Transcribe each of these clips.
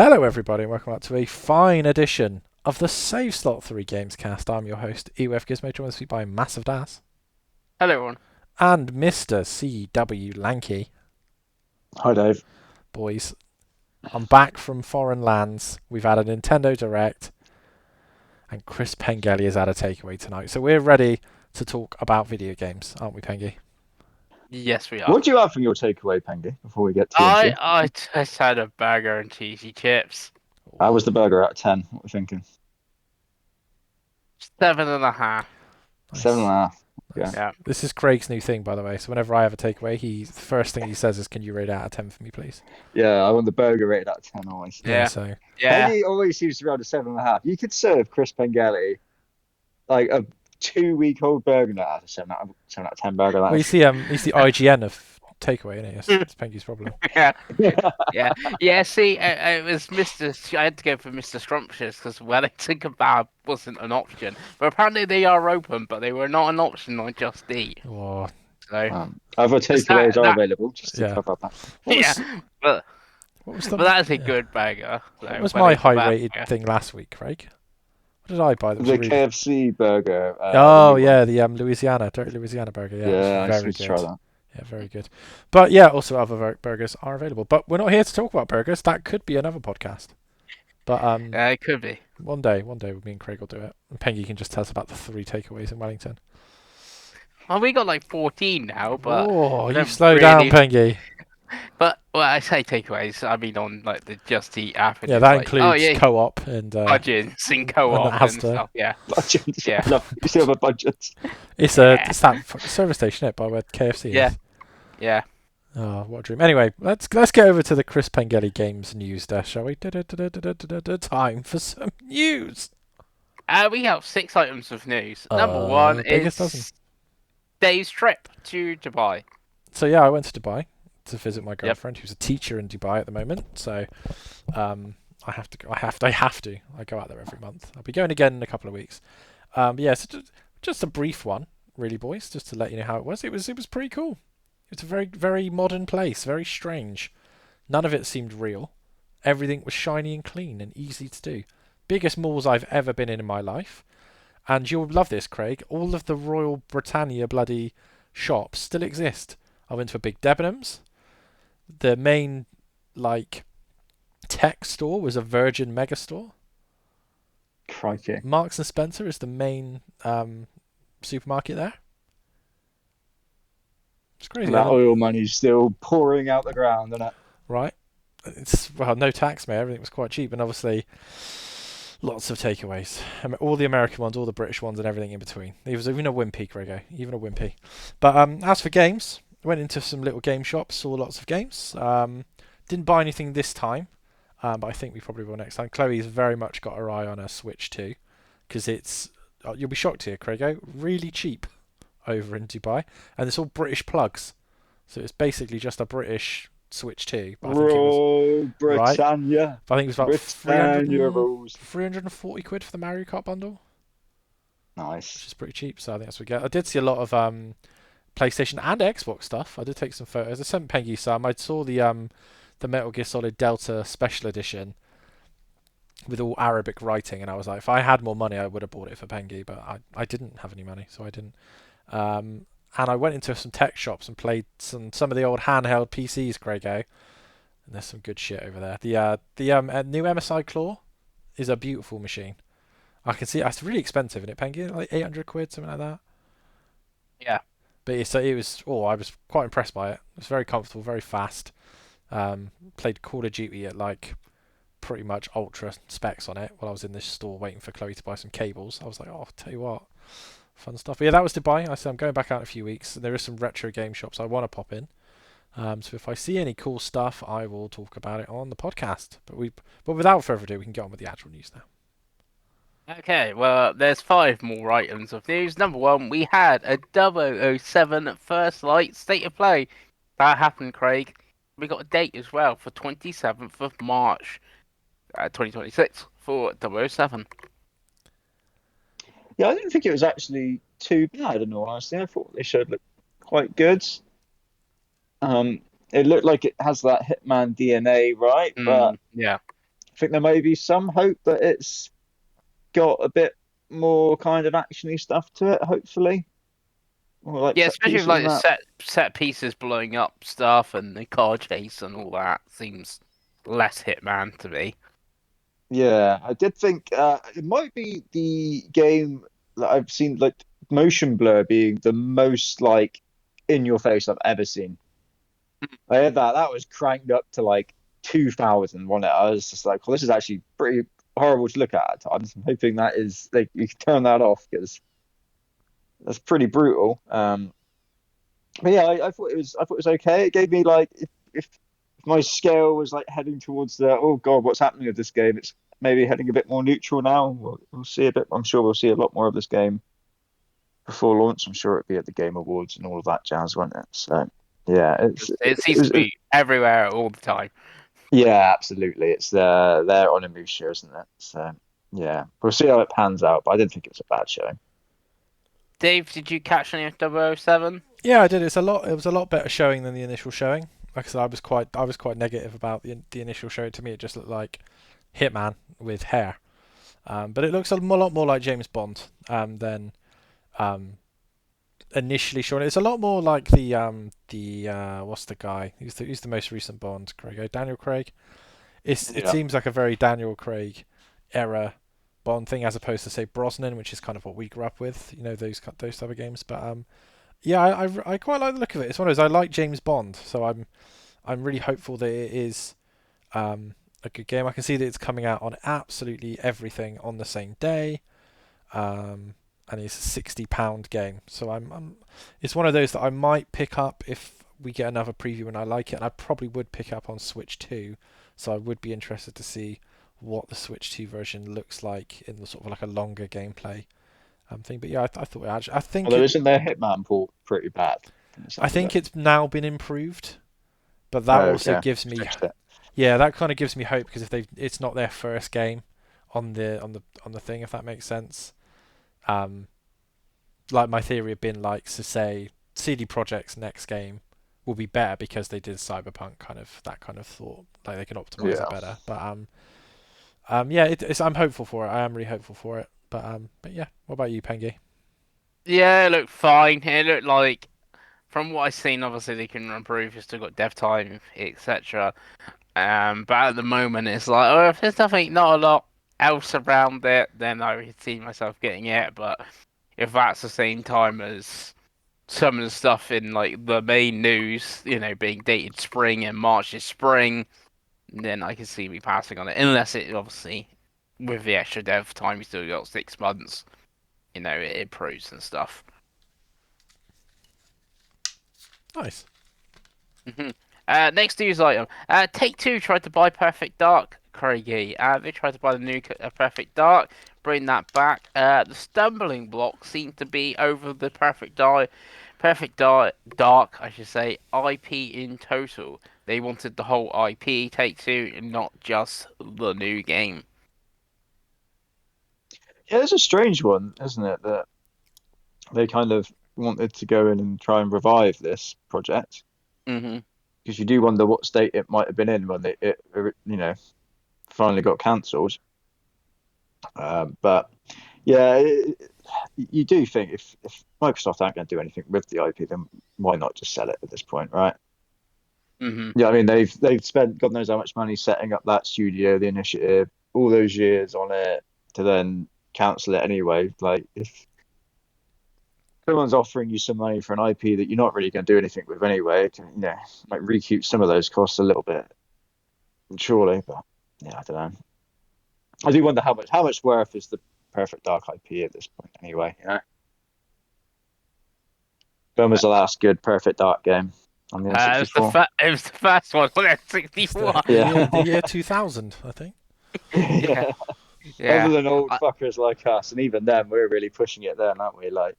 Hello everybody and welcome back to a fine edition of the Save Slot 3 Gamescast. I'm your host, EWF Gizmo, joined this week by Massive Das. Hello everyone. And Mr. CW Lanky. Hi Dave. Boys, I'm back from foreign lands. We've had a Nintendo Direct and Chris Pengelly has had a takeaway tonight. So we're ready to talk about video games, aren't we, Pengi? Yes, we are. What do you have from your takeaway, Pengi, before we get to the intro? I just had a burger and cheesy chips. How was the burger out of 10? What are we thinking? 7.5. Nice. 7.5. Nice. Yeah. This is Craig's new thing, by the way. So whenever I have a takeaway, the first thing he says is, "Can you rate it out of 10 for me, please?" Yeah, I want the burger rated out of 10 always. Yeah. So Yeah. Pengi always seems to be around a 7.5. You could serve Chris Pengelly like a 2-week-old burger now out of 7 out of 10 burger. well, he's the IGN of takeaway, isn't he? It's Pengi's problem. Yeah. See, it was Mr. I had to go for Mr. Scrumptious because Wellington kebab wasn't an option. But apparently they are open, but they were not an option on Just Eat. Oh, So Other takeaways are that- available, just to Yeah. cover up that. but what was the? that is a yeah. good burger. So What was my Wellington kebab high-rated burger. thing last week, Craig? What did I buy? That was The really... KFC burger. Oh the new yeah, one. the Louisiana, dirty Louisiana burger. Yeah, Yeah, it was I very should try good. that. Yeah, very good. But yeah, also other burgers are available. But we're not here to talk about burgers. That could be another podcast. But It could be. one day, me and Craig will do it. And Pengi can just tell us about the 3 takeaways in Wellington. Well, we got like 14 now, but Oh, you don't slow down, really- Pengi. But I say takeaways. I mean on like the Just Eat app. Yeah, it's that like, includes co-op and budgets and co-op and and Asda. stuff. Yeah. Budget. Yeah. You still have a budget. it's Yeah. it's that service station, isn't it, by where KFC Yeah. is. Yeah. Oh, what a dream. Anyway, let's get over to the Chris Pengelly Games news desk, shall we? Time for some news. We have 6 items of news. Number one biggest dozen. is Dave's trip to Dubai. So yeah, I went to Dubai to visit my girlfriend, who's a teacher in Dubai at the moment. So I have to go. I go out there every month. I'll be going again in a couple of weeks. But yeah, so just a brief one, really, boys, just to let you know how it was. It was pretty cool. It's a very, very modern place, very strange. None of it seemed real. Everything was shiny and clean and easy to do. Biggest malls I've ever been in my life. And you'll love this, Craig. All of the Royal Britannia bloody shops still exist. I went to a big Debenhams. The main, tech store was a Virgin Megastore. Crikey. Marks and Spencer is the main supermarket there. It's crazy. That oil money's still pouring out the ground, isn't it? Right. It's no tax, mate. Everything was quite cheap, and obviously lots of takeaways. I mean, all the American ones, all the British ones, and everything in between. There was even a Wimpy, Grego, even a Wimpy. But as for games, went into some little game shops, saw lots of games. Didn't buy anything this time, but I think we probably will next time. Chloe's very much got her eye on her Switch too, because it's you'll be shocked here, Craigo, really cheap over in Dubai, and it's all British plugs, so it's basically just a British Switch 2. But I think it was, Britannia. but I think it was about Britannia rules. 340 quid for the Mario Kart bundle, which Nice. is pretty cheap. So I think that's what we get. I did see a lot of PlayStation and Xbox stuff. I did take some photos. I sent Pengi some. I saw the Metal Gear Solid Delta Special Edition with all Arabic writing, and I was like, if I had more money, I would have bought it for Pengi, but I didn't have any money, so I didn't. And I went into some tech shops and played some of the old handheld PCs, Craigo, and there's some good shit over there. The new MSI Claw is a beautiful machine. I can see it's really expensive, isn't it, Pengi? Like 800 quid, something like that. Yeah. But it was. Oh, I was quite impressed by it. It was very comfortable, very fast. Played Call of Duty at pretty much ultra specs on it while I was in this store waiting for Chloe to buy some cables. I was like, oh, I'll tell you what, fun stuff. But yeah, that was Dubai. I said I'm going back out in a few weeks. There is some retro game shops I want to pop in. So if I see any cool stuff, I will talk about it on the podcast. But without further ado, we can get on with the actual news now. Okay, well, there's 5 more items of news. Number one, we had a 007 First Light State of Play. That happened, Craig. We got a date as well for 27th of March, 2026 for 007. Yeah, I didn't think it was actually too bad, in all honesty. I thought they showed looked quite good. It looked like it has that Hitman DNA, right? But Yeah. think there may be some hope that it's got a bit more kind of actiony stuff to it, hopefully. Or like Yeah, set especially with pieces like and the that. set pieces blowing up stuff and the car chase and all that seems less Hitman to me. Yeah, I did think it might be the game that I've seen like motion blur being the most like in your face I've ever seen. I had that was cranked up to like 2000, wasn't it? I was just like, well, this is actually pretty horrible to look at times. I'm hoping that is like you can turn that off because that's pretty brutal. But yeah, I thought it was okay. It gave me like if my scale was like heading towards the oh god, what's happening with this game? It's maybe heading a bit more neutral now. We'll see a bit. I'm sure we'll see a lot more of this game before launch. I'm sure it'll be at the Game Awards and all of that jazz, won't it? So yeah, It seems to be everywhere all the time. yeah, absolutely. It's their on a move show, isn't it? So yeah, we'll see how it pans out. But I didn't think it was a bad show. Dave, did you catch any of 007? Yeah, I did. It's a lot. It was a lot better showing than the initial showing. Like I said, I was quite negative about the initial show. To me, it just looked like Hitman with hair. But it looks lot more like James Bond than um, initially shown. It's a lot more like the what's the guy? Who's the most recent Bond? Craig? Daniel Craig. It Yeah, seems like a very Daniel Craig era Bond thing as opposed to say Brosnan, which is kind of what we grew up with. You know those type of games. But yeah, I quite like the look of it. It's one of those I like James Bond, so I'm really hopeful that it is a good game. I can see that it's coming out on absolutely everything on the same day. And it's a £60 game. So it's one of those that I might pick up if we get another preview and I like it, and I probably would pick up on Switch 2. So I would be interested to see what the Switch 2 version looks like in the sort of like a longer gameplay thing. But yeah, I thought actually, although isn't their Hitman port pretty bad from the I sounds of think it? it's now been improved, but that Oh, also okay, gives me fixed it. yeah, that kind of gives me hope because if it's not their first game on the thing, if that makes sense. Um, like my theory had been like to say CD Projekt's next game will be better because they did Cyberpunk kind of that kind of thought like they can optimize it Yeah. better. But yeah, I'm hopeful for it. I am really hopeful for it. But yeah, what about you, Pengi? Yeah, it looked fine. It looked like, from what I've seen, obviously they can improve. You've still got dev time, etc. But at the moment, it's like, oh, if there's nothing, not a lot else around it, then I could see myself getting it. But if that's the same time as some of the stuff in like the main news, being dated spring and March is spring, then I can see me passing on it. Unless it obviously, with the extra dev time, you still got 6 months, it improves and stuff. Nice. hmm Next news item. Take-Two tried to buy Perfect Dark, Craigie. They tried to buy the new Perfect Dark, bring that back. The stumbling block seemed to be over the Dark, I should say, IP in total. They wanted the whole IP, Take-Two, and not just the new game. Yeah, it's a strange one, isn't it? That they kind of wanted to go in and try and revive this project hmm because you do wonder what state it might have been in when it finally got cancelled. But yeah, you do think if Microsoft aren't going to do anything with the IP, then why not just sell it at this point, right? hmm Yeah, I mean they've spent God knows how much money setting up that studio, the initiative, all those years on it to then cancel it anyway. Like if someone's offering you some money for an IP that you're not really going to do anything with anyway, it can, might recoup some of those costs a little bit, surely. But yeah, I don't know. I do wonder how much worth is the Perfect Dark IP at this point anyway. When was the last good Perfect Dark game on the N64? It was the first one on It's N64. the Yeah, year 2000, I think. Yeah, yeah. Other yeah. than old I, fuckers like us, and even then, we're really pushing it then, aren't we? Like,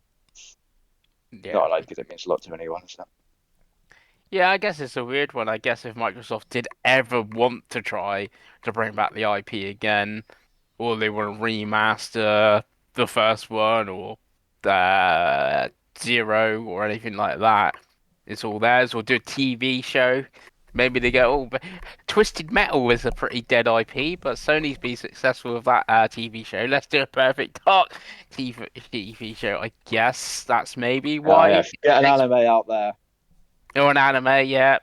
yeah. not an IP that means a lot to anyone. So. Yeah, I guess it's a weird one. I guess if Microsoft did ever want to try to bring back the IP again, or they want to remaster the first one, or Zero, or anything like that, it's all theirs. Or do a TV show Maybe they go, oh, but Twisted Metal is a pretty dead IP, but Sony's been successful with that TV show. Let's do a Perfect Dark TV show. I guess that's maybe Yeah, why. get an X anime out there. or an anime, yeah.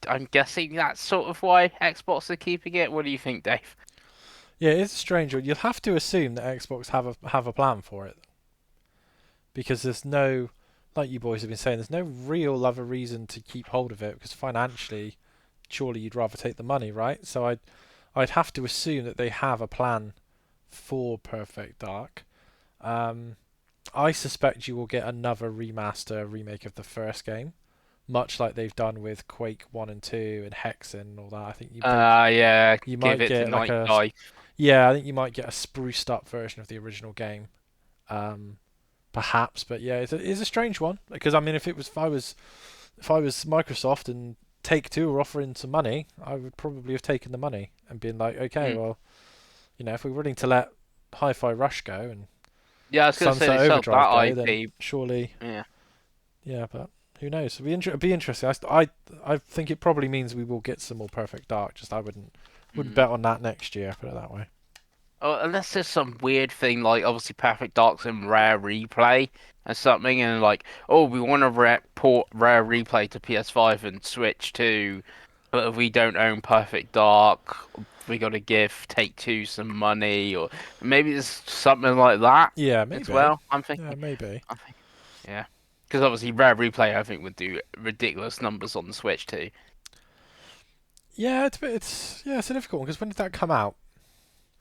I'm guessing that's sort of why Xbox are keeping it. What do you think, Dave? Yeah, it's a strange one. You'll have to assume that Xbox have a plan for it because there's no, like you boys have been saying, there's no real other reason to keep hold of it because financially, surely you'd rather take the money, right? So I'd have to assume that they have a plan for Perfect Dark. Um, I suspect you will get another remaster remake of the first game, much like they've done with Quake 1 and 2 and Hexen and all that. I think Yeah, you give might it to get like Night a Dive. yeah, I think you might get a spruced up version of the original game. Um, Perhaps, but yeah, it's a strange one because I mean, if I was Microsoft and Take Two were offering some money, I would probably have taken the money and been like, okay, Mm. well, if we're willing to let Hi-Fi Rush go and Yeah, I was gonna say Sunset they sold Overdrive that go, then IP. surely, Yeah. yeah. But who knows? It'd be interesting. I think it probably means we will get some more Perfect Dark. Just I wouldn't Mm. bet on that next year. Put it that way. Oh, unless there's some weird thing like obviously Perfect Dark's in Rare Replay or something, and like, oh, we want to port Rare Replay to PS5 and Switch too, but if we don't own Perfect Dark, we got to give Take Two some money, or maybe there's something like that Yeah, as maybe. well. Yeah, maybe. I think, yeah, because obviously Rare Replay I think would do ridiculous numbers on the Switch too. Yeah, it's a difficult one because when did that come out?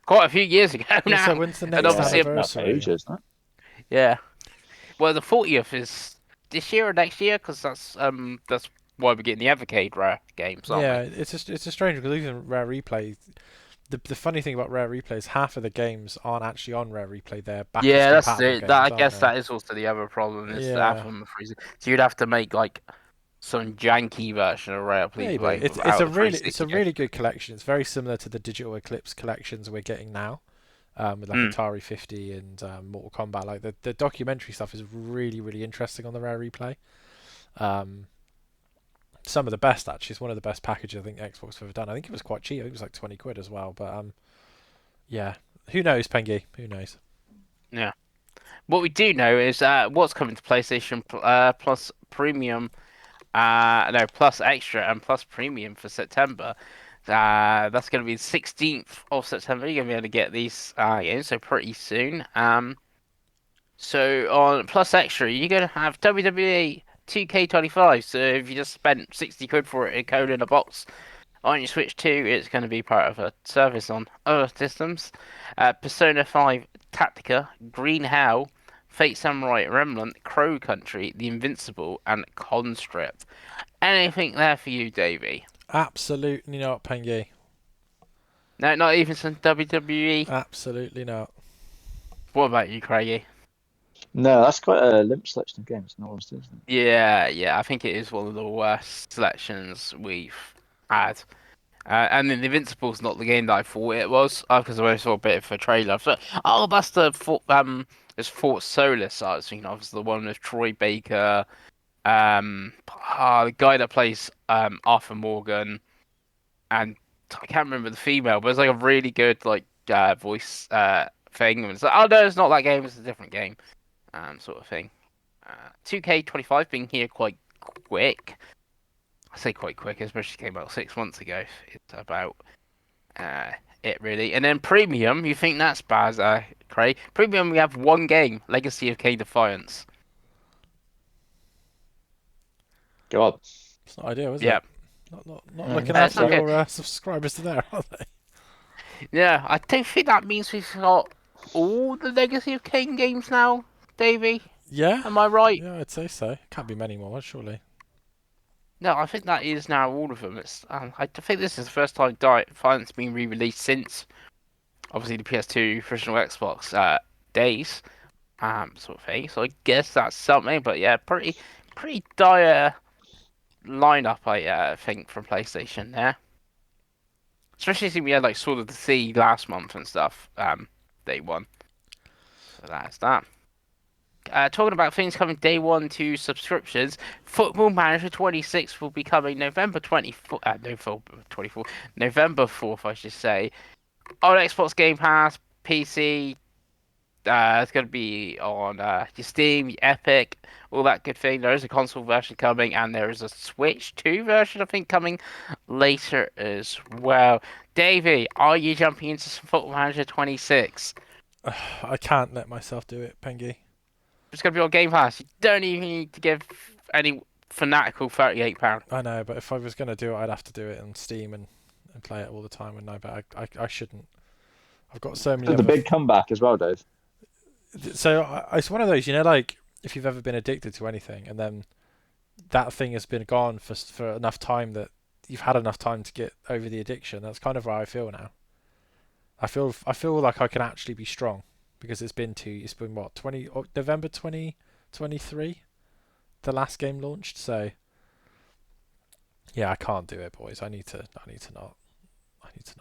Quite a few years ago Yeah, so now, when's the and next Yeah, obviously, it's been out for anniversary? ages, isn't it? yeah. Well, the 40th is this year or next year, because that's why we're getting the Evercade Rare games, aren't Yeah, we? it's a strange because even Rare Replay. The funny thing about Rare Replay is half of the games aren't actually on Rare Replay. They're backwards Yeah, that's compatible it. That I games, aren't guess they? that is also the other problem is the Yeah, Atom freezing. So you'd have to make like some janky version of Rare maybe Replay it's without the it's a 360 really good collection. It's very similar to the Digital Eclipse collections we're getting now, with like Mm. Atari 50 and Mortal Kombat. Like the documentary stuff is really interesting on the Rare Replay. Um, some of the best actually. It's one of the best packages I think Xbox have ever done. I think it was quite cheap. I think it was like 20 quid as well. But yeah, who knows, Pengi? Who knows? Yeah. What we do know is what's coming to PlayStation Plus Premium, no Plus Extra and Plus Premium for September. That's going to be the 16th of September. You're going to be able to get these games, so pretty soon. So on Plus Extra, you're going to have WWE 2K25. So if you just spent 60 quid for it, a code in a box on your Switch 2, it's going to be part of a service on other systems. Persona 5 Tactica, Green Hell, Fate Samurai Remnant, Crow Country, The Invincible, and Constrict. Anything there for you, Davey? Absolutely not, Pengi. No, not even some WWE. Absolutely not. What about you, Craigie? No, that's quite a limp selection of games, in all honesty, isn't it? Yeah, I think it is one of the worst selections we've had. And then Invincible's not the game that I thought it was, because I only saw a bit of a trailer. So, oh, that's it's Fort Solis. I was thinking of is the one with Troy Baker, the guy that plays Arthur Morgan, and I can't remember the female, but it's like a really good like voice thing. And it's like, oh no, it's not that game. It's a different game, sort of thing. 2K25 being here quite quick. I say quite quick, especially came out 6 months ago. It's about uh, it really. And then premium, you think that's bad, Craig? Premium, we have one game, Legacy of K Defiance. God. It's not ideal, is Yeah, it? Not No, looking that's it's after not okay. good. your subscribers there, are they? Yeah, I don't think that means we've got all the Legacy of Kain games now, Davey. Yeah, Am I right? yeah, I'd say so. Can't be many more, surely. No, I think that is now all of them. I think this is the first time Defiance been re-released since obviously the PS2 original Xbox days, sort of thing. So I guess that's something. But yeah, pretty dire lineup, I think, from PlayStation there. Especially since we had like Sword of the Sea last month and stuff. Day one. So that's that. talking about things coming day one to subscriptions, Football Manager 26 will be coming November 24th, November 4th, I should say, on Xbox Game Pass, PC. It's going to be on your Steam, your Epic, all that good thing. There is a console version coming, and there is a Switch 2 version, I think, coming later as well. Davey, are you jumping into some Football Manager 26? I can't let myself do it, Pengi. It's going to be on Game Pass. You don't even need to give any fanatical £38. I know, but if I was going to do it, I'd have to do it on Steam and play it all the time, wouldn't I? But I shouldn't. I've got so many The other. big comeback as well, Dave. So it's one of those, like if you've ever been addicted to anything, and then that thing has been gone for enough time that you've had enough time to get over the addiction. That's kind of where I feel now. I feel like I can actually be strong because it's been what, November 2023, the last game launched. So yeah, I can't do it, boys. I need to not.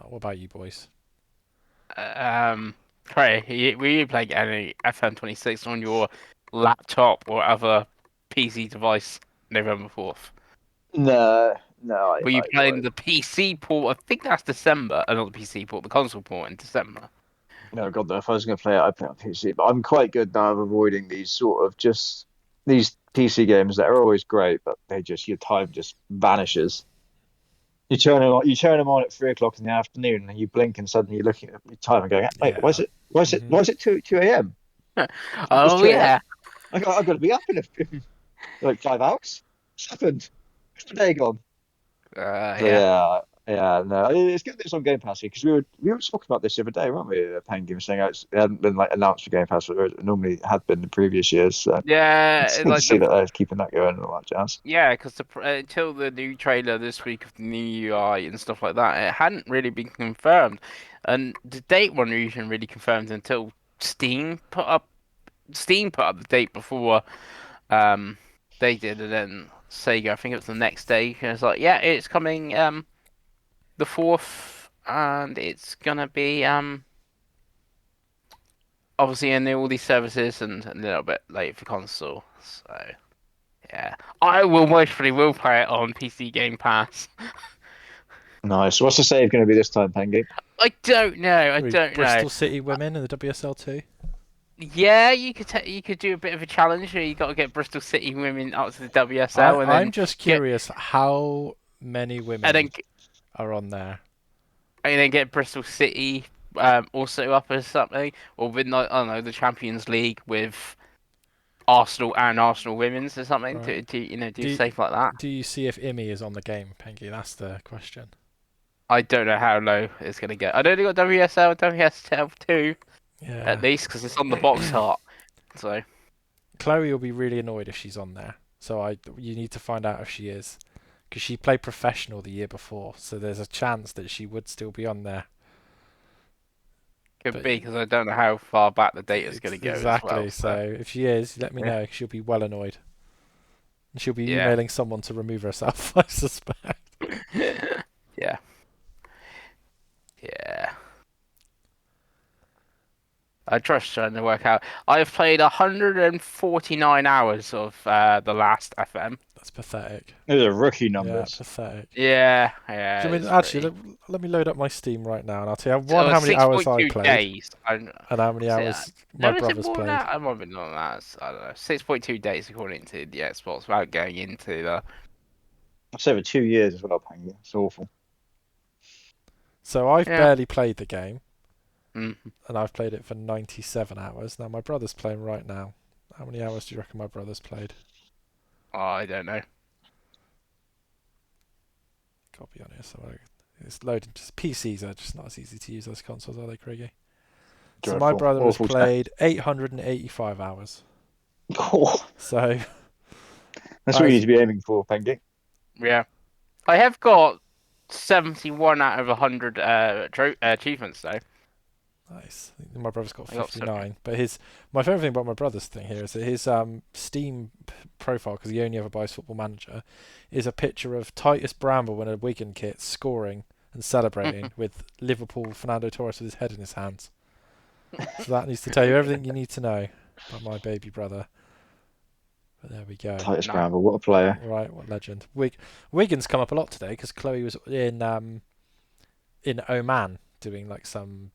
What about you, boys? Trey, were you playing any FM26 on your laptop or other PC device November 4th? No. Were you playing the PC port? I think that's December. Not the PC port, the console port in December. No, God, no. If I was going to play it, I'd play it on PC. But I'm quite good now of avoiding these sort of just these PC games that are always great, but your time just vanishes. You turn them on at 3 o'clock in the afternoon, and you blink, and suddenly you're looking at your time and going, "Wait, Yeah. why is it 2 a.m.? Oh 2 a.m.? yeah. I've got to be up in like 5 hours. What's happened? Where's the day gone?" So Yeah. yeah, no, it's good that it's on Game Pass here because we were talking about this the other day, weren't we? Pengi was saying it hadn't been like announced for Game Pass, but it normally had been in previous years. So it's Yeah, good to like see that they're keeping that going and all that jazz. yeah, because until the new trailer this week of the new UI and stuff like that, it hadn't really been confirmed, and the date wasn't even really confirmed until Steam put up the date before they did, and then Sega, I think it was the next day, and it's like, yeah, it's coming the 4th, and it's gonna be obviously in all these services and a little bit late for console. So yeah, I will will play it on PC Game Pass. Nice. What's the save going to be this time, Pengi? I don't know. I don't know. Bristol City women in the WSL2. Yeah, you could do a bit of a challenge where you got to get Bristol City women up to the WSL, and then I'm just curious how many women and are on there. then get Bristol City also up as something, or with I don't know, the Champions League with Arsenal and Arsenal women's or something Right. to do Do- safe like that. Do you see if Imi is on the game, Pengi? That's the question. I don't know how low it's gonna get. I know they got WSL, WSL 2 Yeah. at least because it's on the box art. So Chloe will be really annoyed if she's on there. So you need to find out if she is, because she played professional the year before. So there's a chance that she would still be on there. could But be because I don't know how far back the data is gonna go exactly. as well. So if she is, let me Yeah. know. She'll be well annoyed. And she'll be Yeah. emailing someone to remove herself, I suspect. Yeah. Yeah. I just trying to work out. I've played 149 hours of the last FM. That's pathetic. Those are rookie Yeah, numbers. pathetic. Yeah, Do yeah. you mean, it's actually, pretty- let me load up my Steam right now, and I'll tell you So how many hours I 6.2 played days. and how many Is it, hours my no, is it brothers more than played. that? I might have been on that. I don't know. 6.2 days according to the Xbox without going into the. That's over 2 years as well, Pengi. It's awful. So I've Yeah. barely played the game, Mm. and I've played it for 97 hours. Now my brother's playing right now. How many hours do you reckon my brother's played? Oh, I don't know. Gotta be honest, it's loading. Just PCs are just not as easy to use as consoles, are they, Craigie? So my Dreadful. brother has Awful played 885 hours. Oh, So that's what you need to be aiming for, Pengi. Yeah, I have got 71 out of 100 achievements though. nice. My brother's got I got 59. But my favourite thing about my brother's thing here is that his Steam profile, because he only ever buys Football Manager, is a picture of Titus Bramble in a Wigan kit scoring and celebrating with Liverpool Fernando Torres with his head in his hands. So that needs to tell you everything you need to know. by my baby brother. But there we go. Titus No. Bramble, what a player. Right, what legend. Wigan's come up a lot today because Chloe was in Oman doing like some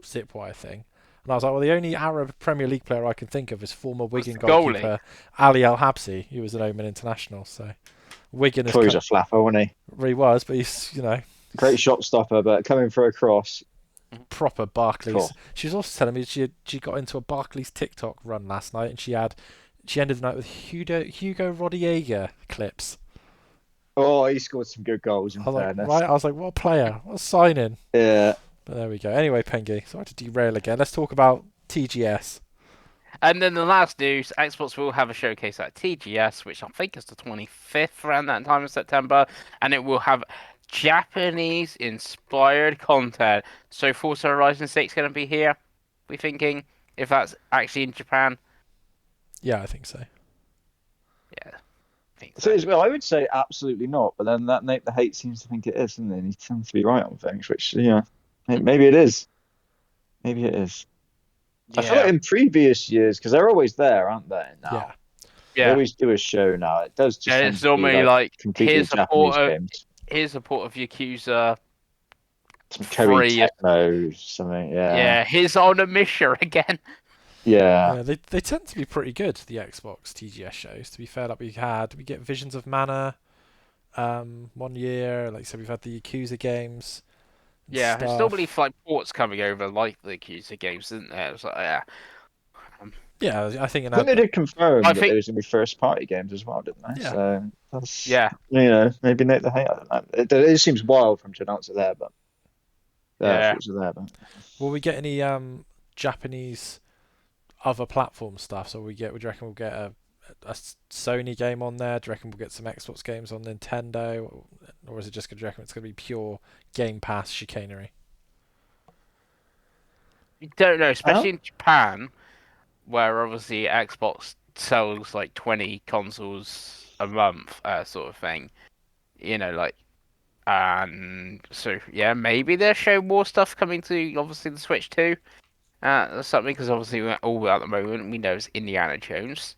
zip wire thing. And I was like, well, the only Arab Premier League player I can think of is former Was Wigan the goalie. goalkeeper Ali Al Habsi, who was an Oman international. So Wigan is Chloe's a flapper, wasn't he? he was, but he's Great shot stopper, but coming for a cross. proper Cool. Barclays. She was also telling me she got into a Barclays TikTok run last night, and she ended the night with Hugo Rodallega clips. Oh, he scored some good goals, in I was like, fairness. right, I was like, what a player, what a signing. Yeah. But there we go. Anyway, Pengi, sorry to derail again. Let's talk about TGS. And then the last news, Xbox will have a showcase at TGS, which I think is the 25th, around that time of September, and it will have Japanese-inspired content. So Forza Horizon 6 going to be here, we thinking, if that's actually in Japan? Yeah, I think so. Yeah, I think So so. as well, I would say absolutely not, but then that Nate the Hate seems to think it is, doesn't he? And he tends to be right on things, which maybe it is. Maybe it is. I feel like Yeah, in previous years, because they're always there, aren't they? Now Yeah. they yeah. always do a show. Now it does just And tend it's to be normally like like, completely Japanese games. here's a port of Yakuza Some Koei free. techno, something. Yeah, Yeah, he's on a mission again. yeah. Yeah, they tend to be pretty good, the Xbox TGS shows. To be fair, like we get Visions of Mana 1 year. Like I said, we've had the Yakuza games and Yeah, I still believe stuff. like ports coming over like the Yakuza games, isn't there? It's like, yeah. Um, Yeah, I think I think they did confirm I that there think, was going to be first party games as well, didn't they? yeah. So that's yeah, maybe Nate the Hate. I don't know. It seems wild from to announce it there, but yeah. thoughts are there, but. Will we get any Japanese other platform stuff? So would you reckon we'll get a Sony game on there? Do you reckon we'll get some Xbox games on Nintendo, or is it just do you reckon it's going to be pure Game Pass chicanery? You don't know, Huh? especially in Japan, where obviously Xbox sells like 20 consoles a month, sort of thing. You know, like, and so yeah, maybe they'll show more stuff coming to obviously the Switch too. Something because obviously all at the moment we know is Indiana Jones,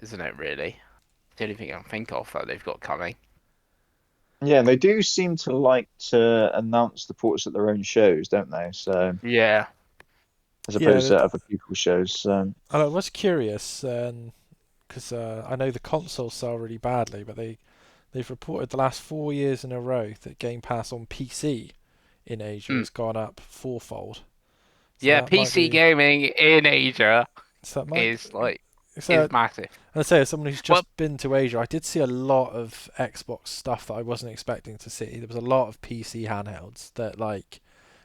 isn't it? Really, the only thing I can think of that they've got coming. Yeah, and they do seem to like to announce the ports at their own shows, don't they? So Yeah, as Yeah, opposed to other people's shows. I was curious because I know the consoles sell really badly, but they've reported the last 4 years in a row that Game Pass on PC in Asia mm. has gone up fourfold. So Yeah. that might PC be. gaming in Asia So that might. is like So is massive. and I say, as someone who's Well, just been to Asia, I did see a lot of Xbox stuff that I wasn't expecting to see. There was a lot of PC handhelds that like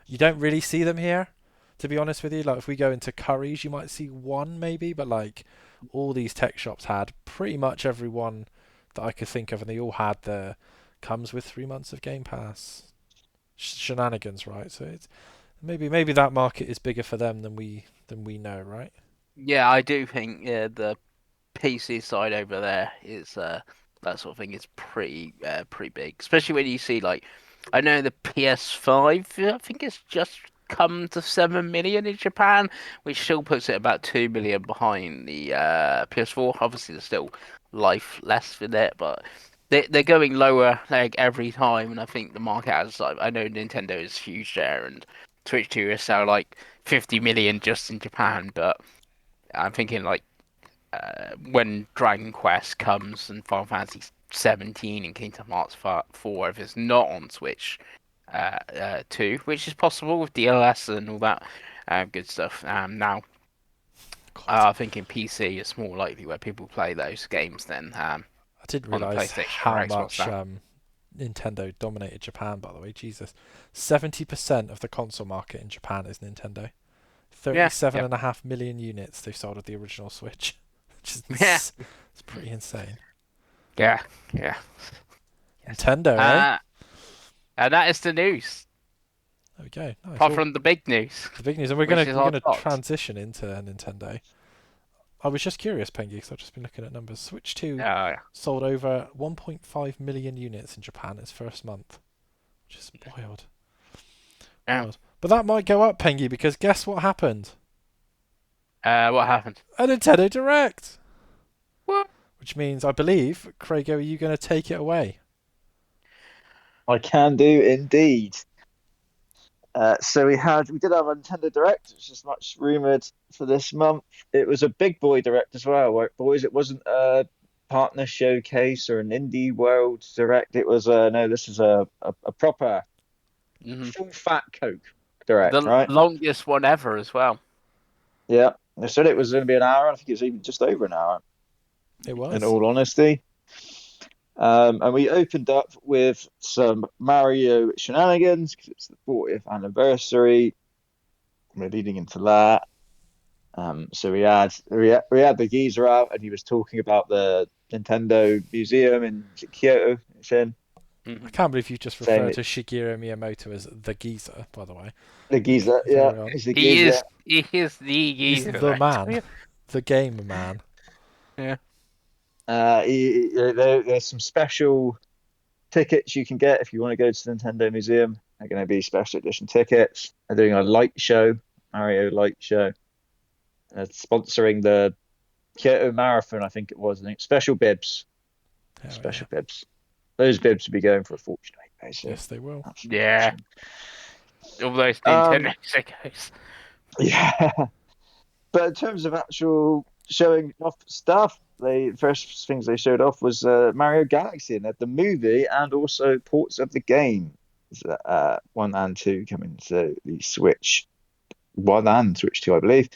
you don't really see them here. To be honest with you, like if we go into Curry's, you might see one maybe, but like all these tech shops had pretty much every one that I could think of, and they all had the comes with 3 months of Game Pass shenanigans, right? So it's maybe that market is bigger for them than we know, right? yeah, I do think the PC side over there is that sort of thing is pretty big, especially when you see like I know the PS5 I think it's just come to 7 million in Japan, which still puts it about 2 million behind the PS4. Obviously, there's still life less with it, but they're going lower like every time, and I think the market has like I know Nintendo is huge there, and Switch 2 is now like 50 million just in Japan, but I'm thinking like when Dragon Quest comes and Final Fantasy 17 and Kingdom Hearts 4, if it's not on Switch 2, which is possible with DLS and all that good stuff. Now, God, I think in PC it's more likely where people play those games than I didn't on the realize PlayStation or how Xbox much now. Nintendo dominated Japan. By the way, Jesus, 70% of the console market in Japan is Nintendo. Yeah, 37.5 million units they've sold of the original Switch, which is yeah, it's pretty insane. yeah, yeah. Yes. Nintendo, eh? And that is the news. There we go. Nice. Apart Well, from the big news, the big news, and we're which gonna is we're our gonna thoughts. transition into Nintendo. I was just curious, Pengi, because I've just been looking at numbers. Switch 2 Yeah, sold over 1.5 million units in Japan its first month, which is wild. yeah. Wild. But that might go up, Pengi, because guess what happened? What happened? A Nintendo Direct, What? which means I believe, Craig, are you going to take it away? I can do indeed. So we did have a Nintendo Direct, which is much rumored for this month. It was a big boy Direct as well, right, boys? It wasn't a partner showcase or an indie world Direct. It was no, this is a proper Hmm. full fat Coke Direct, The right? longest one ever as well. Yeah, they said it was going to be an hour. I think it was even just over an hour, It in was. all honesty. And we opened up with some Mario shenanigans because it's the 40th anniversary. We're leading into that. So we had the geezer out, and he was talking about the Nintendo Museum in Kyoto. It's in I Hmm. can't believe you just saying referred that to Shigeru Miyamoto as the geezer, by the way. the geezer, yeah, Carry on. he's the He geezer. is. He is the He's geezer. the man, the game man. Yeah. There's some special tickets you can get if you want to go to the Nintendo Museum. They're going to be special edition tickets. They're doing a light show, Mario light show, sponsoring the Kyoto Marathon. I think it was. I think special bibs, Hell yeah. special bibs. Those bibs would be going for a fortune, basically. Yes, they will. Absolute Yeah. fortune. All those Um, Nintendo stickers. yeah. But in terms of actual showing off stuff, the first things they showed off was Mario Galaxy and the movie, and also ports of the game. One and two coming to the Switch. One and Switch two, I believe.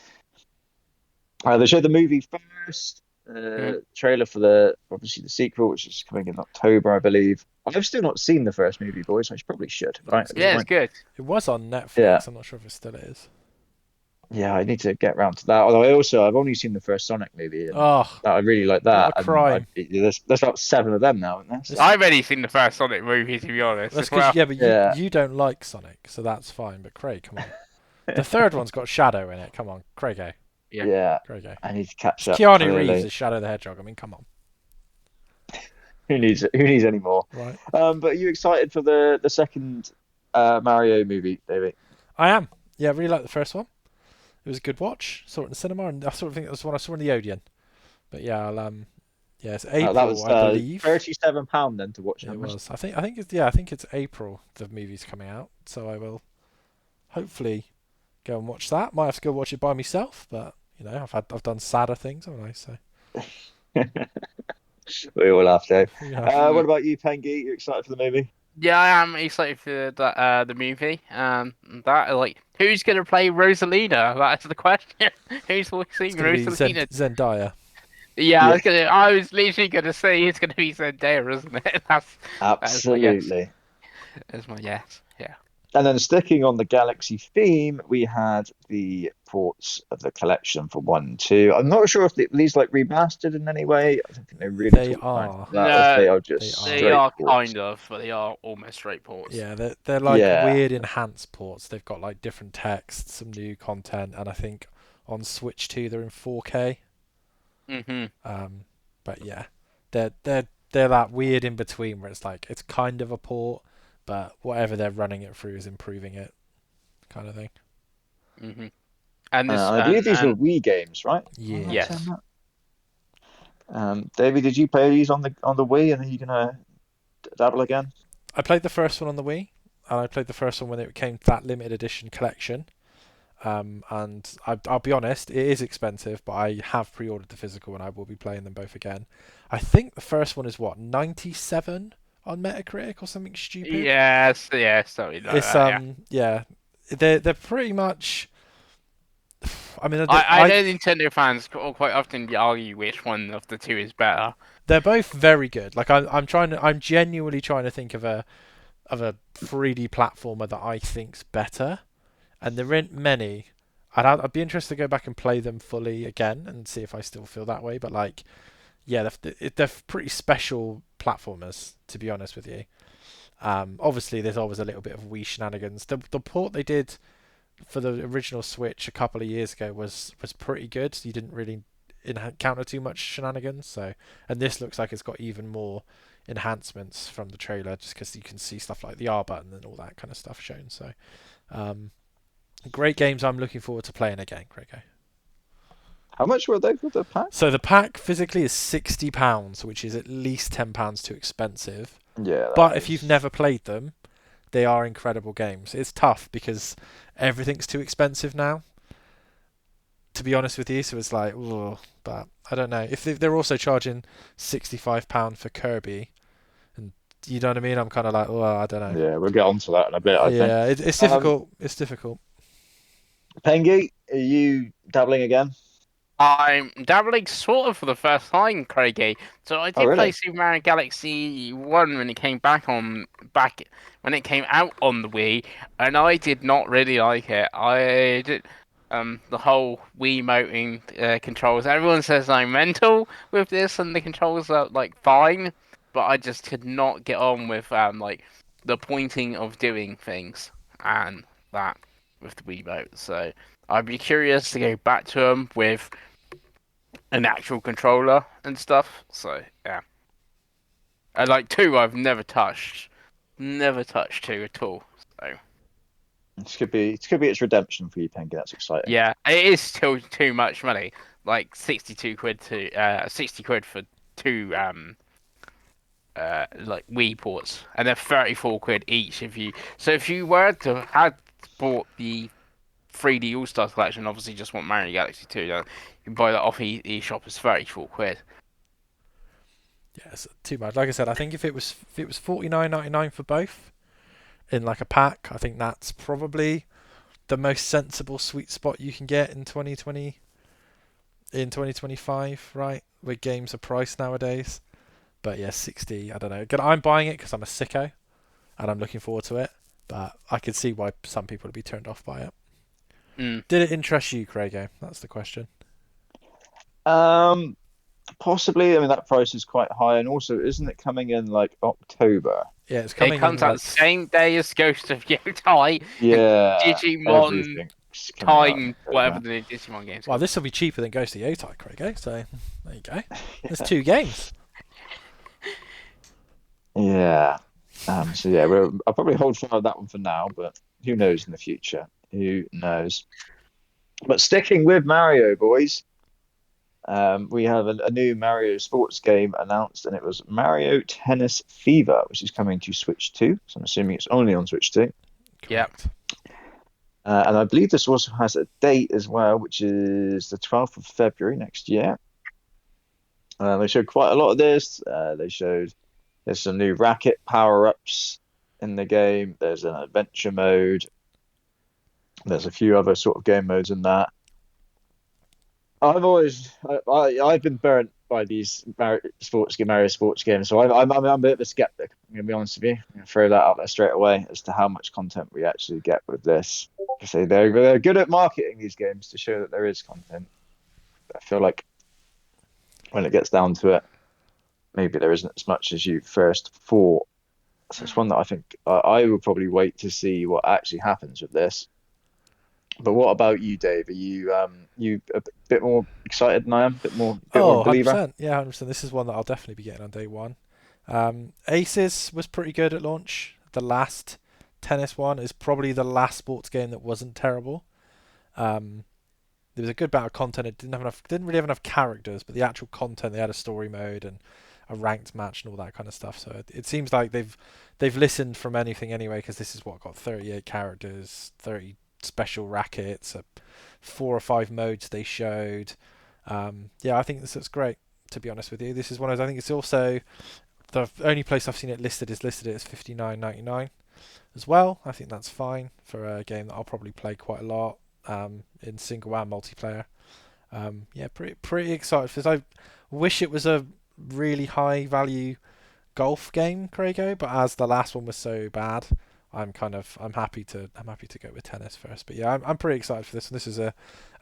They showed the movie first. Mhm. Trailer for the obviously the sequel, which is coming in October, I believe. I've still not seen the first movie, boys. I probably should, right, at this Yeah, it's point. good. It was on Yeah, Netflix. I'm not sure if it still is. yeah, I need to get around to that. Although I've only seen the first Sonic movie, and Oh, I really like what that. a And crime! there's about seven of them now, isn't there? So, This, I've only seen the first Sonic movie, to be honest, that's as because well. yeah, but you yeah, you don't like Sonic, so that's fine. But Craig, come on. The third one's got Shadow in it. Come on, Craigo, Yeah. yeah, Craigo. I need to catch It's up. Keanu Reeves Clearly, as Shadow the Hedgehog. I mean, come on, who needs any more? right? But are you excited for the second Mario movie, David? I am. Yeah, I really like the first one. It was a good watch. Saw it in the cinema, and I sort of think it was the one I saw in the Odeon. But yeah, yeah, it's That April, was I believe. £37 then to watch It them, wasn't was. I think it's April. The movie's coming out, so I will hopefully go and watch that. Might have to go watch it by myself, but I've done sadder things, haven't I? So it? We all have to. we have. Mm. What about you, Pengi? You excited for the movie? Yeah, I am excited for the movie. That like, who's gonna play Rosalina? That's the question. Who's It's voicing going to be Rosalina? Zendaya. Yeah, Yeah, I was literally gonna say it's gonna be Zendaya, isn't it? That's my guess. absolutely. That's my guess. Yeah. And then sticking on the Galaxy theme, we had the ports of the collection for 1 2. I'm not sure if these like remastered in any way. I don't think they really They talked about are. that, or if they No, are just They they are. straight are ports. kind of, but they are almost straight ports. Yeah, they're like Yeah. weird enhanced ports. They've got like different text, some new content, and I think on Switch 2 they're in 4K. Hmm. Um, but yeah, they're that weird in between where it's like it's kind of a port, but whatever they're running it through is improving it, kind of thing. Hmm. And I believe these were and Wii games, right? Am I right in saying yes. that? David, did you play these on the Wii, and are you gonna dabble again? I played the first one on the Wii, and I played the first one when it came to that limited edition collection. And I'll be honest, it is expensive, but I have pre-ordered the physical, and I will be playing them both again. I think the first one is what 97 on Metacritic or something stupid. Yes, yes, something like It's that. Yeah. yeah, they're pretty much. I mean, I know Nintendo fans quite often argue which one of the two is better. they're both very good. Like I'm genuinely trying to think of a 3D platformer that I think's better, and there aren't many. I'd be interested to go back and play them fully again and see if I still feel that way. But like, yeah, they're pretty special platformers, to be honest with you. Obviously, there's always a little bit of Wii shenanigans. The port they did for the original Switch a couple of years ago was pretty good. You didn't really encounter too much shenanigans. So, and this looks like it's got even more enhancements from the trailer, just because you can see stuff like the R button and all that kind of stuff shown. So, great games. I'm looking forward to playing again, Grego. How much were they for the pack? So the pack physically is £60, which is at least £10 too expensive. Yeah, But that if you've is. never played them, they are incredible games. It's tough because everything's too expensive now, to be honest with you. So it's like, ugh, but I don't know. If they're also charging £65 for Kirby, and you know what I mean, I'm kind of like, well, I don't know. Yeah, we'll get onto that in a bit, I think. Yeah, it's Um, difficult. It's difficult. Pengi, are you dabbling again? I'm dabbling sort of for the first time, Craigie. So I Oh, did play really? Super Mario Galaxy 1 when it came back when it came out on the Wii, and I did not really like it. I did the whole Wiimoting controls. Everyone says I'm mental with this, and the controls are like fine, but I just could not get on with like the pointing of doing things and that with the Wiimote. So I'd be curious to go back to them with an actual controller and stuff. So yeah, and like two, I've never touched two at all. So This could be its redemption for you, Pengi. That's exciting. yeah, it is still too much money. Like 62 quid to 60 quid for two like Wii ports, and they're 34 quid each if you. So if you were to had bought the 3D All Stars collection, obviously just want Mario Galaxy 2, you can buy that off eShop as 34 quid. Yeah, it's too much. Like I said, I think if it was 49.99 for both in like a pack, I think that's probably the most sensible sweet spot you can get in 2020 in 2025, right? Where games are priced nowadays. But yeah, 60. I don't know. Again, I'm buying it because I'm a sicko and I'm looking forward to it. But I could see why some people would be turned off by it. Mm. Did it interest you, Craigo? That's the question. Um, Possibly. I mean, that price is quite high, and also, isn't it coming in like October? Yeah, it's It coming in comes out the like. same day as Ghost of Yotei and Yeah, Digimon everything's coming out in Time, whatever October. the new Digimon game's Well, called. this will be cheaper than Ghost of Yotai, Craigo. So there you go. There's two games. Yeah. So yeah, I'll probably hold fire on that one for now, but who knows in the future? Who knows? But sticking with Mario, boys, we have a new Mario sports game announced, and it was Mario Tennis Fever, which is coming to Switch 2. So I'm assuming it's only on Switch 2. Yeah. Correct. And I believe this also has a date as well, which is the 12th of February next year. They showed quite a lot of this. They showed there's some new racket power-ups in the game. There's an adventure mode. There's a few other sort of game modes in that. I've been burnt by these Mario sports games, so I'm a bit of a skeptic. I'm gonna be honest with you. I'm gonna throw that out there straight away as to how much content we actually get with this. I say they're good at marketing these games to show that there is content. I feel like when it gets down to it, maybe there isn't as much as you first thought. So it's one that I think I will probably wait to see what actually happens with this. But what about you, Dave? Are you a bit more excited than I am? Bit more Oh, believer? 100%. Yeah, 100%. This is one that I'll definitely be getting on day one. Aces was pretty good at launch. The last tennis one is probably the last sports game that wasn't terrible. Um, there was a good amount of content. It didn't really have enough characters, but the actual content, they had a story mode and a ranked match and all that kind of stuff. So it seems like they've listened from anything anyway, because this is what got 38 characters, 30 special rackets, 4 or 5 modes they showed. Yeah, I think this looks great. To be honest with you, this is one of those. I think it's also the only place I've seen it listed is listed it as 59.99 as well. I think that's fine for a game that I'll probably play quite a lot in single and multiplayer. Yeah, pretty excited for this. I wish it was a really high value golf game, Craigo, but as the last one was so bad, I'm happy to go with tennis first. But yeah, I'm pretty excited for this. And this is a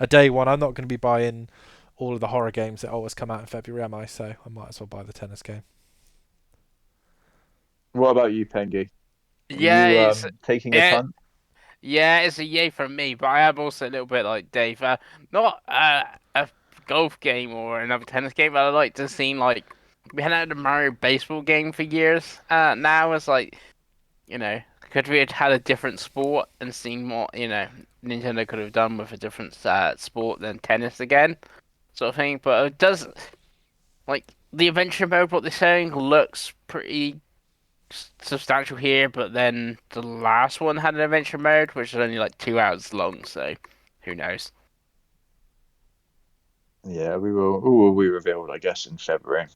day one. I'm not going to be buying all of the horror games that always come out in February, am I? So I might as well buy the tennis game. What about you, Pengi? Are Yeah, you taking a it, punt? yeah, it's a yay from me, but I am also a little bit like Dave. Not a golf game or another tennis game, but I like to see like we hadn't had a Mario baseball game for years. Now it's like could we have had a different sport and seen what Nintendo could have done with a different sport than tennis again? sort of thing. But it does like the adventure mode. What they're saying looks pretty substantial here, but then the last one had an adventure mode, which is only like 2 hours long. So who knows? Yeah, we will be revealed, I guess, in February.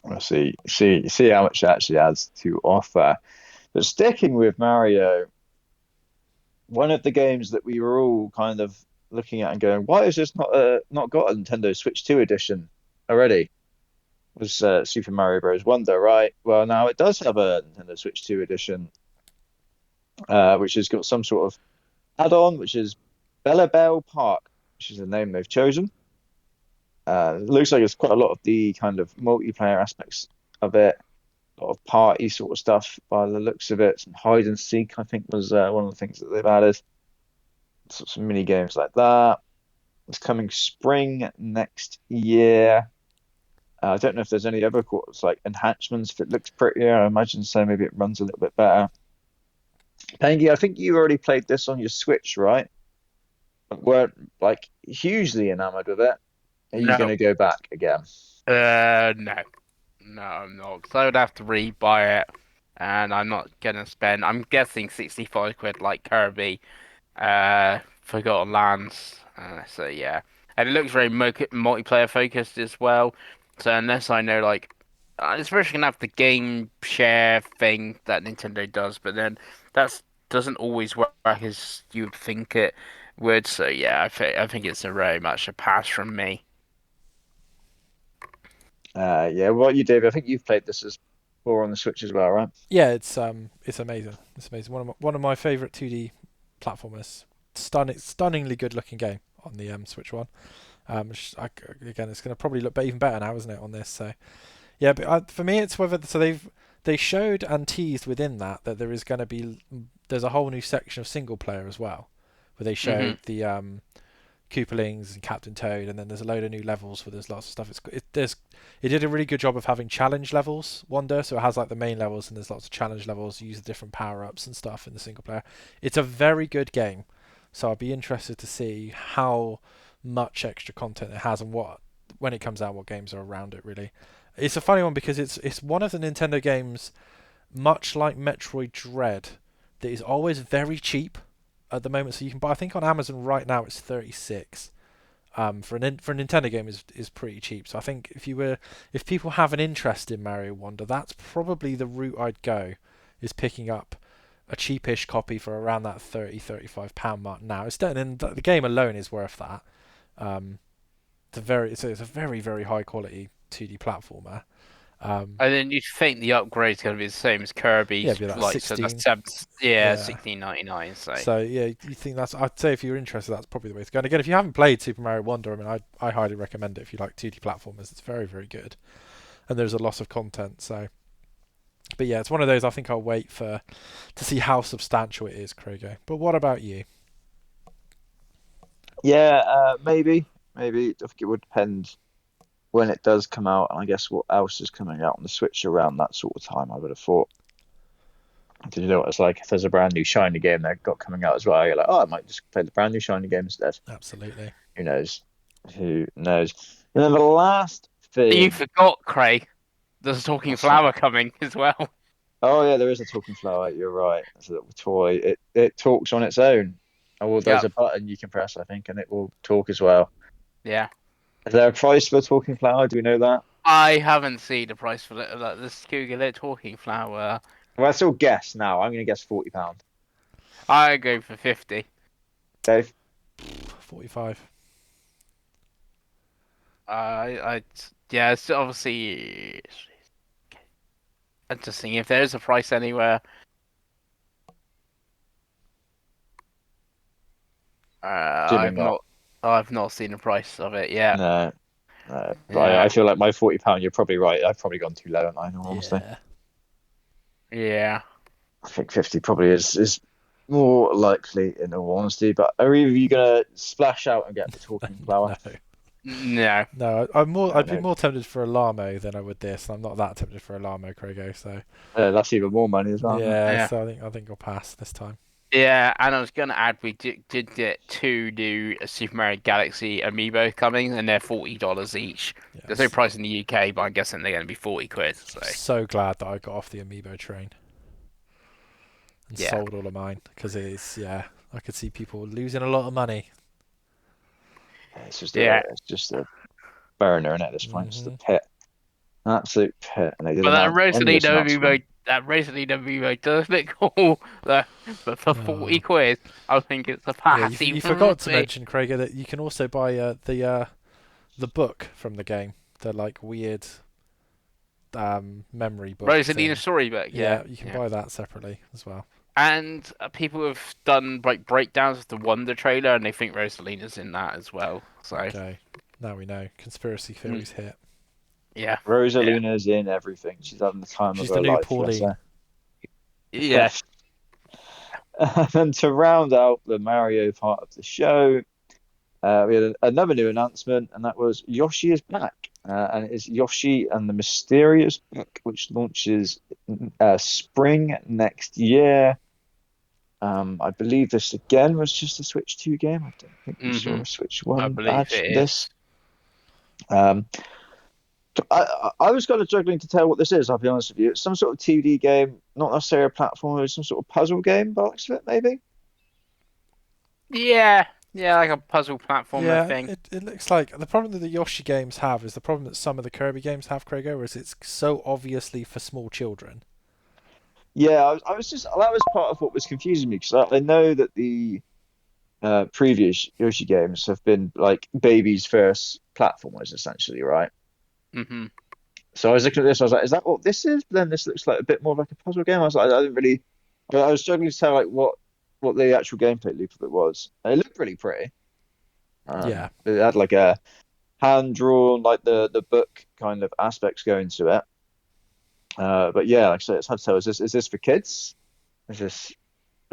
We'll see how much it actually has to offer. But sticking with Mario, one of the games that we were all kind of looking at and going, why is this not got a Nintendo Switch 2 edition already? Was Super Mario Bros. Wonder, right? Well, now it does have a Nintendo Switch 2 edition, which has got some sort of add-on, which is Bella Bell Park, which is the name they've chosen. It looks like it's quite a lot of the kind of multiplayer aspects of it, a lot of party sort of stuff by the looks of it. Some hide and seek, I think, was one of the things that they've added. Some mini games like that. It's coming spring next year. I don't know if there's any other like enhancements. If it looks prettier, I imagine so. Maybe it runs a little bit better. Pengi, I think you already played this on your Switch, right? Weren't like hugely enamored with it. Are you going No, to go back again? no, no, I'm not. Because I would have to rebuy it, and I'm not gonna spend. I'm guessing 65 quid like Kirby, Forgotten Lands. So yeah, and it looks very multiplayer focused as well. So unless I know like, it's first gonna have the game share thing that Nintendo does, but then that's doesn't always work as you would think it would. So yeah, I think it's a very much a pass from me. Yeah, what you did, I think you've played this as before on the Switch as well, right? Yeah, it's amazing. It's amazing. One of my favorite 2D platformers. Stunningly good looking game on the Switch One. Again, it's going to probably look even better now, isn't it, on this? So yeah, but for me, it's whether they showed and teased within that there is going to be there's a whole new section of single player as well, where they Hmm. showed the Koopalings and Captain Toad, and then there's a load of new levels where there's lots of stuff. It did a really good job of having challenge levels. Wonder, so it has like the main levels, and there's lots of challenge levels. You use the different power ups and stuff in the single player. It's a very good game, so I'd be interested to see how much extra content it has and what when it comes out, what games are around it. Really, it's a funny one because it's one of the Nintendo games, much like Metroid Dread, that is always very cheap at the moment. So you can buy. I think on Amazon right now it's 36. For a Nintendo game is pretty cheap. So I think if people have an interest in Mario Wonder, that's probably the route I'd go. Is picking up a cheapish copy for around that 30-35 pound mark now. And the game alone is worth that. Um, it's a very very high quality 2D platformer. Um, And then you think the upgrade's going to be the same as yeah, Kirby's, it'd be like like so that's 16. yeah, Yeah. 16.99. So So yeah, you think that's? I'd say if you're interested, that's probably the way to go. And again, if you haven't played Super Mario Wonder, I mean, I highly recommend it if you like 2D platformers. It's very very good, and there's a lot of content. So, but yeah, it's one of those. I think I'll wait to see how substantial it is, Craigo. But what about you? Yeah, maybe. I think it would depend when it does come out, and I guess what else is coming out on the Switch around that sort of time. I would have thought. Did you know what it's like? If there's a brand new shiny game they've got coming out as well, you're like, oh, I might just play the brand new shiny game instead. Absolutely. Who knows? Who knows? And then the last you thing. forgot, Craig. There's a talking What's that? flower coming as well. Oh yeah, there is a talking flower. You're right. It's a little toy. It talks on its own. Oh, there's Yep. a button you can press, I think, and it will talk as well. Yeah. Is there a price for a talking flower? Do we know that? I haven't seen the price for this Cougar talking flower. Well, let's all guess now. I'm going to guess £40. I go for 50. Dave? 45. I yeah, it's obviously interesting if there's a price anywhere. Assuming not. I've not seen the price of it yet. No, no. But I Yeah. feel like my £40, you're probably right. I've probably gone too low, in all honesty. Yeah. Yeah. I think 50 probably is more likely, in all honesty. But are either of you going to splash out and get the talking flower? No. No. No, I'm more. No, I'd be no. more tempted for a Lamo than I would this. And I'm not that tempted for a Lamo, Craigo. So That's even more money as well, isn't it? yeah, Yeah. so I think I'll pass this time. Yeah, and I was gonna add we did get two new Super Mario Galaxy amiibo coming, and they're $40 each. There's no Yes. price in the UK, but I'm guessing they're gonna be 40 quid. So So glad that I got off the amiibo train and yeah, sold all of mine because it is, yeah, I could see people losing a lot of money. yeah. It's just a burner, and at this point, just a Hmm. pit, an absolute pit. And they did But that an endless Rosalina announcement. amiibo, does look cool. But for 40 Oh. quid, I think it's a Yeah, party. you forgot to mention, Craig, that you can also buy the book from the game, the like weird memory book Rosalina thing. storybook, yeah, Yeah, you can yeah. buy that separately as well. And people have done like breakdowns of the Wonder trailer, and they think Rosalina's in that as well. So Okay, now we know. Conspiracy mm, theories hit. yeah, yeah, Rosalina's in everything. She's having the time of She's the her new life, bless Pauline. her. yeah. And then to round out the Mario part of the show, we had another new announcement, and that was Yoshi is back. And it is Yoshi and the Mysterious Book, which launches spring next year. I believe this again was just a Switch 2 game. I don't think we saw hmm a Switch I 1 believe badge it for is. this. Um, I was kind of struggling to tell what this is, I'll be honest with you. It's some sort of 2D game, not necessarily a platform, it's some sort of puzzle game, by the looks of it, maybe. Yeah, yeah, like a puzzle platformer Yeah, thing. it looks like the problem that the Yoshi games have is the problem that some of the Kirby games have, Krago, is it's so obviously for small children. Yeah, I was just that was part of what was confusing me because I know that the previous Yoshi games have been like babies' first platformers, essentially, right? hmm So I was looking at this, I was like, is that what this is? But then this looks like a bit more like a puzzle game. I was like, I didn't really, I was struggling to tell like what the actual gameplay loop of it was. And it looked really pretty. Yeah, It had like a hand drawn, like the book kind of aspects going to it. But yeah, like I said, it's hard to tell. Is this for kids? Is this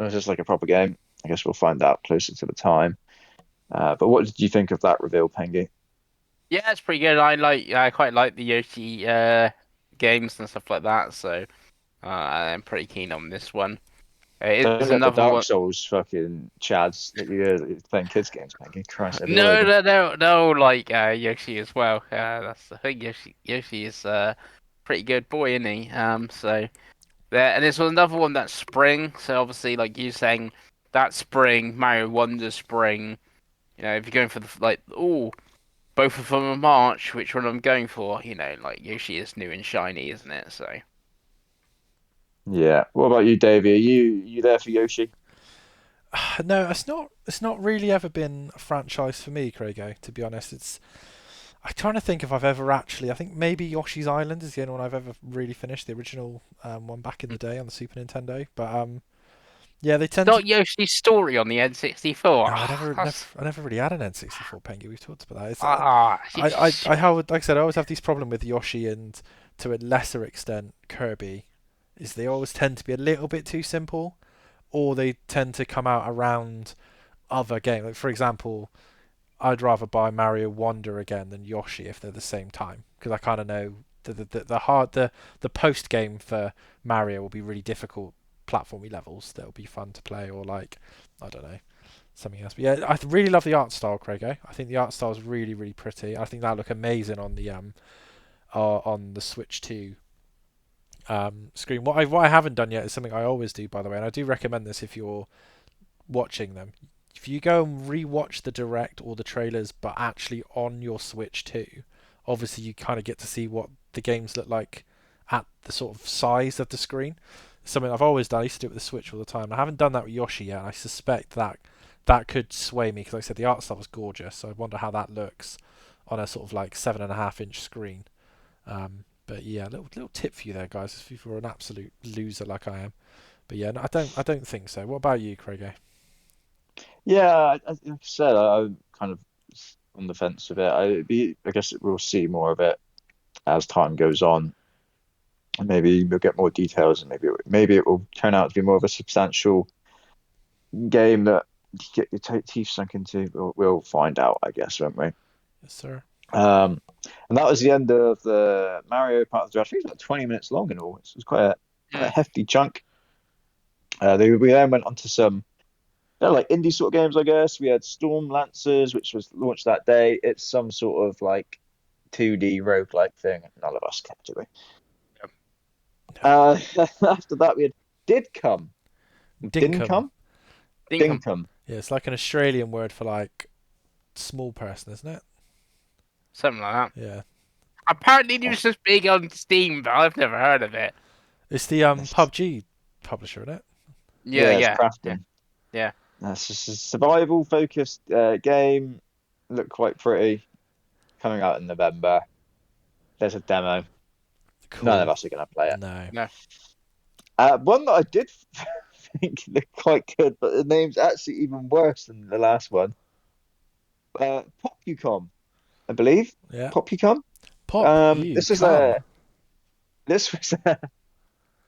is this like a proper game? I guess we'll find out closer to the time. But what did you think of that reveal, Pengi? Yeah, it's pretty good. I quite like the Yoshi games and stuff like that. So I'm pretty keen on this one. Don't It's let the another Dark one. Souls fucking chads that you're playing kids games, Pengi. Christ, every word of No, them. no, no, no, like Yoshi as well. That's the thing. Yoshi is pretty good boy, isn't he? So there, and this was another one that's spring. So obviously, like you saying, that spring, Mario Wonder spring. You know, if you're going for the like, oh, both of them are March. Which one I'm going for? You know, like Yoshi is new and shiny, isn't it? So Yeah. What about you, Davey? Are you there for Yoshi? no, it's not. It's not really ever been a franchise for me, Krago. To be honest, it's. I'm trying to think if I've ever actually. I think maybe Yoshi's Island is the only one I've ever really finished, the original one back in the day on the Super Nintendo. But yeah, they tend to. not Yoshi's Story on the N64. No, Ah, that's I never really had an N64 Pengy. We've talked about that. shit. I have, like I said, I always have this problem with Yoshi and to a lesser extent Kirby, is they always tend to be a little bit too simple, or they tend to come out around other games. Like for example, I'd rather buy Mario Wonder again than Yoshi if they're the same time because I kind of know the post game for Mario will be really difficult platformy levels that will be fun to play, or like I don't know, something else. But yeah, I really love the art style, Craigo. I think the art style is really, really pretty. I think that'll look amazing on the Switch 2 screen. What I haven't done yet is something I always do, by the way, and I do recommend this if you're watching them. If you go and rewatch the direct or the trailers, but actually on your Switch 2, obviously you kind of get to see what the games look like at the sort of size of the screen. Something I've always done. I used to do it with the Switch all the time. I haven't done that with Yoshi yet. And I suspect that could sway me because, like I said, the art style was gorgeous. So I wonder how that looks on a sort of like 7.5-inch screen. But yeah, little tip for you there, guys, if you're an absolute loser like I am. But yeah, no, I don't think so. What about you, Craig? Yeah, like I said, I'm kind of on the fence with it. I guess we'll see more of it as time goes on. And maybe we'll get more details, and maybe it will turn out to be more of a substantial game that you get your teeth sunk into. We'll find out, I guess, won't we? Yes, sir. Um, and that was the end of the Mario part of the draft. I think it was about 20 minutes long in all. It was quite a Mm. hefty chunk. We then went on to some like indie sort of games, I guess. We had Storm Lancers, which was launched that day. It's some sort of like 2D roguelike thing. None of us kept it. After that, we had Did Come. Didn't Dinkum. come? Dinkum. Dinkum. Yeah, it's like an Australian word for like small person, isn't it? Something like that. Yeah. Apparently, it was just big on Steam, but I've never heard of it. It's the PUBG publisher, isn't it? Yeah, Yeah, it's yeah, yeah, crafting. yeah. It's just a survival focused game. Looked quite pretty. Coming out in November. There's a demo. None of Cool. us are going to play it. No. No. One that I did think looked quite good, but the name's actually even worse than the last one. Popucom, I believe. Yeah. Popucom. Pop you This is come.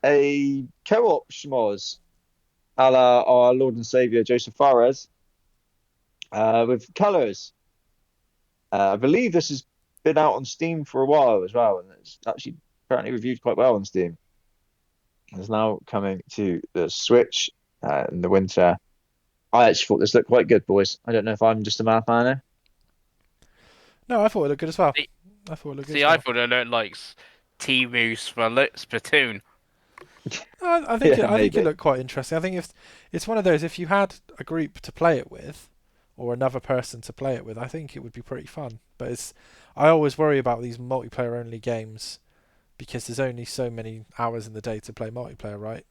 a co-op schmoz, a la our Lord and Savior Joseph Fares, with colours. I believe this has been out on Steam for a while as well, and it's actually apparently reviewed quite well on Steam. It's now coming to the Switch in the winter. I actually thought this looked quite good, boys. I don't know if I'm just a madman. No, I thought it looked good as well. See, I thought it looked good see, as I well. thought it looked like T-Moose for Splatoon. I think Yeah, I think it maybe. looked quite interesting. I think if it's one of those, if you had a group to play it with, or another person to play it with, I think it would be pretty fun. But I always worry about these multiplayer only games because there's only so many hours in the day to play multiplayer, right?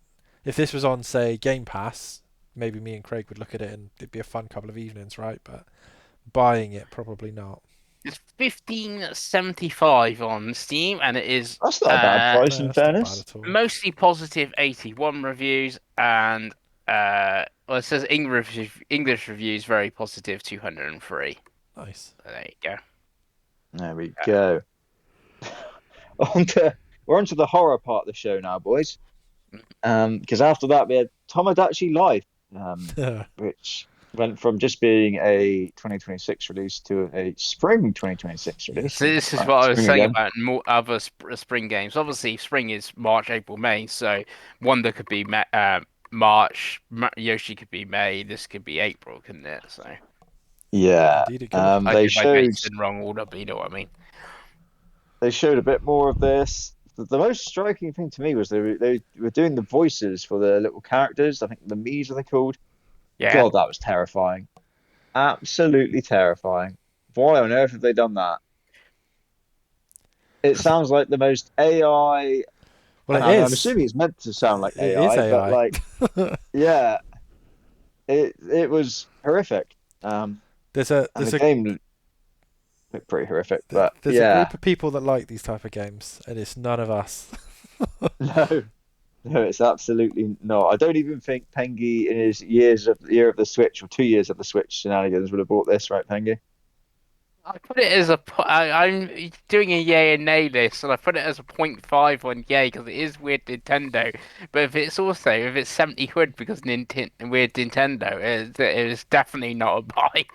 If this was on, say, Game Pass, maybe me and Craig would look at it and it'd be a fun couple of evenings, right? But buying it, probably not. It's 15.75 on Steam, and it is That's not a bad price, No, in that's not bad fairness. at all. mostly positive 81 reviews, and well, it says English reviews very positive 203. Nice. So there you go. There we Uh, go. On to, we're on to the horror part of the show now, boys. Because after that we had Tomodachi Life, which went from just being a 2026 release to a spring 2026 release. So this is Right, what I was spring saying again. about more other spring games. Obviously, spring is March, April, May. So Wonder could be March, Yoshi could be May. This could be April, couldn't it? So Yeah. Indeed, it could. I They get my showed dates in wrong order, but you know what I mean. they showed a bit more of this. The most striking thing to me was they were doing the voices for the little characters. I think the Mii's are they called. Yeah. God, that was terrifying. Absolutely terrifying. Why on earth have they done that? It sounds like the most AI, Well, and it I'm is. assuming it's meant to sound like It is AI, but AI. like, yeah, it was horrific. there's a And the there's a game looked pretty horrific, but there's a yeah, group of people that like these type of games, and it's none of us. no, no, it's absolutely not. I don't even think Pengi in his year of the Switch or 2 years of the Switch shenanigans would have bought this, right, Pengi? I put it as I'm doing a yay and nay list, and I put it as a point 0.5 on yay because it is weird Nintendo. But if it's 70 quid because weird Nintendo, it is definitely not a buy.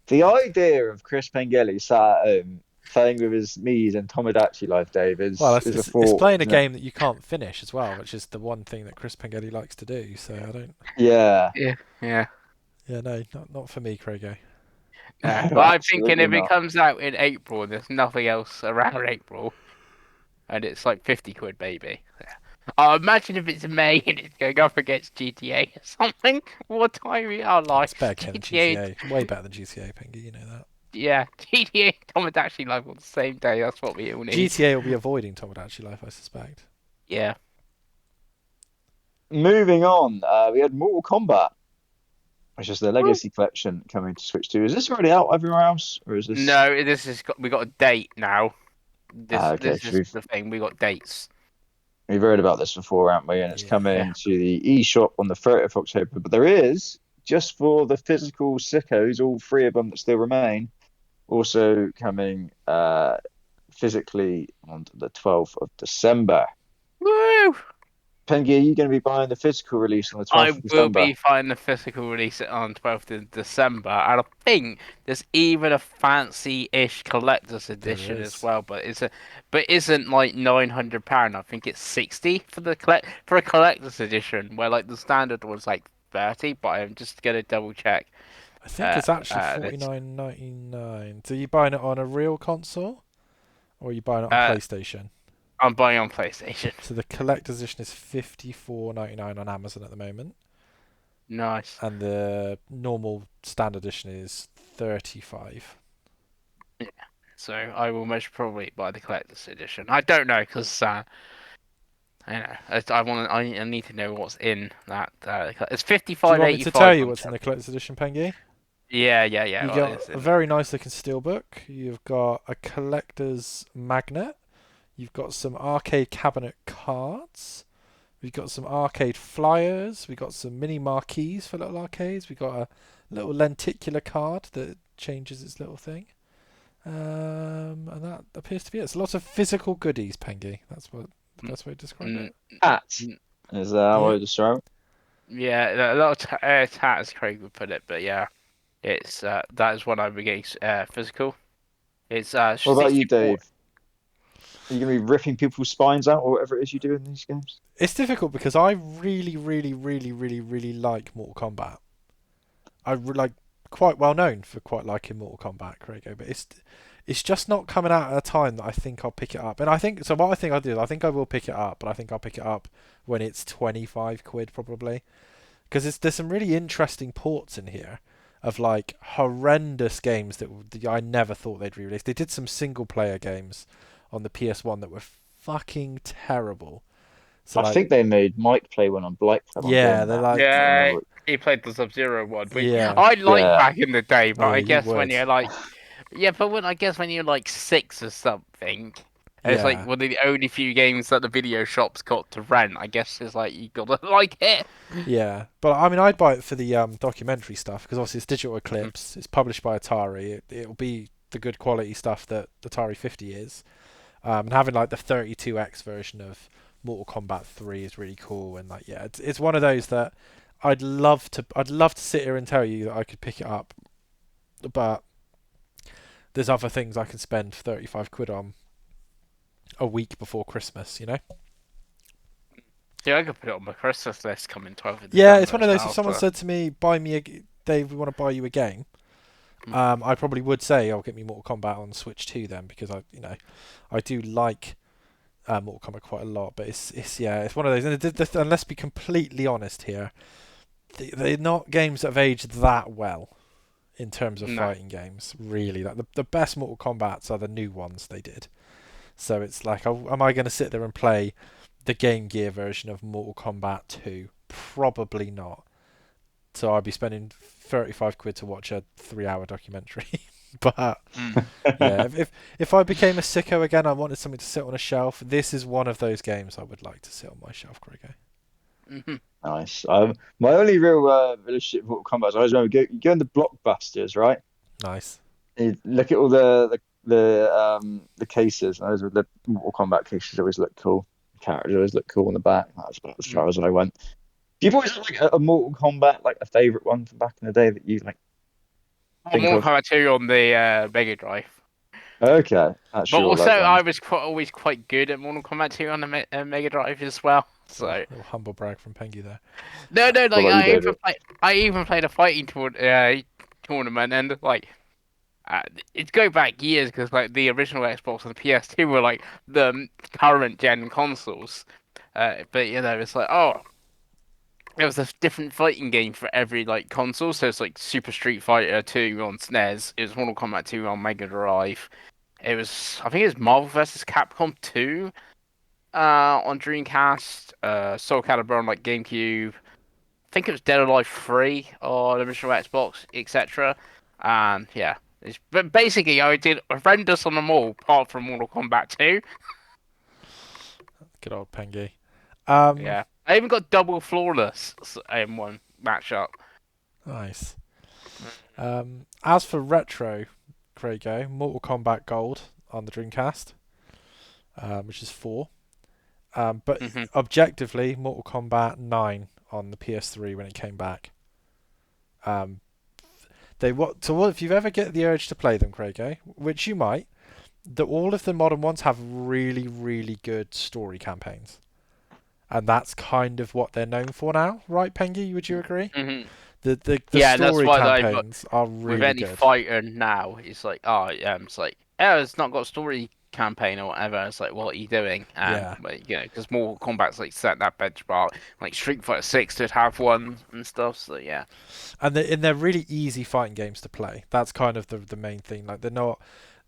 The idea of Chris Pengelly sat at home playing with his Mii's and Tomodachi Life, Dave, Well, is a it's thought, playing a isn't it? game that you can't finish as well, which is the one thing that Chris Pengelly likes to do. So I don't. Yeah, Yeah, yeah. Yeah, no, not for me, Craigo. no, But I'm thinking absolutely if it not. comes out in April and there's nothing else around April, and it's like 50 quid, maybe. I imagine if it's May and it's going up against GTA or something. What time we are Oh, it's like better than GTA? GTA. Way better than GTA, Pengy. You know that. Yeah, GTA Tomodachi Life on the same day. That's what we all need. GTA will be avoiding Tomodachi Life, I suspect. Yeah. Moving on, we had Mortal Kombat, which is the Woo. Legacy Collection coming to Switch 2. Is this already out everywhere else, or is this? No, we got a date now. Okay, This so is the thing. We got dates. we've heard about this before, haven't we? And it's Yeah. Yeah. coming to the eShop on the 30th of October. But there is just for the physical sickos, all three of them that still remain, also coming physically on the 12th of December. Woo! Pengi, are you going to be buying the physical release on the I 12th of will December? be finding the physical release on 12th of December, and I think there's even a fancy-ish collector's There edition as is. well, but isn't like £900. I think it's 60 for for a collector's edition, where like the standard was like 30. But I'm just gonna double check. I think it's actually This. $49.99. So you buying it on a real console, or are you buying it on Uh, PlayStation? I'm buying on PlayStation. So the collector's edition is $54.99 on Amazon at the moment, Nice. and the normal standard edition is 35. Yeah. So I will most probably buy the collector's edition. I don't know because I know I want I need to know what's in that. It's Do you want me to 55.85 tell you on what's in the collector's edition, Pengi? Yeah. You Well, got it's a in there. very nice looking steelbook. You've got a collector's magnet. You've got some arcade cabinet cards. We've got some arcade flyers. We've got some mini marquees for little arcades. We've got a little lenticular card that changes its little thing. And that appears to be it. It's lots of physical goodies, Pengi. That's what the Mm, best way to describe mm, it. Hat mm, is how I Yeah. would describe it. Yeah, a lot of tat as Craig would put it, but yeah, it's that is one I would get physical. It's What about you, 64. Dave? Are you going to be ripping people's spines out or whatever it is you do in these games? It's difficult because I really, really, really, really, really like Mortal Kombat. Like quite well known for quite liking Mortal Kombat, Craigo, but it's just not coming out at a time that I think I'll pick it up. And I think so. What I think I'll do is I think I will pick it up, but I think I'll pick it up when it's 25 quid probably, because there's some really interesting ports in here of like horrendous games that I never thought they'd re-release. They did some single player games on the PS1 that were fucking terrible. So I like, think they made Mike play one on Blight Club on yeah, Game they're That. like, I Yeah, remember. he played the Sub-Zero one, which yeah, I liked Yeah, back in the day. But yeah, I you guess when would, you're like, yeah, but when I guess when you're like 6 or something, it's like yeah. one of the only few games that the video shops got to rent. I guess it's like you gotta like it. Yeah, but I mean, I'd buy it for the documentary stuff because obviously it's digital Mhm. Eclipse. It's published by Atari. It'll be the good quality stuff that Atari 50 is. And having like the 32x version of Mortal Kombat 3 is really cool. And like, yeah, it's one of those that I'd love to sit here and tell you that I could pick it up, but there's other things I can spend 35 quid on a week before Christmas. You know? Yeah, I could put it on my Christmas list coming 12th of Yeah, it's December one of as those. If well. someone But said to me, "Buy me Dave, we want to buy you a game," mm, I probably would say, "I'll get me Mortal Kombat on Switch 2 then," because I do like Mortal Kombat quite a lot. But it's yeah, it's one of those. And let's be completely honest here, they're not games that have aged that well in terms of no, fighting games. Really, like the best Mortal Kombats are the new ones they did. So it's like, am I going to sit there and play the Game Gear version of Mortal Kombat 2? Probably not. So I'd be spending 35 quid to watch a 3 hour documentary. But mm, yeah, if I became a sicko again, I wanted something to sit on a shelf. This is one of those games I would like to sit on my shelf, Gregor. mhm. nice. My only real relationship with Mortal Kombat is I always remember you go in the blockbusters, right? Nice. You look at all the cases, and those were the Mortal Kombat cases always look cool. The characters always look cool on the back. That's about as Mm. far as I went. Do you always have like a Mortal Kombat, like a favorite one from back in the day that you like Oh, think Mortal of? Kombat 2 on the Mega Drive. Okay, that's But your also, like one. I was always quite good at Mortal Kombat 2 on the Mega Drive as well. So Little humble brag from Pengi there. no, What like about you, David? I even played a fighting tournament, and like it's go back years because like the original Xbox and the PS2 were like the current gen consoles. But it's like there was a different fighting game for every like console. So it's like Super Street Fighter 2 on SNES. It was Mortal Kombat 2 on Mega Drive. I think it was Marvel vs. Capcom 2 on Dreamcast, Soul Calibur on like GameCube. I think it was Dead or Alive 3 on original Xbox, etc. And yeah, but basically I did horrendous on them all, apart from Mortal Kombat 2. Good old Pengi. Yeah, I even got double flawless in one matchup. Nice. As for retro, Craigo, Mortal Kombat Gold on the Dreamcast, which is 4. But Hmm. objectively, Mortal Kombat 9 on the PS3 when it came back. Um, what if you ever get the urge to play them, Craig, which you might, all of the modern ones have really, really good story campaigns. And that's kind of what they're known for now, right, Pengi? Would you agree? Hmm. The Yeah, and that's story why campaigns are with really any good. fighter now, it's like, oh, yeah, it's like, oh, it's not got a story campaign or whatever. It's like, what are you doing? Yeah. But, because Mortal Kombat's like set that benchmark. Like Street Fighter 6 did have one and stuff. So yeah. And they're really easy fighting games to play. That's kind of the main thing. Like they're not.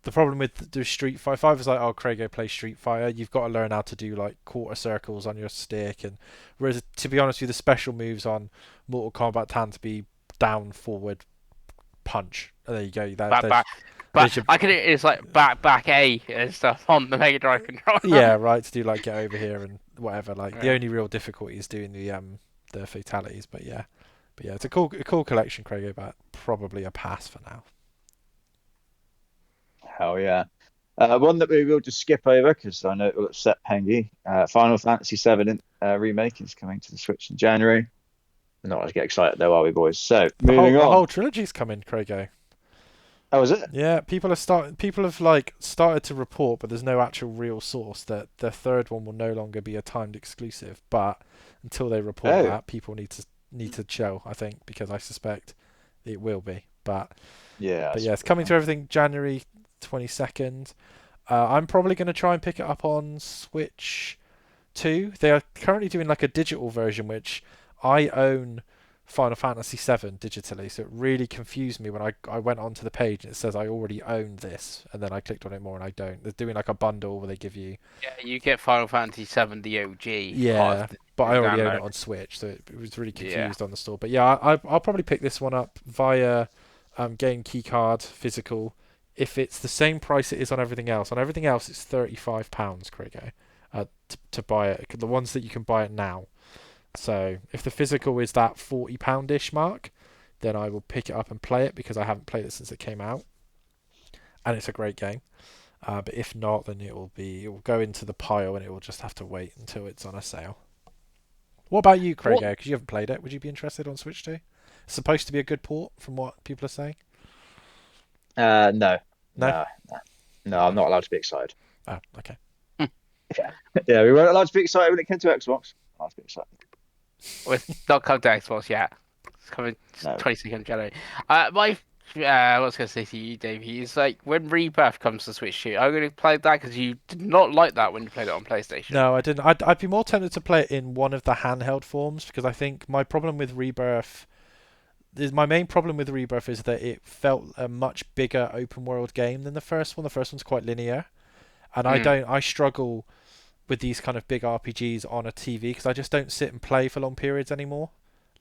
The problem with the Street Fighter 5 is like, oh, Craig, go play Street Fighter. You've got to learn how to do like quarter circles on your stick, and whereas to be honest with you, the special moves on Mortal Kombat tend to be down, forward, punch. There you go. Back, back, There's your I can. It's like back A and stuff on the Mega Drive controller. yeah, right, to do like get over here and whatever. Like the Yeah. only real difficulty is doing the fatalities. But yeah, it's a cool collection, Craig. But probably a pass for now. Hell yeah. One that we will just skip over because I know it will upset Pengi. Final Fantasy VII remake is coming to the Switch in January. Not to get excited though, are we, boys? So moving The on. whole trilogy's coming, Craig. Oh, is it? Yeah, people have like started to report, but there's no actual real source that the third one will no longer be a timed exclusive. But until they report Oh, that, people need to chill, I think, because I suspect it will be. yeah. I But yeah, saw it's coming that. to everything January 22nd. I'm probably going to try and pick it up on Switch 2. They are currently doing like a digital version, which I own Final Fantasy VII digitally, so it really confused me when I went onto the page and it says I already own this, and then I clicked on it more and I don't. They're doing like a bundle where they give you Yeah, you get Final Fantasy VII the OG part yeah, of but the I already own it download. on Switch, so it was really Yeah. confused on the store. But yeah, I'll probably pick this one up via game keycard physical. If it's the same price it is on everything else it's £35, Craig, to buy it. The ones that you can buy it now. So if the physical is that £40-ish mark, then I will pick it up and play it because I haven't played it since it came out, and it's a great game. But if not, then it will go into the pile and it will just have to wait until it's on a sale. What about you, Craig? What? Because you haven't played it, would you be interested on Switch 2? It's supposed to be a good port from what people are saying. No, No. no, no. I'm not allowed to be excited. Oh, okay. Yeah, yeah. We weren't allowed to be excited when it came to Xbox. Allowed to be excited. With not come to Xbox yet. It's coming No. 22nd January. I was gonna say to you, Dave. He's like when Rebirth comes to Switch 2, I'm gonna play that because you did not like that when you played it on PlayStation. No, I didn't. I'd be more tempted to play it in one of the handheld forms because I think my problem with Rebirth my main problem with Rebirth is that it felt a much bigger open world game than the first one. The first one's quite linear, and Mm. I struggle with these kind of big RPGs on a TV because I just don't sit and play for long periods anymore.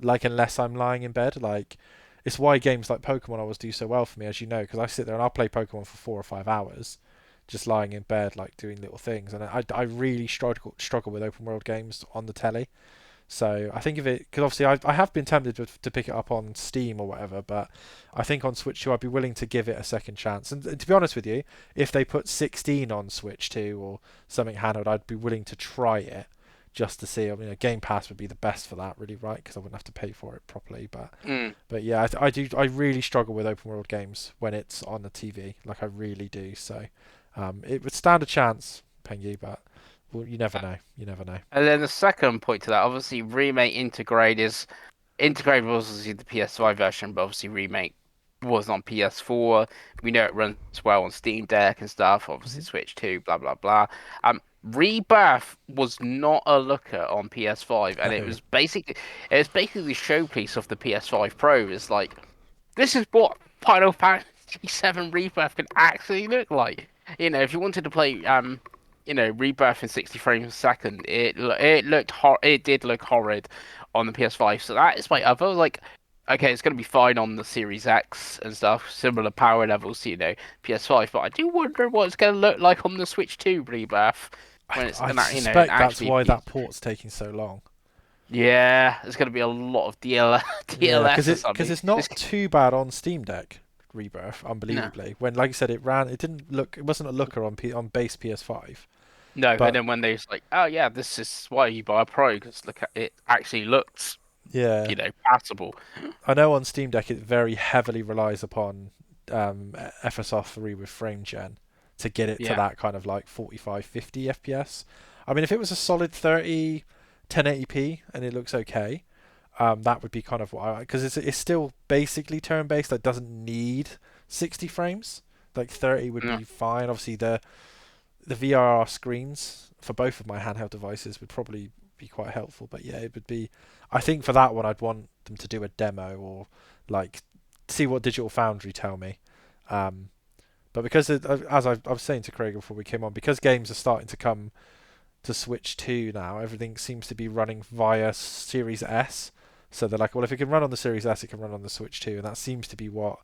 Like unless I'm lying in bed, like it's why games like Pokemon always do so well for me, as you know, because I sit there and I'll play Pokemon for 4 or 5 hours, just lying in bed, like doing little things, and I really struggle with open world games on the telly. So I think of it because obviously I have been tempted to pick it up on Steam or whatever, but I think on Switch 2 I'd be willing to give it a second chance. And to be honest with you, if they put 16 on Switch 2 or something handheld, I'd be willing to try it just to see. I mean, a Game Pass would be the best for that, really, right? Because I wouldn't have to pay for it properly. Mm. But yeah, I really struggle with open world games when it's on the TV, like I really do. So it would stand a chance, Pengi, but well, you never know. You never know. And then the second point to that, obviously, Remake Integrate was obviously the PS5 version, but obviously Remake was on PS4. We know it runs well on Steam Deck and stuff. Obviously, Mhm. Switch 2, blah blah blah. Rebirth was not a looker on PS5, and No. it's basically the showpiece of the PS5 Pro. It's like this is what Final Fantasy VII Rebirth can actually look like. If you wanted to play Rebirth in 60 frames a second, it did look horrid on the PS5. So that is why I felt like, okay, it's gonna be fine on the Series X and stuff, similar power levels to PS5. But I do wonder what it's gonna look like on the Switch 2 Rebirth when it's I gonna suspect that's actually why be. that port's taking so long. Yeah, there's gonna be a lot of Yeah, DLS or because something. it's not too bad on Steam Deck. Rebirth, No. unbelievably, when like I said, it wasn't a looker on base PS5. No, and But then when they was like, oh yeah, this is why you buy a Pro because look at it actually looks, yeah, passable. I know on Steam Deck it very heavily relies upon FSR 3 with frame gen to get it to Yeah. that kind of like 45, 50 FPS. I mean, if it was a solid 30, 1080p and it looks okay, that would be kind of what I, because it's still basically turn-based. That doesn't need 60 frames. Like 30 would No. be fine. Obviously, the VRR screens for both of my handheld devices would probably be quite helpful. But yeah, it would be. I think for that one, I'd want them to do a demo or like see what Digital Foundry tell me. Um, but because as I was saying to Craig before we came on, because games are starting to come to Switch 2 now, everything seems to be running via Series S. So they're like, well, if it can run on the Series S, it can run on the Switch 2, and that seems to be what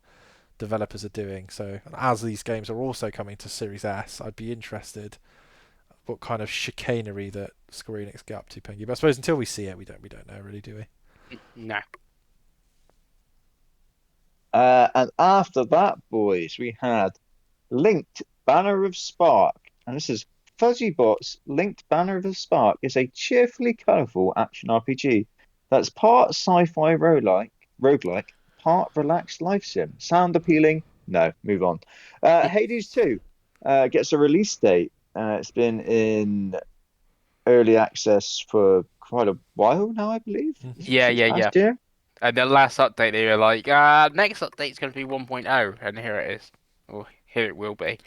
developers are doing. So as these games are also coming to Series S, I'd be interested what kind of chicanery that Square Enix get up to, Pengi. But I suppose until we see it, we don't know really, do we? No. And after that, boys, we had Linked Banner of Spark. And this is Fuzzybot's Linked Banner of the Spark is a cheerfully colourful action RPG that's part sci-fi roguelike, part relaxed life sim. Sound appealing? No, move on. Hades 2 gets a release date. It's been in early access for quite a while now, I believe. Yeah, Since yeah, yeah. last year. And the last update, they were like, next update's going to be 1.0, and here it is. Or here it will be.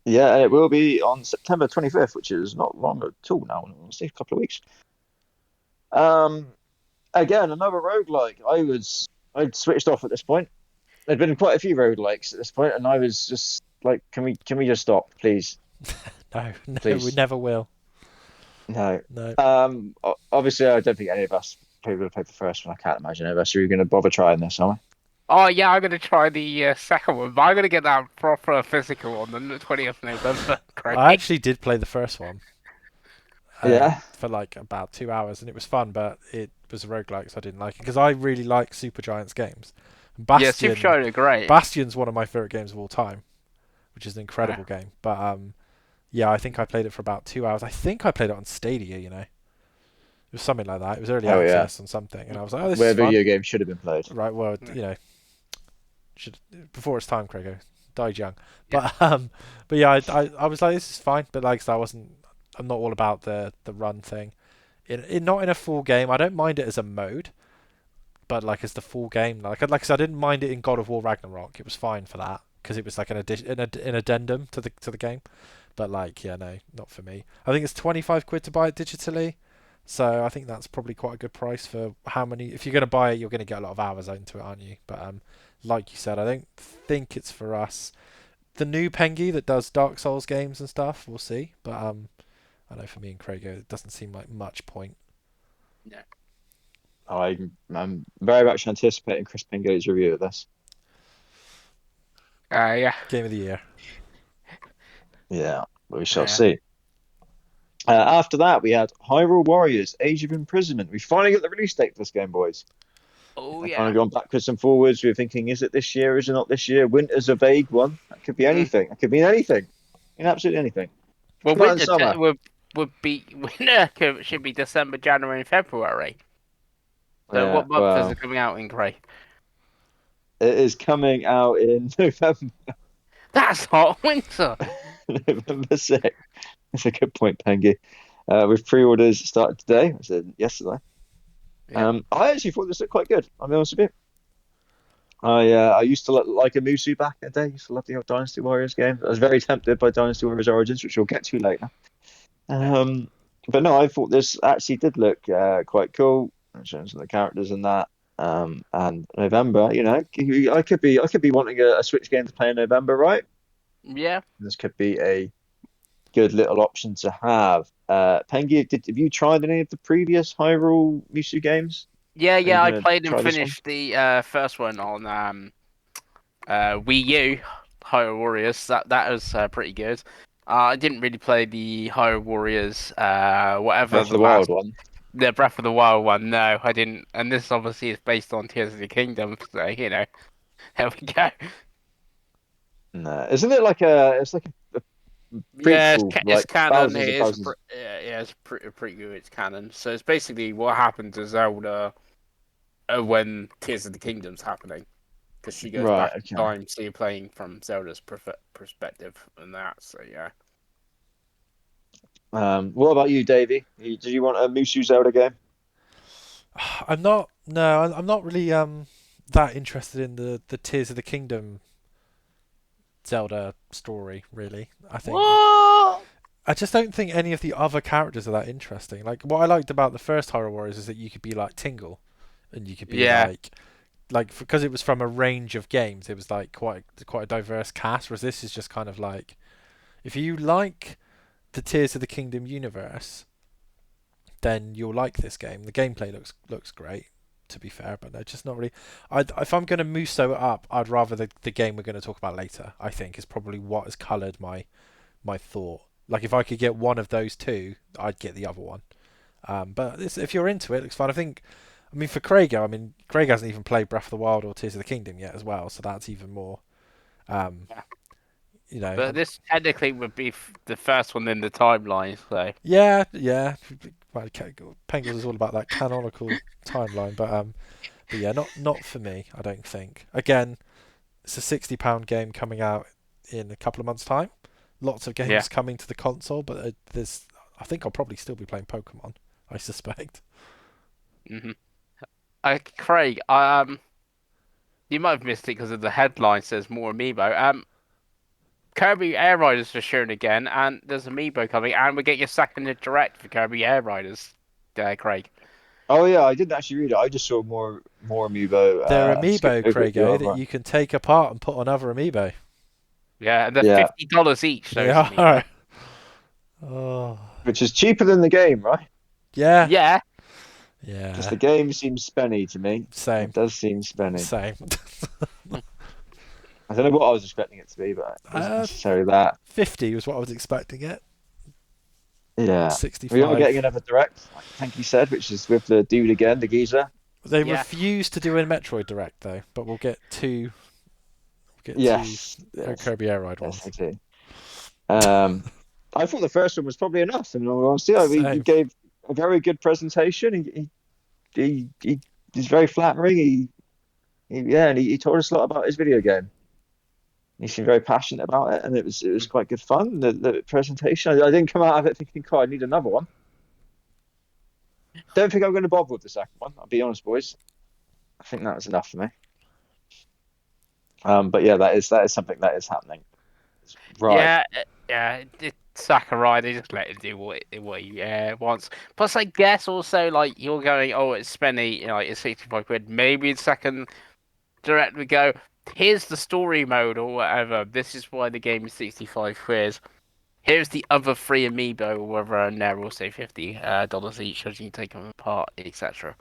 Yeah, and it will be on September 25th, which is not long at all now. It's a couple of weeks. Um, Again, another roguelike. I'd switched off at this point. There'd been quite a few roguelikes at this point, and I was just like, can we just stop, please? No, no, we Please. never will. No. No. Obviously I don't think any of us people have played the first one. I can't imagine any of us are going to bother trying this, are we? Oh, yeah, I'm going to try the second one, but I'm going to get that proper physical on the 20th of November. Great. I actually did play the first one Yeah. for like about 2 hours, and it was fun, but it was a roguelike, so I didn't like it because I really like Supergiant's games. Yeah, Super Shine are great. Bastion's one of my favorite games of all time, which is an Yeah. incredible game. But yeah, I think I played it for about 2 hours. I think I played it on Stadia. It was something like that. It was early Oh yeah. access on something, and I was like, oh, this Where is fun. video games should have been played. Right, well, Yeah. should before its time, Craig. Died young. Yeah. But yeah, I was like, this is fine. But like, so I'm not all about the run thing. Not in a full game. I don't mind it as a mode, but like as the full game, like I said, I didn't mind it in God of War Ragnarok. It was fine for that because it was like an addition, an addendum to the game. But like, yeah, no, not for me. I think it's 25 quid to buy it digitally. So I think that's probably quite a good price for how many. If you're going to buy it, you're going to get a lot of hours into it, aren't you? But like you said, I don't think it's for us. The new Pengi that does Dark Souls games and stuff, we'll see. But I know for me and Craig, it doesn't seem like much point. Yeah. I'm very much anticipating Chris Pingo's review of this. Yeah. Game of the year. Yeah, we shall Yeah. see. After that, we had Hyrule Warriors: Age of Imprisonment. We finally got the release date for this game, boys. Oh, I've yeah. kind of gone backwards and forwards. We were thinking, is it this year? Is it not this year? Winter's a vague one. That could be anything. It could mean anything. Absolutely anything. Well, Come on, winter summer. would be winter should be December, January, and February. So Yeah, what month is well, it coming out in, Craig? it is coming out in November, That's hot winter. November 6th. That's a good point, Pengi. With pre-orders started today. I said yesterday. Yeah. I actually thought this looked quite good. I'll be honest with you. I used to like a Musu back in the day. I used to love the old Dynasty Warriors game. I was very tempted by Dynasty Warriors Origins, which we'll get to later. But no, I thought this actually did look quite cool in terms of the characters and that. And November, I could be wanting a Switch game to play in November, right? Yeah. This could be a good little option to have. Pengi, have you tried any of the previous Hyrule Musu games? Yeah, Are you yeah. I gonna played and try this one? finished the first one on Wii U, Hyrule Warriors. That was pretty good. I didn't really play the Hyrule Warriors, whatever Breath of the the Wild last, one. the Breath of the Wild one. No, I didn't. And this obviously is based on Tears of the Kingdom, so there we go. No, isn't it like it's like Yeah, prequel, it's like canon. thousands and thousands. Yeah, it's pretty good. It's canon. So it's basically what happened to Zelda when Tears of the Kingdom's happening, because she goes Right. back in Okay. time, so you're playing from Zelda's perspective and that. So yeah. What about you, Davey? Do you want a Musou Zelda game? I'm not. No, I'm not really that interested in the Tears of the Kingdom Zelda story. Really, I think What? I just don't think any of the other characters are that interesting. Like what I liked about the first Hyrule Warriors is that you could be like Tingle, and you could be Yeah. like because it was from a range of games. It was like quite a diverse cast. Whereas this is just kind of like if you like the Tears of the Kingdom universe, then you'll like this game. The gameplay looks great, to be fair, but they're just not really. If I'm going to Muso it up, I'd rather the game we're going to talk about later. I think is probably what has coloured my thought. Like if I could get one of those two, I'd get the other one. But if you're into it, it looks fun. I mean, for Craigo, I mean, Craig hasn't even played Breath of the Wild or Tears of the Kingdom yet as well, so that's even more. Um, Yeah. you know, But this technically would be the first one in the timeline. So yeah. Well, Pengels is all about that canonical timeline, but yeah, not for me. I don't think. Again, it's a £60 game coming out in a couple of months' time. Lots of yeah. games coming to the console, but there's. I think I'll probably still be playing Pokemon. I suspect. hmm Craig, you might have missed it because of the headline says more amiibo. Kirby Air Riders are shown again, and there's amiibo coming, and we're getting a second direct for Kirby Air Riders. Craig. Oh yeah, I didn't actually read it. I just saw more amiibo They're and skipped amiibo, over a few Craigo, that other. you can take apart and put on other amiibo. Yeah, and they're Yeah, $50 each. They Those amiibo. are. Oh, which is cheaper than the game, right? yeah, Yeah. Because yeah. the game seems spenny to me. Same, It does seem spenny. same. I don't know what I was expecting it to be, but it wasn't uh, necessarily that. 50 was what I was expecting it. Yeah. We are getting 65. another direct, like Pengi said, which is with the dude again, the geezer. They Yeah. refused to do a Metroid Direct though, but we'll get two. We'll get two Yes, yes, Kirby Air Ride yes, I ones. do. I thought the first one was probably enough. In all honesty, I mean, he Same. gave a very good presentation. He's very flattering. Yeah, and he told us a lot about his video game. He seemed very passionate about it, and it was quite good fun. The presentation. I didn't come out of it thinking, "God, I need another one." Don't think I'm going to bother with the second one. I'll be honest, boys. I think that was enough for me. But yeah, that is something that is happening. Right. Yeah. Yeah. Sakurai, they just let him do what he wants. Plus, I guess also like you're going, oh, it's spenny, like it's 65 quid. Maybe in second direct we go. Here's the story mode or whatever. This is why the game is 65 quid. Here's the other three amiibo or whatever, and they're also $50 each as you take them apart, etc.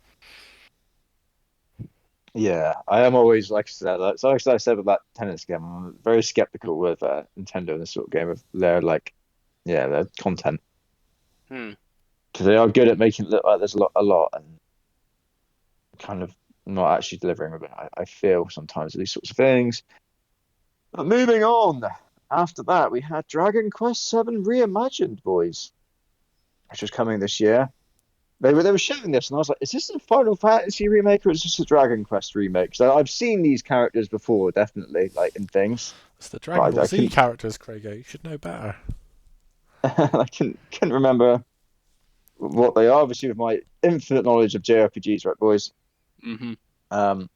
Yeah, I am always like I said, like I said with that tennis game, I'm very skeptical with Nintendo and this sort of game of their content Hmm. because they are good at making it look like there's a lot, and kind of not actually delivering with it. I feel sometimes with these sorts of things. But moving on, after that we had Dragon Quest VII Reimagined, boys, which was coming this year. They were showing this, and I was like, "Is this a Final Fantasy remake or is this a Dragon Quest remake?" So I've seen these characters before, definitely, like in things, It's the Dragon but Ball I Z couldn't, characters, Craigo. You should know better. I couldn't remember what they are. Obviously, with my infinite knowledge of JRPGs, right, boys. Mm-hmm. Um,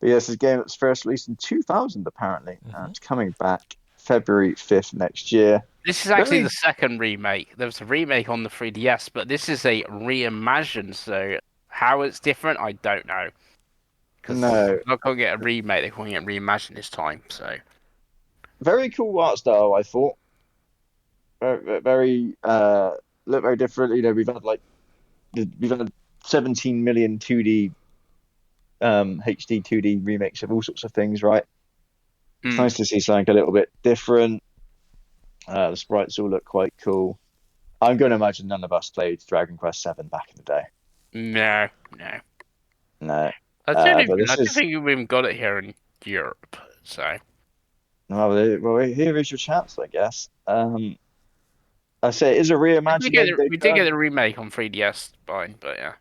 but yeah, this is a game that was first released in 2000, apparently. Hmm. It's coming back February 5th next year. This is actually the Very second remake. There was a remake on the 3DS, but this is a reimagined. So how it's different, I don't know. Because no, they're not going to get a remake, they're going to get reimagined this time. So very cool art style. I thought very look very different. You know, we've had 17 million 2D HD 2D remakes of all sorts of things, right? It's mm, nice to see something a little bit different. The sprites all look quite cool. I'm going to imagine none of us played Dragon Quest VII back in the day. no, no. No, but I this don't is think we even got it here in Europe. So well, here is your chance, I guess. I say it is a reimagining. We did get a remake on 3DS, fine, but yeah.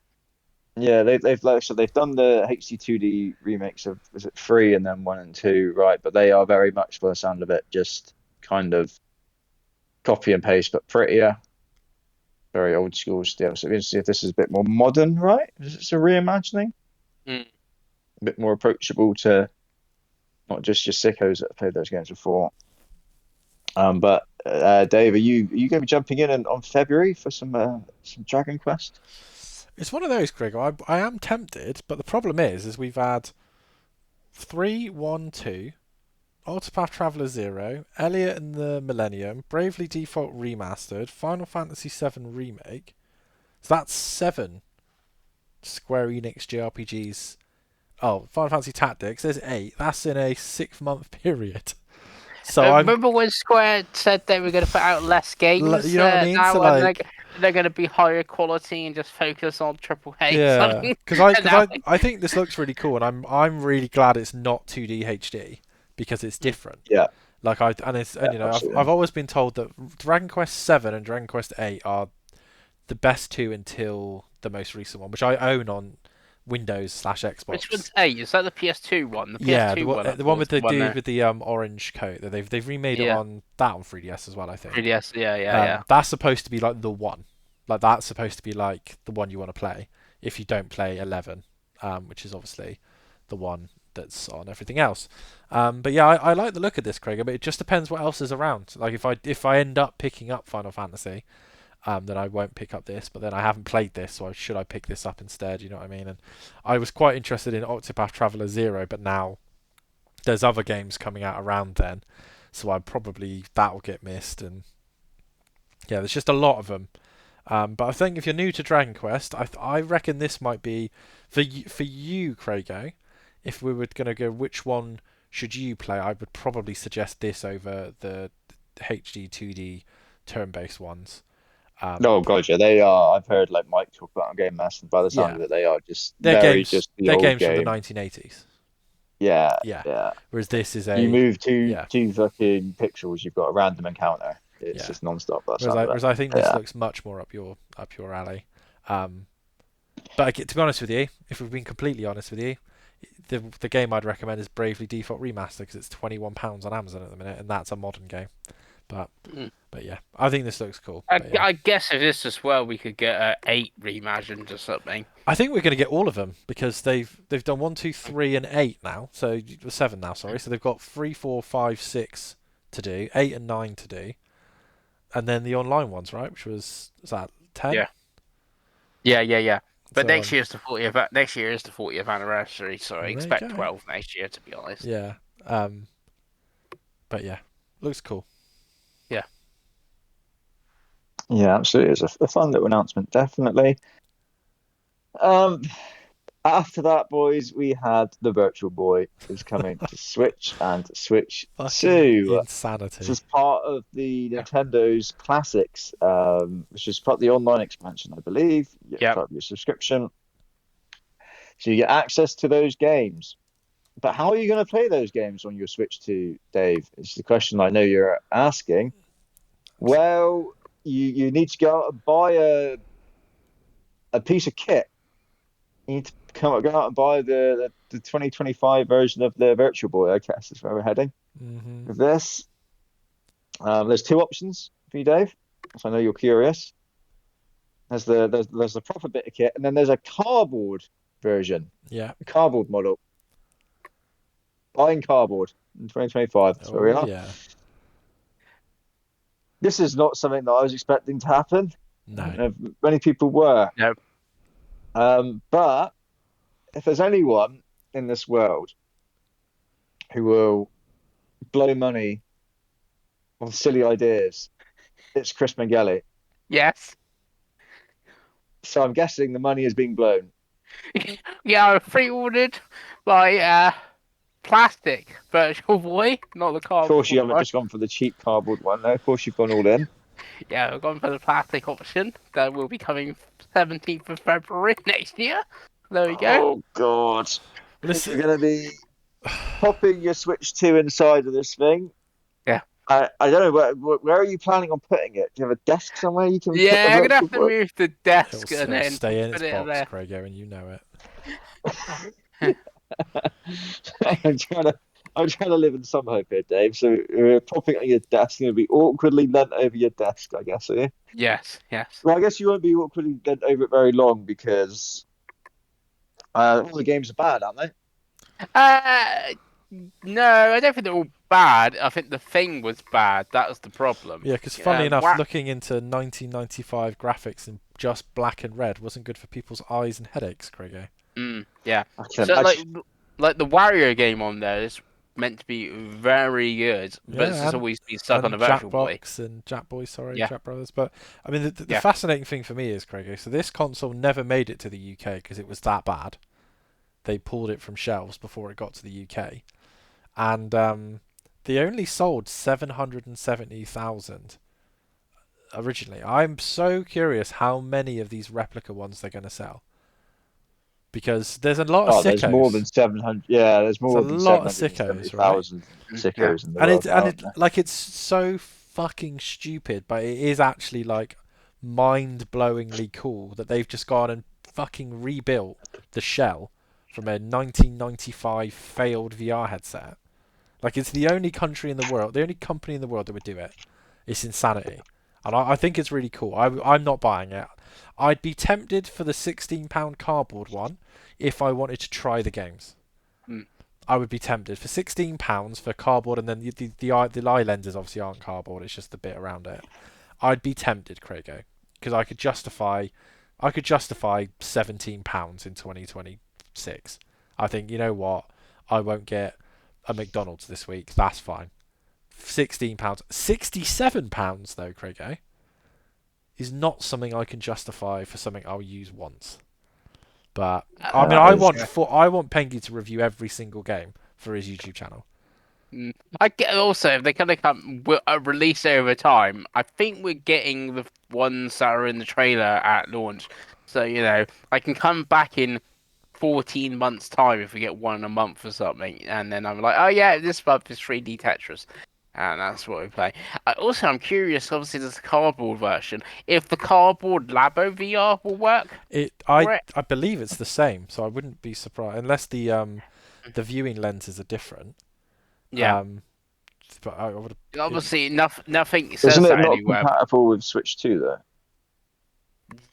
Yeah, they've like so they've done the HD 2D remakes of was it 3 and then 1 and 2, right? But they are very much, for the sound of it, just kind of copy and paste, but prettier, very old school still. So we'll see if this is a bit more modern, right? Is this a reimagining? Mm. A bit more approachable to not just your sickos that have played those games before. But Dave, are you going to be jumping in on February for some Dragon Quest? It's one of those, Gregor. I am tempted, but the problem is we've had 3, 1, 2, Octopath Traveler 0, Elliot and the Millennium, Bravely Default Remastered, Final Fantasy 7 Remake. So that's 7 Square Enix JRPGs. Oh, Final Fantasy Tactics. There's 8. That's in a 6-month period. So remember when Square said they were going to put out less games? You know what I mean? Now So like, they're going to be higher quality and just focus on triple A. yeah, because I think this looks really cool, and I'm really glad it's not 2D HD because it's different. Yeah. Like and you know I've always been told that Dragon Quest 7 and Dragon Quest 8 are the best two until the most recent one, which I own on Windows/Xbox. Which one's 8? Is that the PS2 one? The PS2 yeah, the one with the dude there. with the orange coat that they've remade it on 3DS as well, I think. 3DS, yeah. That's supposed to be like the one. Like that's supposed to be like the one you want to play if you don't play 11, which is obviously the one that's on everything else. But yeah, I like the look of this, Craig. But it just depends what else is around. Like if I end up picking up Final Fantasy, then I won't pick up this. But then I haven't played this, so should I pick this up instead? You know what I mean? And I was quite interested in Octopath Traveler 0, but now there's other games coming out around then, so that'll get missed. And yeah, there's just a lot of them. But I think if you're new to Dragon Quest, I reckon this might be for you, Craigo. If we were going to go, which one should you play? I would probably suggest this over the HD 2D turn-based ones. Oh god, yeah, they are. I've heard like Mike talk about on Game Master. By the sound of it, they are just they're games. Just the they're old games game. from the 1980s. Yeah. Whereas this is you move two fucking pixels, you've got a random encounter. It's just non-stop. Whereas I think this looks much more up your alley. But to be honest with you, if we've been completely honest with you, the game I'd recommend is Bravely Default Remaster because it's £21 on Amazon at the minute, and that's a modern game. But yeah, I think this looks cool. I guess if this as well, we could get 8 reimagined or something. I think we're going to get all of them because they've done 1, 2, 3, and 8 now. So 7 now, sorry. So they've got 3, 4, 5, 6 to do, 8 and 9 to do, and then the online ones, right? Which was that 10? Yeah. But So, next year is the 40th. Next year is the 40th anniversary, so I expect 12 next year, to be honest. Yeah. But yeah, looks cool. Yeah, absolutely. It's a fun little announcement, definitely. After that, boys, we had the Virtual Boy who's coming to Switch and Switch 2. Insanity. This is part of the Nintendo's Classics, which is part of the online expansion, I believe. Part of your subscription. So you get access to those games. But how are you going to play those games on your Switch 2, Dave? It's the question I know you're asking. Well, you need to go out and buy a piece of kit. You need to go out and buy the 2025 version of the Virtual Boy, I guess is where we're heading with this. There's 2 options for you, Dave, so I know you're curious. There's the proper bit of kit, and then there's a cardboard version. Yeah. A cardboard model. Buying cardboard in 2025. That's where we are. Yeah. This is not something that I was expecting to happen. No. Many people were. No. But if there's anyone in this world who will blow money on silly ideas, it's Chris Mengele. Yes. So I'm guessing the money is being blown. Yeah, I pre-ordered my plastic Virtual Boy, not the cardboard. Of course, you haven't just gone for the cheap cardboard one. No, of course, you've gone all in. Yeah, I've gone for the plastic option. That will be coming 17th of February next year. There we go. Oh, God. You're going to be popping your Switch 2 inside of this thing. Yeah. I don't know where are you planning on putting it? Do you have a desk somewhere you can put the Yeah, I'm gonna virtual have to boy? move the It'll, desk and it'll then stay in put its it box, there. Craigo, and you know it. I'm trying to I'm trying to live in some hope here, Dave. So propping on your desk, you're gonna be awkwardly leant over your desk, I guess. Are you? Yes, yes. Well, I guess you won't be awkwardly leant over it very long because all the games are bad, aren't they? Uh, no, I don't think they're all bad. I think the thing was bad. That was the problem. Yeah, because funnily enough, What? looking into 1995 graphics in just black and red wasn't good for people's eyes and headaches, Craigo. Yeah. I can So imagine. like the Wario game on there is meant to be very good, but it's Yeah, just always been stuck on and the Virtual Boy. Jackbox and Jackboy, sorry, Yeah, Jack Brothers. But I mean, the yeah. fascinating thing for me is, Craigo, so this console never made it to the UK because it was that bad. They pulled it from shelves before it got to the UK, and they only sold 770,000 originally. I'm so curious how many of these replica ones they're going to sell because there's a lot of Oh, there's more than sickos. 700. Yeah, there's There's a more than lot of seven hundred and seventy sickos, right? thousand Yeah. sickos in the And world it now, and aren't it there? like it's so fucking stupid, but it is actually like mind-blowingly cool that they've just gone and fucking rebuilt the shell from a 1995 failed VR headset. Like it's the only country in the world, the only company in the world that would do it. It's insanity, and I think it's really cool. I'm not buying it. I'd be tempted for the £16 cardboard one if I wanted to try the games. Mm. I would be tempted for £16 for cardboard, and then the eye lenses obviously aren't cardboard. It's just the bit around it. I'd be tempted, Craigo, because I could justify £17 in 2026. I think you know what, I won't get a McDonald's this week. That's fine. £16, £67 though, Craigo, is not something I can justify for something I'll use once. But I mean, That is I want Pengi to review every single game for his YouTube channel. I get also if they kind of come release over time. I think we're getting the ones that are in the trailer at launch, so I can come back in 14 months' time if we get one a month or something, and then I'm like, oh yeah, this month is 3D Tetris, and that's what we play. I'm curious. Obviously, there's a cardboard version. If the cardboard Labo VR will work for it, I believe it's the same, so I wouldn't be surprised unless the viewing lenses are different. yeah. But I would. Obviously, nothing Isn't says it that not anywhere. compatible with Switch 2 though?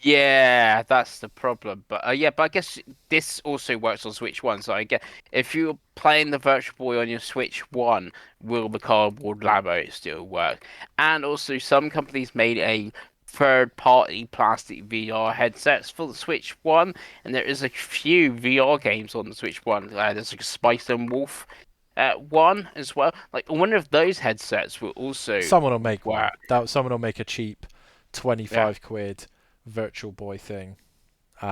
Yeah, that's the problem. But but I guess this also works on Switch One. So I get if you're playing the Virtual Boy on your Switch One, will the cardboard Labo still work? And also, some companies made a third-party plastic VR headsets for the Switch One, and there is a few VR games on the Switch One. There's like a Spice and Wolf one as well. Like, I wonder if those headsets will also Someone will make one. work. Someone will make a cheap Yeah, 25 quid Virtual Boy thing.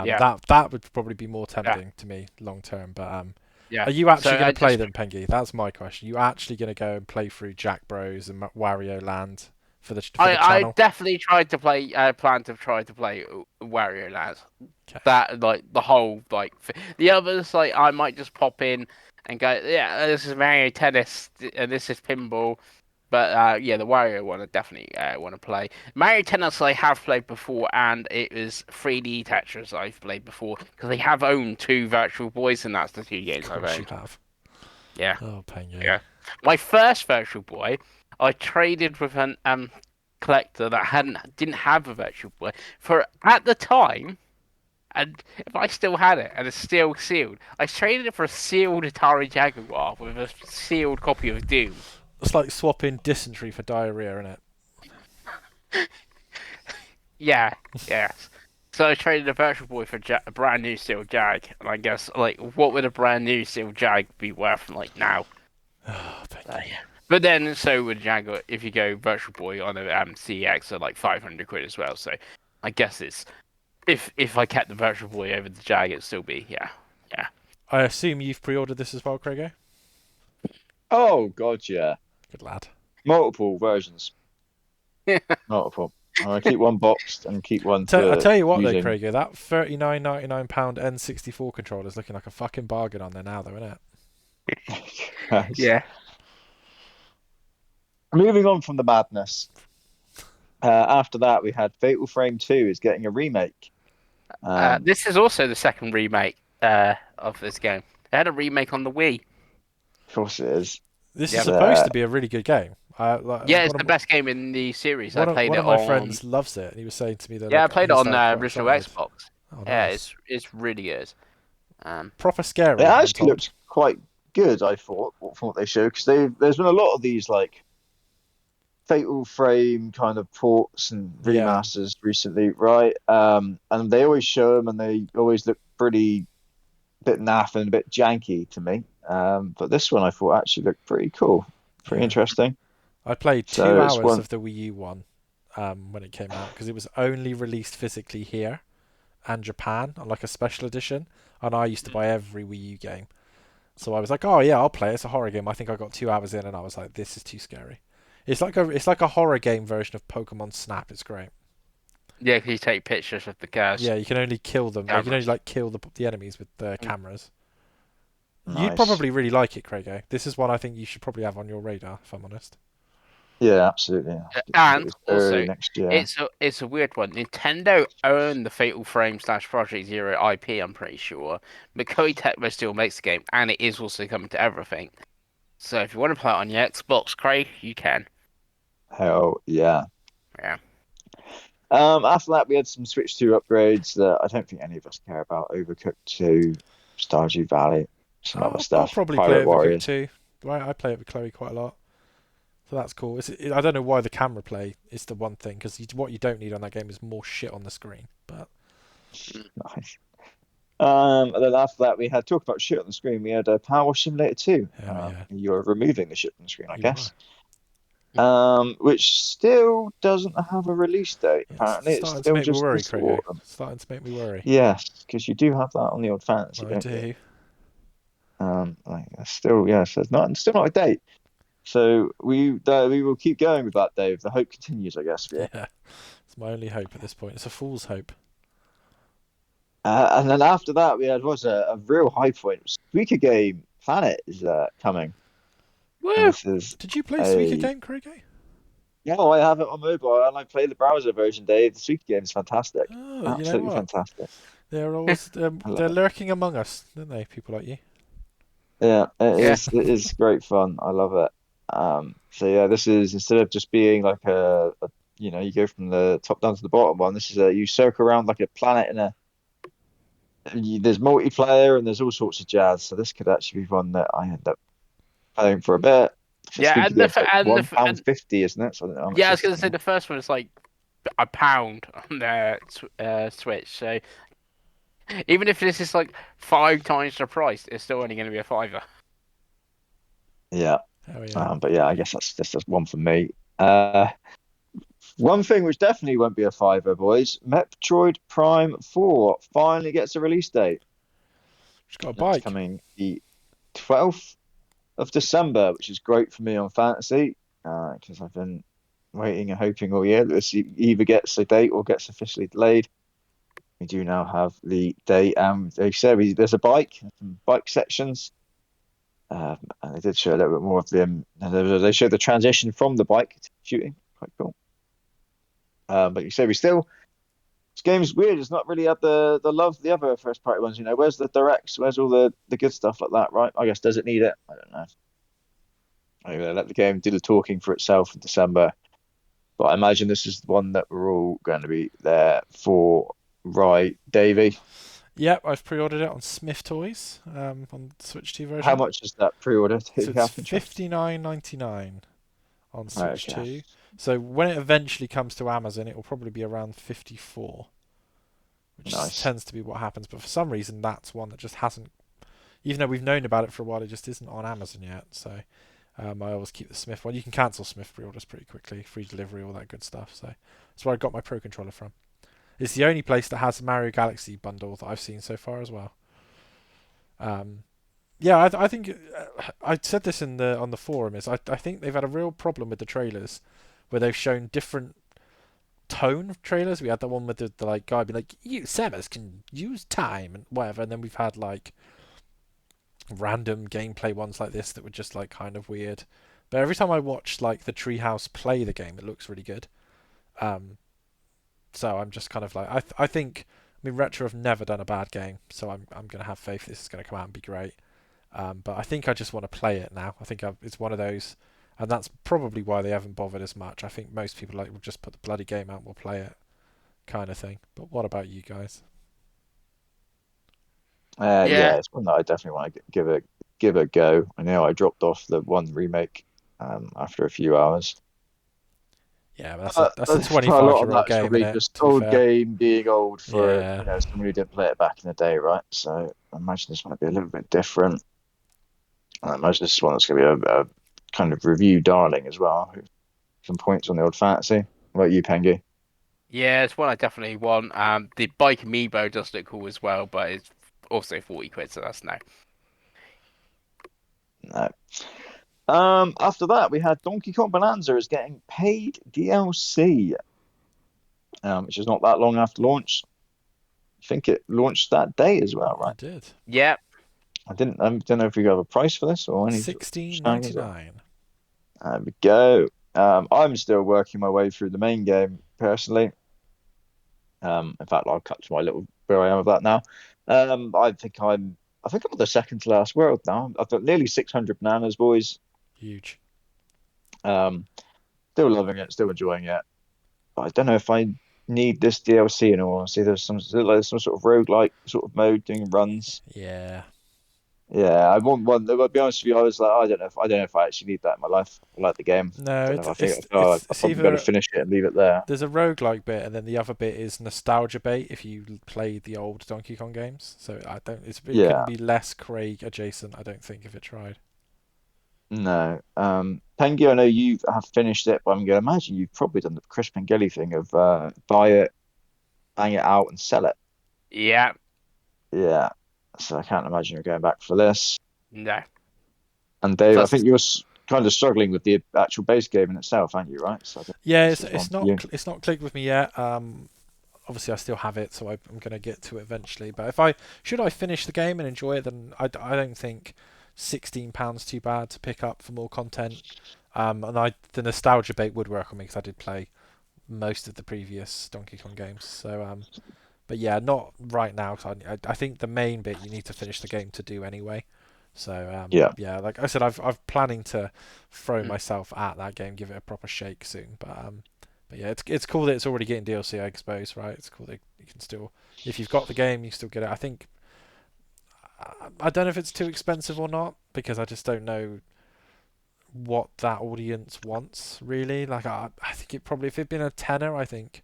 yeah, That would probably be more yeah, tempting to me long term. But yeah. are you So actually going I to play just them, Pengi? That's my question. You actually going to go and play through Jack Bros and Wario Land for the I channel? definitely tried to play. Plan to try to play Wario Land. Okay. That like the whole like the others like I might just pop in and go. Yeah, this is Mario Tennis and this is pinball. But yeah, the Wario one I definitely want to play. Mario Tennis I have played before, and it was 3D Tetris I've played before because they have owned two Virtual Boys, and that's the two Of games I've course you owned. have. Yeah, Oh, Pengi. yeah. My first Virtual Boy, I traded with an collector that didn't have a Virtual Boy for at the time. And if I still had it and it's still sealed, I traded it for a sealed Atari Jaguar with a sealed copy of Doom. It's like swapping dysentery for diarrhea, isn't it? Yeah, yes. So I traded a Virtual Boy for a brand new sealed Jag, and I guess like what would a brand new sealed Jag be worth like now? Oh, Pengi. Yeah. But then so would Jaguar if you go Virtual Boy on a CX at like 500 quid as well. So I guess it's if I kept the Virtual Boy over the Jag, it'd still be yeah. I assume you've pre-ordered this as well, Craigo? Oh God, yeah. Good lad. Multiple versions. Multiple. I keep one boxed and keep one I to tell you what, though, using. Craigo, that £39.99 N64 controller is looking like a fucking bargain on there now, though, isn't it? Yes. Yeah. moving on from the madness. After that, we had Fatal Frame 2 is getting a remake. This is also the second remake of this game. They had a remake on the Wii. Of course, it is. This is Yeah. supposed to be a really good game. Yeah, it's the best game in the series. I played one it of my on. friends loves it, and he was saying to me that Yeah, I like played it he's on like quite original excited. Xbox. Oh, Yeah, nice. it's really good. Proper It scary, I'm actually told. looks quite good, I thought, from what they showed, because there's been a lot of these like Fatal Frame kind of ports and Yeah, remasters recently, right? And they always show them, and they always look pretty bit naff and a bit janky to me. But this one I thought actually looked pretty cool, pretty yeah. interesting. I played So two it's hours one, of the Wii U one when it came out because it was only released physically here and Japan on like a special edition, and I used to buy every Wii U game. So I was like, oh yeah, I'll play it. It's a horror game. I think I got 2 hours in, and I was like, this is too scary. It's like a horror game version of Pokemon Snap. It's great. Yeah, 'cause you take pictures of the cars. Yeah, you can only kill them. Like, you can only Cameras. like kill the enemies with the Mm. cameras. You'd nice. probably really like it, Craigo. This is one I think you should probably have on your radar, if I'm honest. Yeah, absolutely. I think it And was early also, next year. it's a weird one. Nintendo own the Fatal Frame / Project Zero IP. I'm pretty sure, but Koei Tecmo still makes the game, and it is also coming to everything. So if you want to play it on your Xbox, Craig, you can. Hell yeah. Yeah. After that, we had some Switch 2 upgrades that I don't think any of us care about. Overcooked 2, Stardew Valley, some other I'll stuff. probably play Pirate it with Cook Warriors. too. Right, I play it with Chloe quite a lot, so that's cool. I don't know why the camera play is the one thing because what you don't need on that game is more shit on the screen. But Nice. And then after that, we had talk about shit on the screen. We had Power Wash Simulator 2. hell yeah, You're removing the shit from the screen, I you guess. are. Which still doesn't have a release date. Yeah, it's Apparently, it's starting to still make me just worry, this Craigo. autumn. Starting to make me worry. Yes, because you do have that on the old fantasy, I don't you? do. Like it's still, yes, it's not still not a date. So we will keep going with that, Dave. The hope continues, I guess, for you. Yeah, it's my only hope at this point. It's a fool's hope. And then after that, we had was a real high point. Squeaker Game Planet is coming, and Woo! this is Did you play Suika a Game, Craigo? yeah. I have it on mobile, and I play the browser version, Dave. The Squeaker Game is fantastic, Oh, you know absolutely what? fantastic. They're always I love they're it. lurking among us, don't they? People like you. Yeah, it Yeah. is. It is great fun. I love it. So yeah, this is instead of just being like you go from the top down to the bottom one. This is you circle around like a planet in a. There's multiplayer and there's all sorts of jazz. So this could actually be one that I end up paying for a bit. I Yeah, think and the it's f- like and the f- £1.50, and isn't it? So I don't know how much yeah, I was this gonna is say now. the first one is like £1 on the Switch. So even if this is like 5 times the price, it's still only going to be a fiver. Yeah. Oh yeah. But yeah, I guess that's just one for me. One thing which definitely won't be a fiver, boys. Metroid Prime 4 finally gets a release date. She's got a That's bike. coming the 12th of December, which is great for me on fantasy because I've been waiting and hoping all year that this either gets a date or gets officially delayed. We do now have the date, and they said there's a bike, some bike sections, and they did show a little bit more of them. They showed the transition from the bike to shooting, quite cool. But you say we still this game's weird. It's not really had the love the other first party ones. Where's the directs? Where's all the good stuff like that? Right? I guess does it need it? I don't know. Maybe they let the game do the talking for itself in December. But I imagine this is the one that we're all going to be there for, right, Davey? Yep, I've pre-ordered it on Smith Toys on the Switch 2 How version. much is that pre-order? So Davey, it's out of interest. $59.99 on Switch Okay. 2. So when it eventually comes to Amazon, it will probably be around 54, which Nice. tends to be what happens. But for some reason, that's one that just hasn't. Even though we've known about it for a while, it just isn't on Amazon yet. So I always keep the Smith one. You can cancel Smith pre-orders pretty quickly, free delivery, all that good stuff. So that's where I got my Pro controller from. It's the only place that has a Mario Galaxy bundle that I've seen so far as well. Yeah, I think I said this on the forum is I think they've had a real problem with the trailers where they've shown different tone of trailers. We had the one with the like guy being like, "You Samus can use time" and whatever, and then we've had like random gameplay ones like this that were just like kind of weird. But every time I watch like the Treehouse play the game, it looks really good. Um, so I'm just kind of like I think I mean Retro have never done a bad game, so I'm gonna have faith this is gonna come out and be great. But I think I just want to play it now. I think it's one of those, and that's probably why they haven't bothered as much. I think most people like will just put the bloody game out and we'll play it, kind of thing. But what about you guys? Yeah, Yeah, it's one that I definitely want to give a go. I know I dropped off the one remake after a few hours. Yeah, but that's a A 25 lot of year old that is game, isn't probably it? just To be old fair. game being old for, Yeah. someone who didn't play it back in the day, right? So I imagine this might be a little bit different. I imagine this is one that's going to be a kind of review darling as well. Some points on the old fantasy. What about you, Pengi? yeah, it's one I definitely want. The bike amiibo does look cool as well, but it's also 40 quid, so that's no. No. After that, we had Donkey Kong Bonanza is getting paid DLC, which is not that long after launch. I think it launched that day as well, right? It did. Yeah, I don't know if we have a price for this or any sort of snagging. 16.99. There we go. I'm still working my way through the main game personally. In fact, I'll cut to my little where I am with that now. I think I'm on the second to last world now. I've got nearly 600 bananas, boys. Huge. Um, Still loving it, still enjoying it. But I don't know if I need this DLC in all honesty. There's some sort of roguelike sort of mode doing runs. Yeah. Yeah, I want one. I'll be honest with you, I was like, I don't know if I actually need that in my life. I like the game. No, I don't it's know. I think it's oh, it's, I've it's probably got to either finish it and leave it there. there's a roguelike bit and then the other bit is nostalgia bait if you played the old Donkey Kong games. So it couldn't Yeah, be less Craig adjacent, I don't think, if it tried. no. Pengi, I know you have finished it, but I'm going to imagine you've probably done the Chris Pengelly thing of buy it, bang it out, and sell it. yeah, Yeah. So I can't imagine you're going back for this. no. And Dave, I Plus, think you're kind of struggling with the actual base game in itself, aren't you? Right. So I think Yeah, this it's is one it's for not you. it's not clicked with me yet. Obviously I still have it, so I'm gonna get to it eventually. But if I should I finish the game and enjoy it, then I don't think £16 too bad to pick up for more content. And the nostalgia bait would work on me because I did play most of the previous Donkey Kong games. So but yeah, not right now. 'Cause I think the main bit you need to finish the game to do anyway. So Yeah. yeah, like I said, I'm planning to throw mm, myself at that game, give it a proper shake soon. But yeah, it's cool that it's already getting DLC, I suppose, right? It's cool that you can still, if you've got the game, you still get it. I think I don't know if it's too expensive or not because I just don't know what that audience wants really. Like I think it probably if it'd been a tenner, I think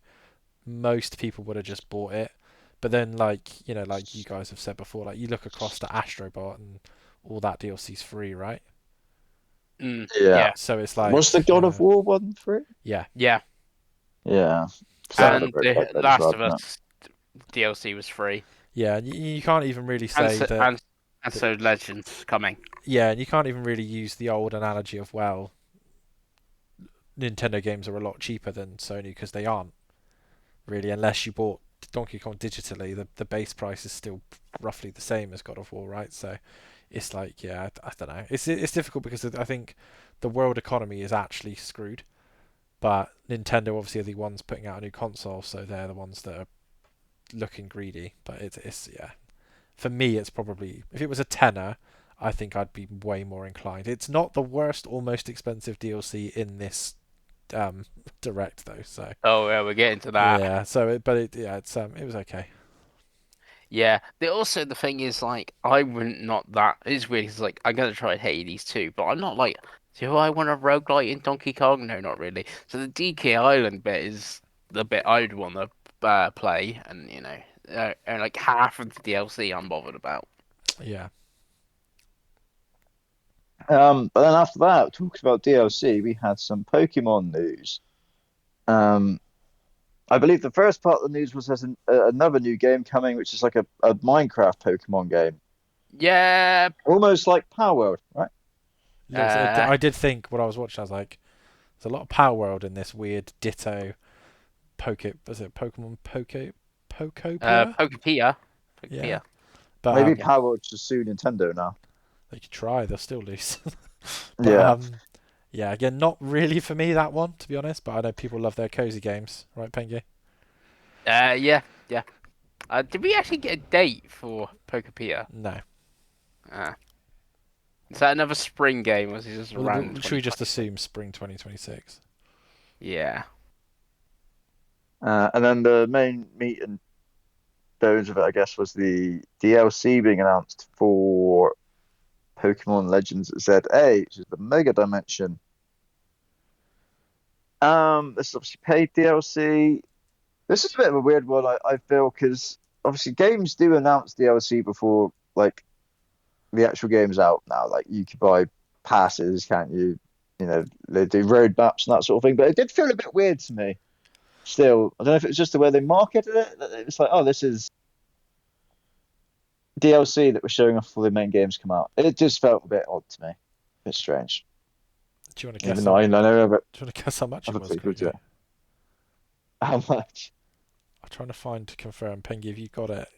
most people would have just bought it. But then, like like you guys have said before, like you look across to Astrobot and all that DLC's free, right? Yeah. yeah, So it's Was the like, God of War one free? yeah, yeah. Yeah. So that so would And work the like that as Last well, of doesn't Us DLC was free, yeah, you can't even really and say so, that, and that. so Legends coming. Yeah, and you can't even really use the old analogy of well, Nintendo games are a lot cheaper than Sony because they aren't really, unless you bought Donkey Kong digitally. The base price is still roughly the same as God of War, right? So it's like, yeah, I don't know. It's difficult because I think the world economy is actually screwed. But Nintendo obviously are the ones putting out a new console, so they're the ones that are looking greedy. But it's yeah. For me, it's probably if it was a tenner, I think I'd be way more inclined. It's not the worst or most expensive DLC in this direct though. So Oh yeah, we're getting to that. yeah. So it was okay. Yeah. The thing is like I wouldn't not that it's weird. It's like I'm gonna try Hades too, but I'm not like. Do I want a roguelite in Donkey Kong? No, not really. So the DK Island bit is the bit I'd want to play, and and like half of the DLC I'm bothered about. Yeah. it? But then after that, talking about DLC, we had some Pokemon news. Um, I believe the first part of the news was there's another new game coming, which is like a Minecraft Pokemon game, Yeah. almost like Power World, right? Uh. I did think when I was watching, I was like, there's a lot of Power World in this weird Ditto was it Pokemon Pokopia? Pokepia. Yeah. Pokepia. But Maybe Power World should sue Nintendo now. they could try, they'll still lose. But Yeah. Yeah, again, not really for me that one, to be honest. But I know people love their cozy games, right, Pengi? Yeah, yeah. Did we actually get a date for Pokepia? No. Uh, is that another spring game, or is it just Well, around should we just 2026? assume spring 2026? Yeah. And then the main meat and bones of it, I guess, was the DLC being announced for Pokemon Legends ZA, which is the Mega Dimension. This is obviously paid DLC. This is a bit of a weird one, I feel, because obviously games do announce DLC before like the actual game's out now. Like you can buy passes, can't you? You know, they do road maps and that sort of thing. But it did feel a bit weird to me. Still, I don't know if it's just the way they marketed it. It's like, oh, this is DLC that we're showing off before the main games come out. It just felt a bit odd to me, a bit strange. Do you want to guess Even though I know Do you want to guess how much it other was, people Craig? do it. How much? I'm trying to find to confirm. Pengi, have you got it?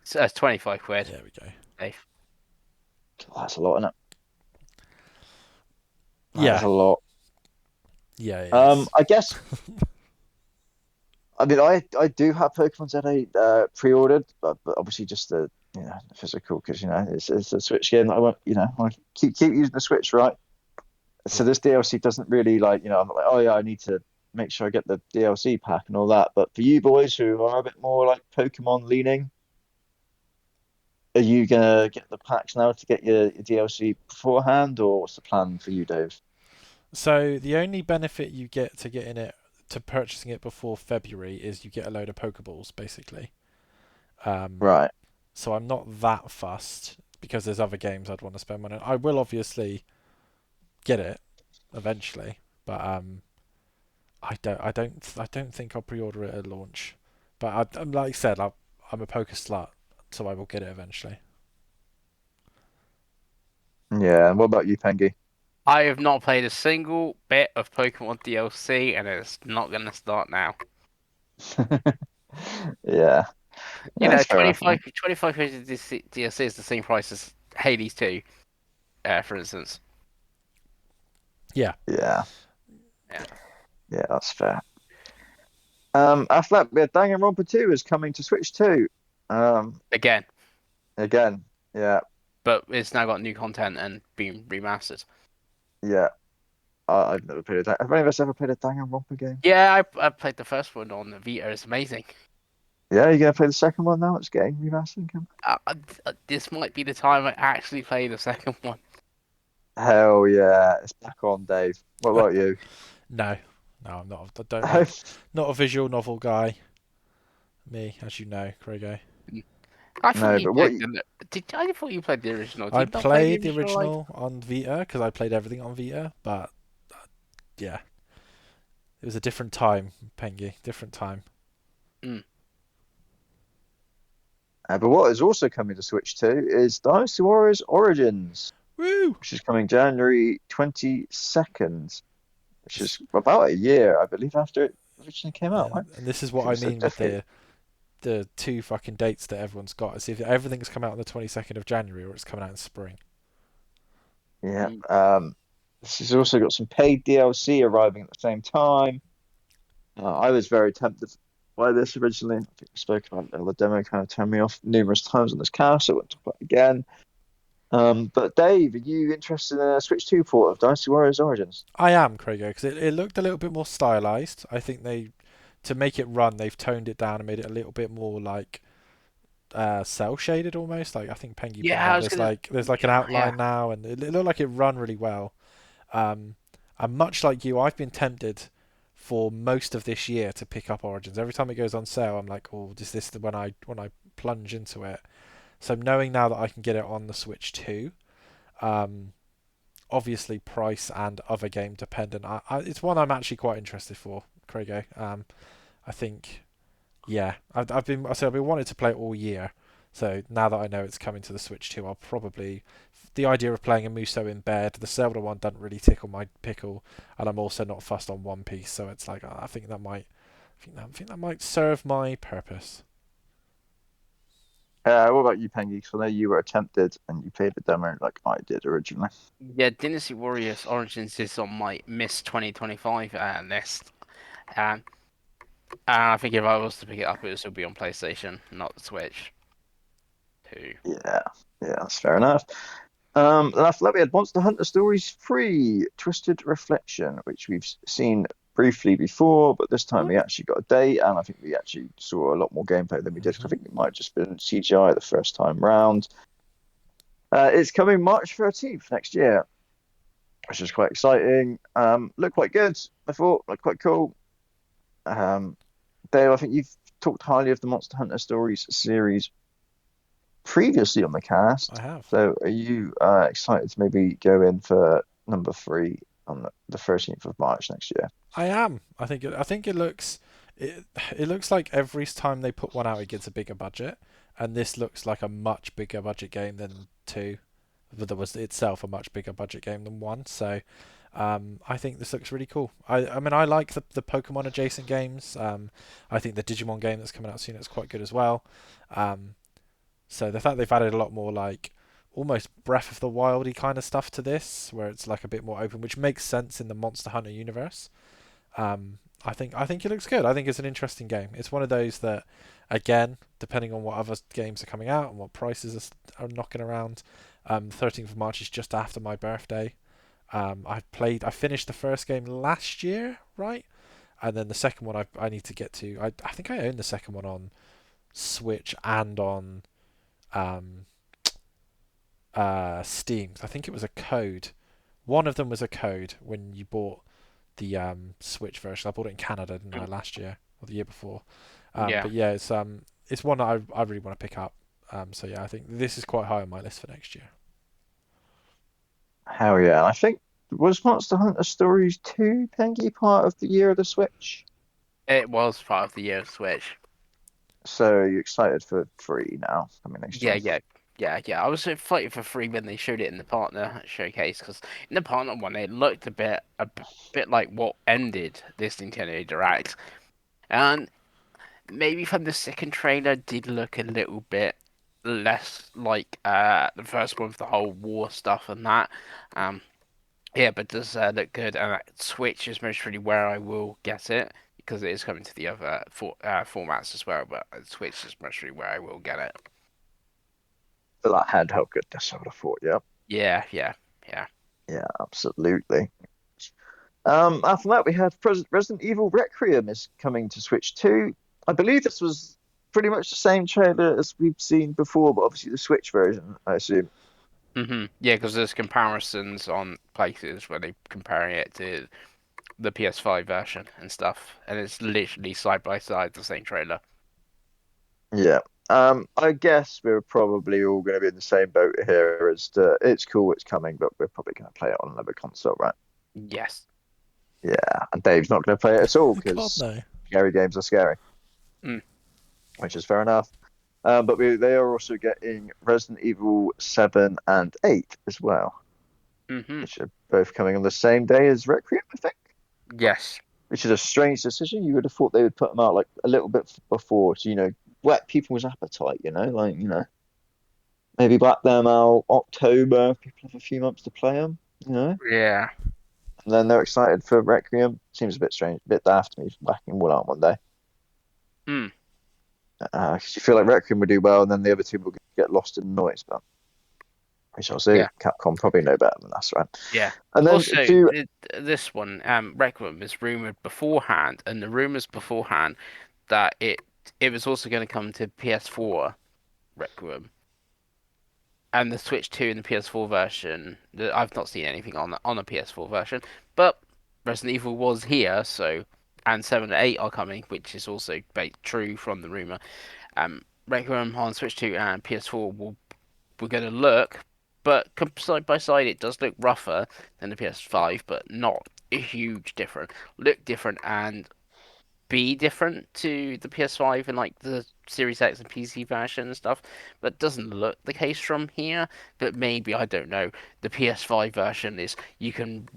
So that's 25 quid. There we go. Dave. Oh, that's a lot, isn't it? That's Yeah. a lot. Yeah, it is. I guess. I mean, I do have Pokemon ZA pre-ordered, but obviously just the physical because it's a Switch game that I want I keep using the Switch, right? So Yeah. this DLC doesn't really I'm not like, oh yeah, I need to make sure I get the DLC pack and all that. But for you boys who are a bit more like Pokemon leaning, are you gonna get the packs now to get your DLC beforehand, or what's the plan for you, Dave? So the only benefit you get to getting it to purchasing it before February is you get a load of Pokeballs, basically. Um, Right. so I'm not that fussed because there's other games I'd want to spend money on. I will obviously get it eventually, but I don't think I'll pre-order it at launch. But like I said, I'm a poker slut, so I will get it eventually. Yeah. And what about you, Pengi? I have not played a single bit of Pokemon DLC, and it's not going to start now. Yeah. You know, That's fair enough. 25 quid of DLC is the same price as Hades 2, for instance. Yeah. Yeah. Yeah. Yeah, that's fair. After that, we had Danganronpa 2 is coming to Switch 2. Again, Again, yeah, but it's now got new content and been remastered. yeah. I've never played a Have any of us ever played a Danganronpa game? Yeah, I played the first one on the Vita. It's amazing. Yeah, you're gonna play the second one now? It's getting remastered. This might be the time I actually play the second one. Hell yeah, it's back on, Dave. What about you? No, no, I'm not. I don't like. Not a visual novel guy. Me, as you know, Craigo. I thought No, you but what? played I thought you played the original. Did I you not play the played the original? original on Vita because I played everything on Vita, but yeah, it was a different time, Pengi. Different time. Mm. But what is also coming to Switch 2 is Dynasty Warriors Origins, Woo! which is coming January 22nd, which is about a year, I believe, after it originally came out, right? And this is I what think I it's mean with definitely. the two fucking dates that everyone's got. It's either everything's come out on the 22nd of January or it's coming out in spring. Yeah. Mm. This has also got some paid DLC arriving at the same time. I was very tempted by this originally. I think we spoke about it. The demo kind of turned me off numerous times on this cast, so I won't talk about it again. But Dave, are you interested in a Switch 2 port of Dynasty Warriors Origins? I am, Craigo, because it looked a little bit more stylized. I think to make it run, they've toned it down and made it a little bit more like cell shaded almost. Like I think Pengi pointed Yeah, I out, was gonna. there's like an outline Yeah. now, and it looked like it run really well. And much like you, I've been tempted for most of this year to pick up Origins. Every time it goes on sale, I'm like, oh, is this when I plunge into it? So knowing now that I can get it on the Switch too, obviously price and other game dependent. It's one I'm actually quite interested for, Craigo. I think, yeah, I said I've been wanting to play it all year. So now that I know it's coming to the Switch too, I'll probably the idea of playing a Muso in bed. The Zelda one doesn't really tickle my pickle, and I'm also not fussed on One Piece. So it's like I think that might serve my purpose. What about you, Pengi? Because I know you were tempted and you played the demo like I did originally. Yeah, Dynasty Warriors Origins is on my Miss 2025 list. Um, and I think if I was to pick it up, it would still be on PlayStation, not the Switch. Too. Yeah, yeah, that's fair enough. And after that, we had Monster Hunter Stories 3, Twisted Reflection, which we've seen briefly before, but this time we actually got a date, and I think we actually saw a lot more gameplay than we did. 'Cause I think it might have just been CGI the first time round. It's coming March 13th next year, which is quite exciting. Looked quite good, I thought, looked quite cool. Um, Dave, I think you've talked highly of the Monster Hunter Stories series previously on the cast. I have. So are you excited to maybe go in for number 3 on the 13th of March next year? I am. I think it looks like every time they put one out, it gets a bigger budget, and this looks like a much bigger budget game than two. But there was itself a much bigger budget game than one. So, I think this looks really cool. I mean, I like the Pokemon adjacent games. I think the Digimon game that's coming out soon is quite good as well. Um, so the fact they've added a lot more like almost Breath of the Wildy kind of stuff to this, where it's like a bit more open, which makes sense in the Monster Hunter universe. I think it looks good. I think it's an interesting game. It's one of those that, again, depending on what other games are coming out and what prices are knocking around, 13th of March is just after my birthday. I finished the first game last year, right? And then the second one I need to get to. I think I own the second one on Switch and on um, Steam. I think it was a code. One of them was a code when you bought the Switch version. I bought it in Canada, didn't I, last year or the year before? Yeah. But yeah, it's one that I really want to pick up. So yeah, I think this is quite high on my list for next year. Hell yeah. I think was Monster Hunter Stories 2 Pengy part of the year of the Switch? It was part of the year of Switch. So you're excited for 3 now coming next Yeah, year? yeah. I was so fighting for free when they showed it in the partner showcase because in the partner one it looked a bit like what ended this Nintendo Direct, and maybe from the second trailer did look a little bit less like the first one with the whole war stuff and that. Um, yeah, but does look good, and Switch is most really where I will get it because it is coming to the other formats as well. But Switch is most really where I will get it. For that handheld goodness, I would have thought, yeah. Yeah. Yeah, absolutely. After that, we had Resident Evil Requiem is coming to Switch 2. I believe this was pretty much the same trailer as we've seen before, but obviously the Switch version, I assume. Yeah, because there's comparisons on places where they're comparing it to the PS5 version and stuff, and it's literally side by side the same trailer. Yeah. I guess we're probably all going to be in the same boat here as to it's cool, it's coming, but we're probably going to play it on another console, right? Yes. Yeah, and Dave's not going to play it at all God because no. scary games are scary, Mm. which is fair enough. But they are also getting Resident Evil 7 and 8 as well, hmm which are both coming on the same day as Requiem, I think. Yes. Which is a strange decision. You would have thought they would put them out like a little bit before to, whet people's appetite, maybe back them out October, people have a few months to play them. Yeah. And then they're excited for Requiem. Seems a bit strange, a bit daft to me, whacking one out one day. Mm. 'Cause you feel like Requiem would do well, and then the other two will get lost in the noise, but we shall see. Yeah. Capcom probably know better than us, right? Yeah. And then Also, to this one, Requiem is rumored beforehand, and the rumors beforehand that it was also going to come to PS4 Requiem. And the Switch 2 and the PS4 version, I've not seen anything on the PS4 version, but Resident Evil was here, so and 7 and 8 are coming, which is also true from the rumor. Requiem on Switch 2 and PS4 we're going to look, but side by side, it does look rougher than the PS5, but not a huge difference. Look different and be different to the PS5 and like the Series X and PC version and stuff, but doesn't look the case from here. But maybe I don't know. The PS5 version is you can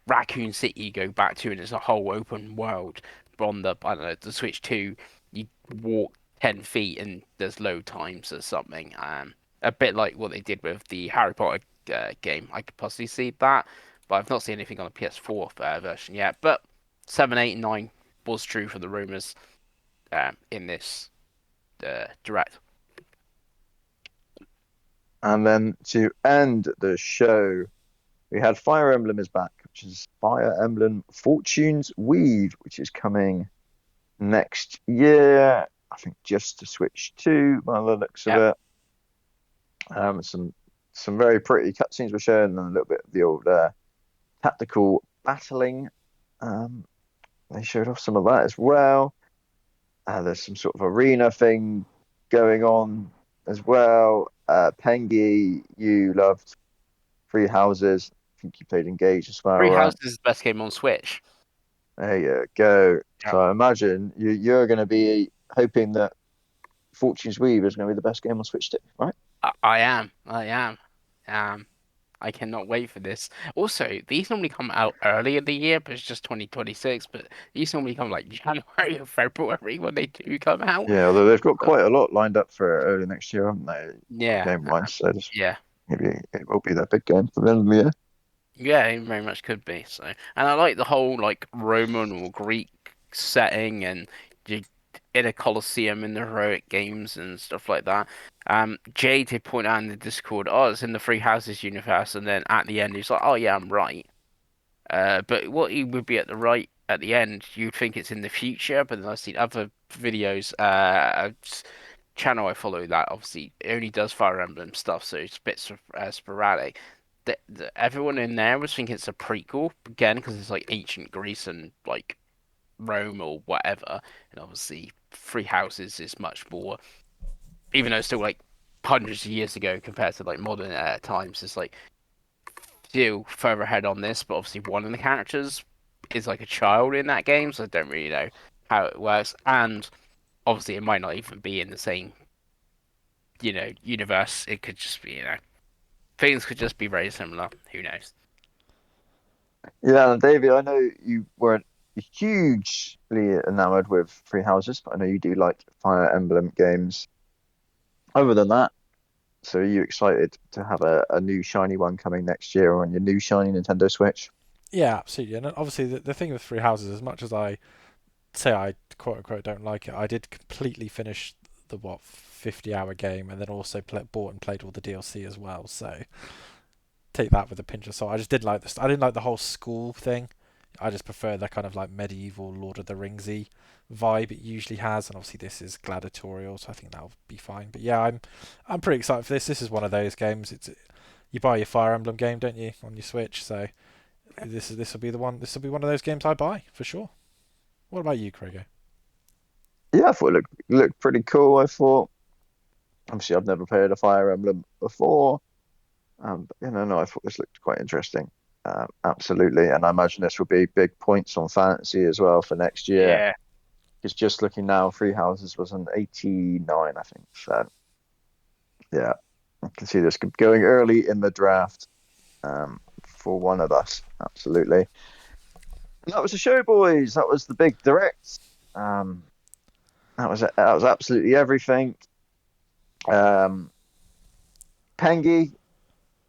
Raccoon City go back to and it's a whole open world. On the I don't know the Switch 2, you walk 10 feet and there's load times or something. A bit like what they did with the Harry Potter game. I could possibly see that, but I've not seen anything on the PS4 version yet. But 7, 8, and 9 was true for the rumors in this direct. And then to end the show, we had Fire Emblem is back, which is Fire Emblem Fortune's Weave, which is coming next year. I think just to Switch 2, by the looks of Yep. it. Some very pretty cutscenes were shown, and a little bit of the old tactical battling. They showed off some of that as well. There's some sort of arena thing going on as well. Pengi, you loved Three Houses. I think you played Engage as well, Three right? Houses is the best game on Switch. There you go. Yeah. So I imagine you're going to be hoping that Fortune's Weave is going to be the best game on Switch 2, right? I am. I cannot wait for this. Also, these normally come out early in the year, but it's just 2026. But these normally come like January or February when they do come out. Yeah, although they've got quite a lot lined up for early next year, haven't they? Yeah, Game-wise, so just yeah, maybe it will be their big game for the end of the year. yeah. It very much could be. So, and I like the whole like Roman or Greek setting, and you in a Colosseum in the heroic games and stuff like that. Jay did point out in the Discord, oh, it's in the Three Houses universe, and then at the end he's like, oh yeah, I'm right. But what he would be at the right at the end, you'd think it's in the future, but then I've seen other videos. Channel I follow that obviously only does Fire Emblem stuff, so it's a bit sporadic. Everyone in there was thinking it's a prequel again because it's like ancient Greece and like Rome or whatever, and obviously Three Houses is much more, even though it's still like hundreds of years ago compared to like modern times. It's like still further ahead on this, but obviously one of the characters is like a child in that game, so I don't really know how it works. And obviously, it might not even be in the same, universe. It could just be, things could just be very similar. Who knows? Yeah, and David, I know you weren't hugely enamored with Three Houses, but I know you do like Fire Emblem games. Other than that, so are you excited to have a new shiny one coming next year on your new shiny Nintendo Switch? Yeah, absolutely. And obviously, the thing with Three Houses, as much as I say I quote unquote don't like it, I did completely finish the 50-hour game, and then also bought and played all the DLC as well. So take that with a pinch of salt. I just didn't like this. I didn't like the whole school thing. I just prefer that kind of like medieval Lord of the Ringsy vibe it usually has, and obviously this is gladiatorial, so I think that'll be fine. But yeah, I'm pretty excited for this. This is one of those games. It's you buy your Fire Emblem game, don't you, on your Switch? So this will be the one. This will be one of those games I buy for sure. What about you, Craigo? Yeah, I thought it looked pretty cool. I thought, obviously, I've never played a Fire Emblem before, but no, I thought this looked quite interesting. Absolutely, and I imagine this will be big points on fantasy as well for next year. Yeah, Because just looking now, Three Houses was an 89, I think. So yeah, I can see this going early in the draft for one of us. Absolutely. And that was the show, boys. That was the big direct. Um, that was absolutely everything. Um, Pengi,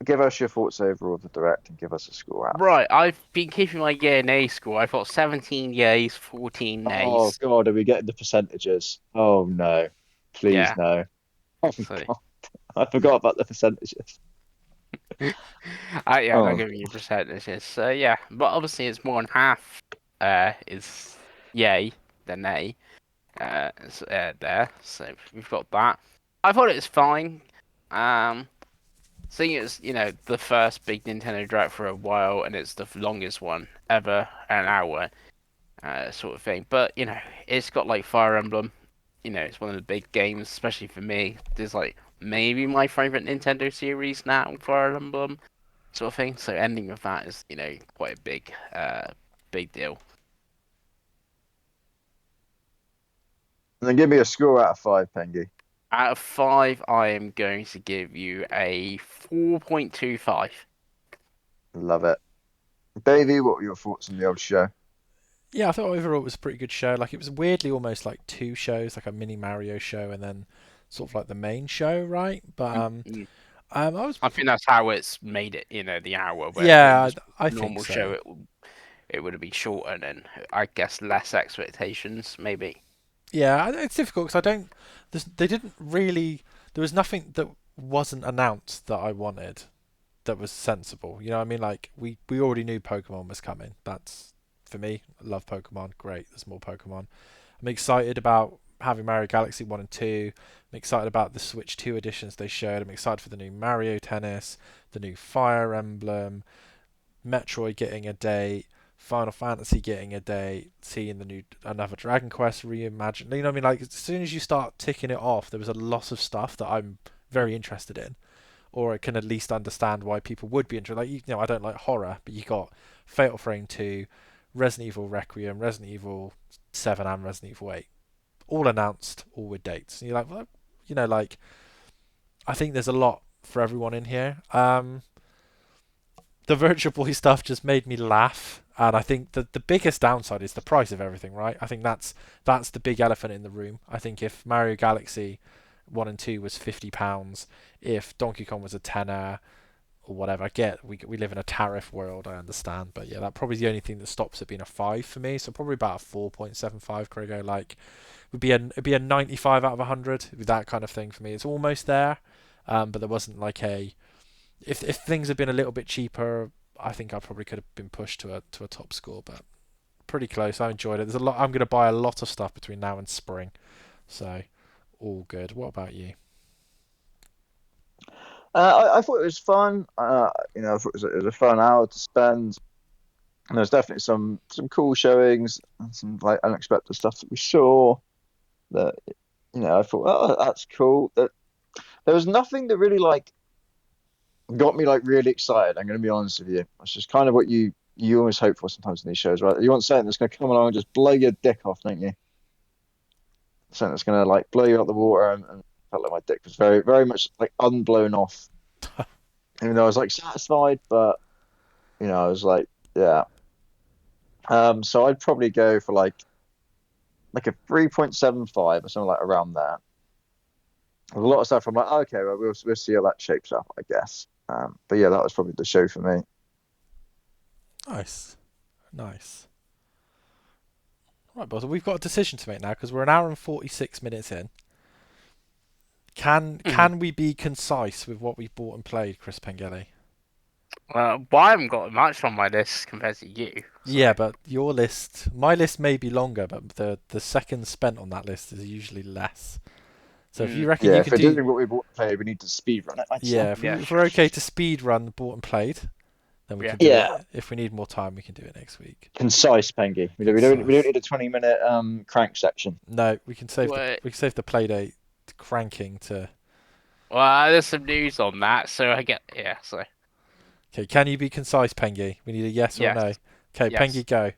give us your thoughts overall of the direct and give us a score out. right. I've been keeping my yay and nay score. I've got 17 yays, 14 Oh nays. God, are we getting the percentages? Oh no, please Yeah. no. Oh So, God, I forgot about the percentages. yeah, I'm not Oh, giving you percentages. So yeah, but obviously it's more than half. Is yay than nay. There. So we've got that. I thought it was fine. Seeing it's the first big Nintendo Direct for a while, and it's the longest one ever, an hour, sort of thing. But it's got like Fire Emblem. It's one of the big games, especially for me. There's like maybe my favorite Nintendo series now, Fire Emblem, sort of thing. So ending with that is quite a big deal. and then give me a score out of 5, Pengi. Out of 5, I am going to give you a 4.25. Love it. Davey, what were your thoughts on the old show? Yeah, I thought overall it was a pretty good show. Like it was weirdly almost like two shows, like a mini Mario show and then sort of like the main show, right? But Mm. I was I think that's how it's made it, the hour. Where if it yeah, was I a think normal show, so. it would have been shorter and I guess less expectations, maybe. Yeah, it's difficult because I don't. They didn't really. There was nothing that wasn't announced that I wanted that was sensible. You know what I mean? Like we already knew Pokemon was coming. That's for me. I love Pokemon. Great, there's more Pokemon. I'm excited about having Mario Galaxy 1 and 2. I'm excited about the Switch 2 editions they showed. I'm excited for the new Mario Tennis, the new Fire Emblem, Metroid getting a date, Final Fantasy getting a date, seeing the new another Dragon Quest reimagined. You know what I mean? Like as soon as you start ticking it off, there was a lot of stuff that I'm very interested in, or I can at least understand why people would be interested. Like I don't like horror, but you got Fatal Frame 2, Resident Evil Requiem, Resident Evil 7, and Resident Evil 8, all announced, all with dates. And you're like, well, like I think there's a lot for everyone in here. The Virtual Boy stuff just made me laugh, and I think that the biggest downside is the price of everything, right? I think that's the big elephant in the room. I think if Mario Galaxy 1 and 2 was £50, if Donkey Kong was a tenner or whatever, I get we live in a tariff world, I understand, but yeah, that probably is the only thing that stops it being a 5 for me. So probably about a 4.75, Craigo. Like it'd be a 95 out of 100 with that kind of thing for me. It's almost there, but there wasn't like a if things had been a little bit cheaper, I think I probably could have been pushed to a top score, but pretty close. I enjoyed it. There's a lot. I'm going to buy a lot of stuff between now and spring, so all good. What about you? I thought it was fun. I thought it was a fun hour to spend. And there's definitely some cool showings and some like unexpected stuff that we saw. That I thought, oh, that's cool. That there was nothing that really like got me like really excited. I'm going to be honest with you. It's just kind of what you always hope for sometimes in these shows, right? You want something that's going to come along and just blow your dick off, don't you? Something that's going to like blow you out the water, and felt like my dick was very, very much like unblown off. Even though I was like satisfied, but I was like, yeah. So I'd probably go for like a 3.75 or something like around there. With a lot of stuff, I'm like, okay, well, we'll see how that shapes up, I guess. But yeah, that was probably the show for me. Nice, nice. Right, boss. We've got a decision to make now because we're an hour and 46 minutes in. Can we be concise with what we've bought and played, Chris Pengelly? Well, I haven't got much on my list compared to you. Yeah, So. but my list may be longer, but the seconds spent on that list is usually less. So if you Mm, reckon Yeah, you if could we're do, doing what we bought to play, we need to speed run it, I'd say. yeah, yeah, if we're sure. okay to speed run bought and played, then we Yeah. can do Yeah, it. If we need more time, we can do it next week. concise, Pengi. We don't Concise. need a 20-minute crank section. No, Wait. we can save the playdate cranking to. Well, there's some news on that, so I get So Okay, can you be concise, Pengi? We need a yes or a yes, no. Okay, yes. Pengi, go.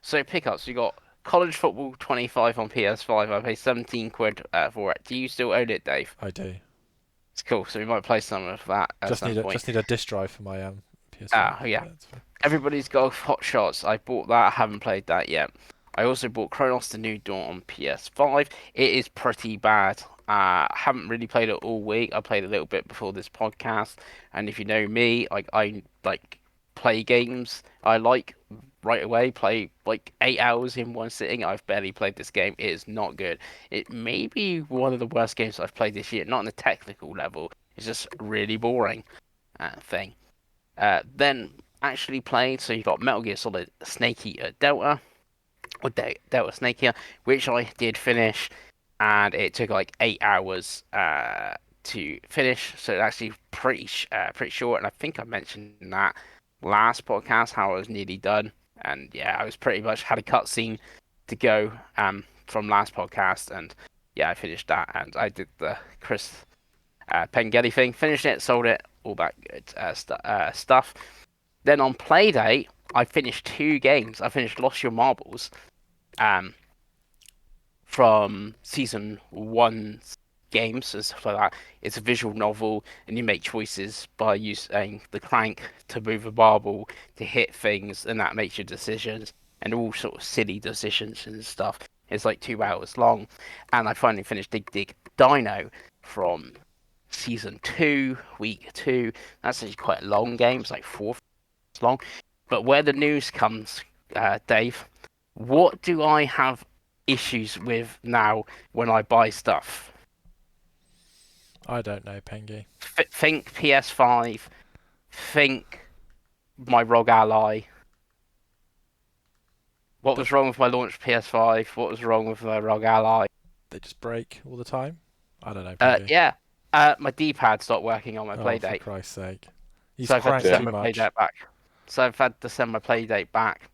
So pickups, you got College Football 25 on PS5. I paid 17 quid for it. Do you still own it, Dave? I do. It's cool. So we might play some of that at some point. Just need a disk drive for my PS5. Ah, yeah. Yeah, that's fine. Everybody's got Hot Shots. I bought that. I haven't played that yet. I also bought Chronos: The New Dawn on PS5. It is pretty bad. I haven't really played it all week. I played a little bit before this podcast, and if you know me, like I like play games. I like right away play like 8 hours in one sitting. I've barely played this game. It is not good. It may be one of the worst games I've played this year. Not on the technical level. It's just really boring thing. Then actually played. So you got Metal Gear Solid Snake Eater Delta or Delta Snake Eater, which I did finish, and it took like 8 hours to finish. So it's actually pretty short. And I think I mentioned in that last podcast how I was nearly done. And yeah, I was pretty much had a cutscene to go from last podcast, and yeah, I finished that, and I did the Chris Pengetty thing, finished it, sold it, all that good stuff. Then on Playdate, I finished 2 games. I finished Lost Your Marbles, um, from season 1's games and stuff like that. It's a visual novel, and you make choices by using the crank to move a marble to hit things, and that makes your decisions. and all sort of silly decisions and stuff. It's like 2 hours long, and I finally finished Dig Dig Dino from season 2, week 2. That's actually quite a long game. It's like 4 hours long. But where the news comes, Dave, what do I have issues with now when I buy stuff? I don't know, Pengi. Think PS5. Think my ROG Ally. What was wrong with my launch PS5? What was wrong with my ROG Ally? They just break all the time. I don't know, Pengi. Yeah. My D-pad stopped working on my Oh, for Playdate, Christ's sake! He's so I've had to cranked send too my much. Playdate back. So I've had to send my Playdate back.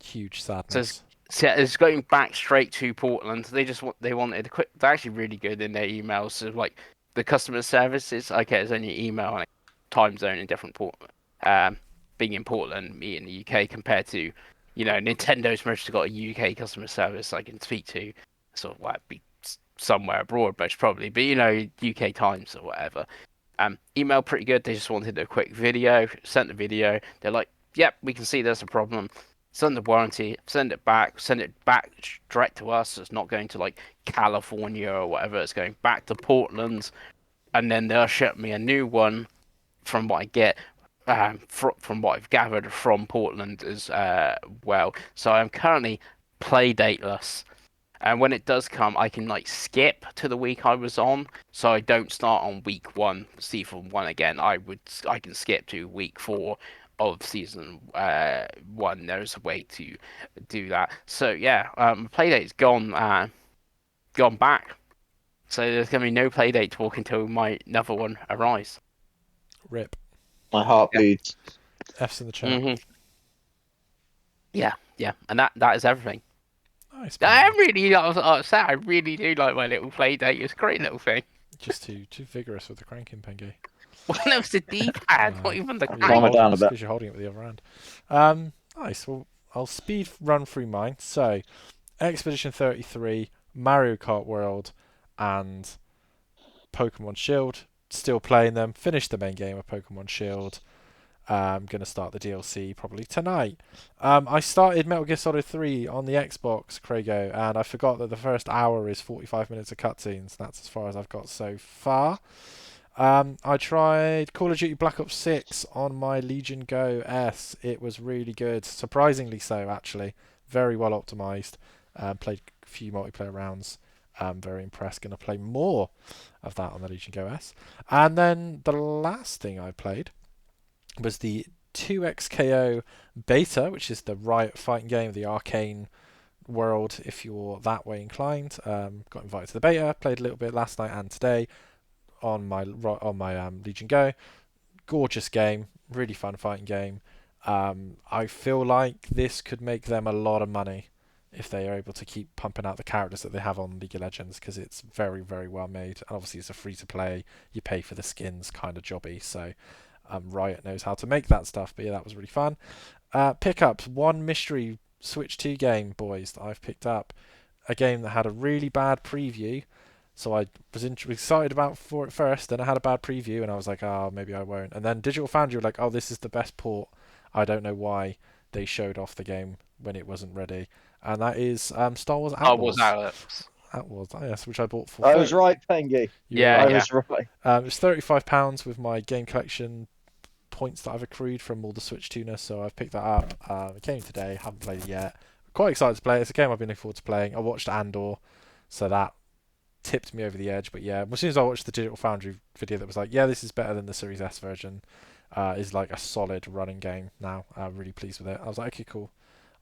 Huge So sadness. it's going back straight to Portland. They wanted a quick. They're actually really good in their emails. So like the customer services, okay, it's only email and time zone in different being in Portland, me in the UK compared to, Nintendo's most got a UK customer service I can speak to. Sort of like be somewhere abroad most probably, but UK times or whatever. Email pretty good. They just wanted a quick video. Sent the video. They're like, "Yep, we can see there's a problem. Send the warranty. Send it back. Send it back direct to us. It's not going to like California or whatever. It's going back to Portland, and then they'll ship me a new one. From what I get, from what I've gathered from Portland as well. So I'm currently playdateless. And when it does come, I can like skip to the week I was on, so I don't start on week 1, season 1 again. I can skip to week 4 of season 1. There's a way to do that. So yeah, Playdate's gone back. So there's gonna be no Playdate talk until my another one arrives. Rip. My heart Yeah. bleeds. F's in the chat. Yeah, and that is everything. Nice. I am Pengi. really upset. I really do like my little Playdate. It's a great little thing. Just too vigorous with the cranking, Pengi. Well, that was the D-pad, not even the You're Calm it crank. down a it's bit. because you're holding it with the other hand. Nice. Well, I'll speed run through mine. So, Expedition 33, Mario Kart World, and Pokemon Shield. Still playing them. Finished the main game of Pokemon Shield. I'm going to start the DLC probably tonight. I started Metal Gear Solid 3 on the Xbox, Craigo, and I forgot that the first hour is 45 minutes of cutscenes. That's as far as I've got so far. I tried Call of Duty Black Ops 6 on my Legion Go S. It was really good. Surprisingly so, actually. Very well optimized. Played a few multiplayer rounds. Very impressed. Going to play more of that on the Legion Go S. And then the last thing I played was the 2XKO beta, which is the Riot fighting game, the arcane world, if you're that way inclined. Got invited to the beta, played a little bit last night and today on my Legion Go. Gorgeous game, really fun fighting game. I feel like this could make them a lot of money if they are able to keep pumping out the characters that they have on League of Legends, because it's very, very well made. And obviously, it's a free to play, you pay for the skins kind of jobby. So Riot knows how to make that stuff. But yeah, that was really fun. Pickups, one mystery Switch 2 game, boys, that I've picked up. A game that had a really bad preview. So I was excited for it first, then I had a bad preview, and I was like, oh, maybe I won't. And then Digital Foundry were like, oh, this is the best port. I don't know why they showed off the game when it wasn't ready. And that is Star Wars I was Outlaws. out. Outlaws, yes, which I bought for I was right, Pengi. You were Yeah, I right. yeah. was right. It was £35 with my game collection points that I've accrued from all the Switch tuners, so I've picked that up. It came today, haven't played it yet. Quite excited to play it. It's a game I've been looking forward to playing. I watched Andor, so that tipped me over the edge. But yeah, as soon as I watched the Digital Foundry video that was like, yeah, this is better than the Series S version, is like a solid running game now. I'm really pleased with it. I was like, okay, cool.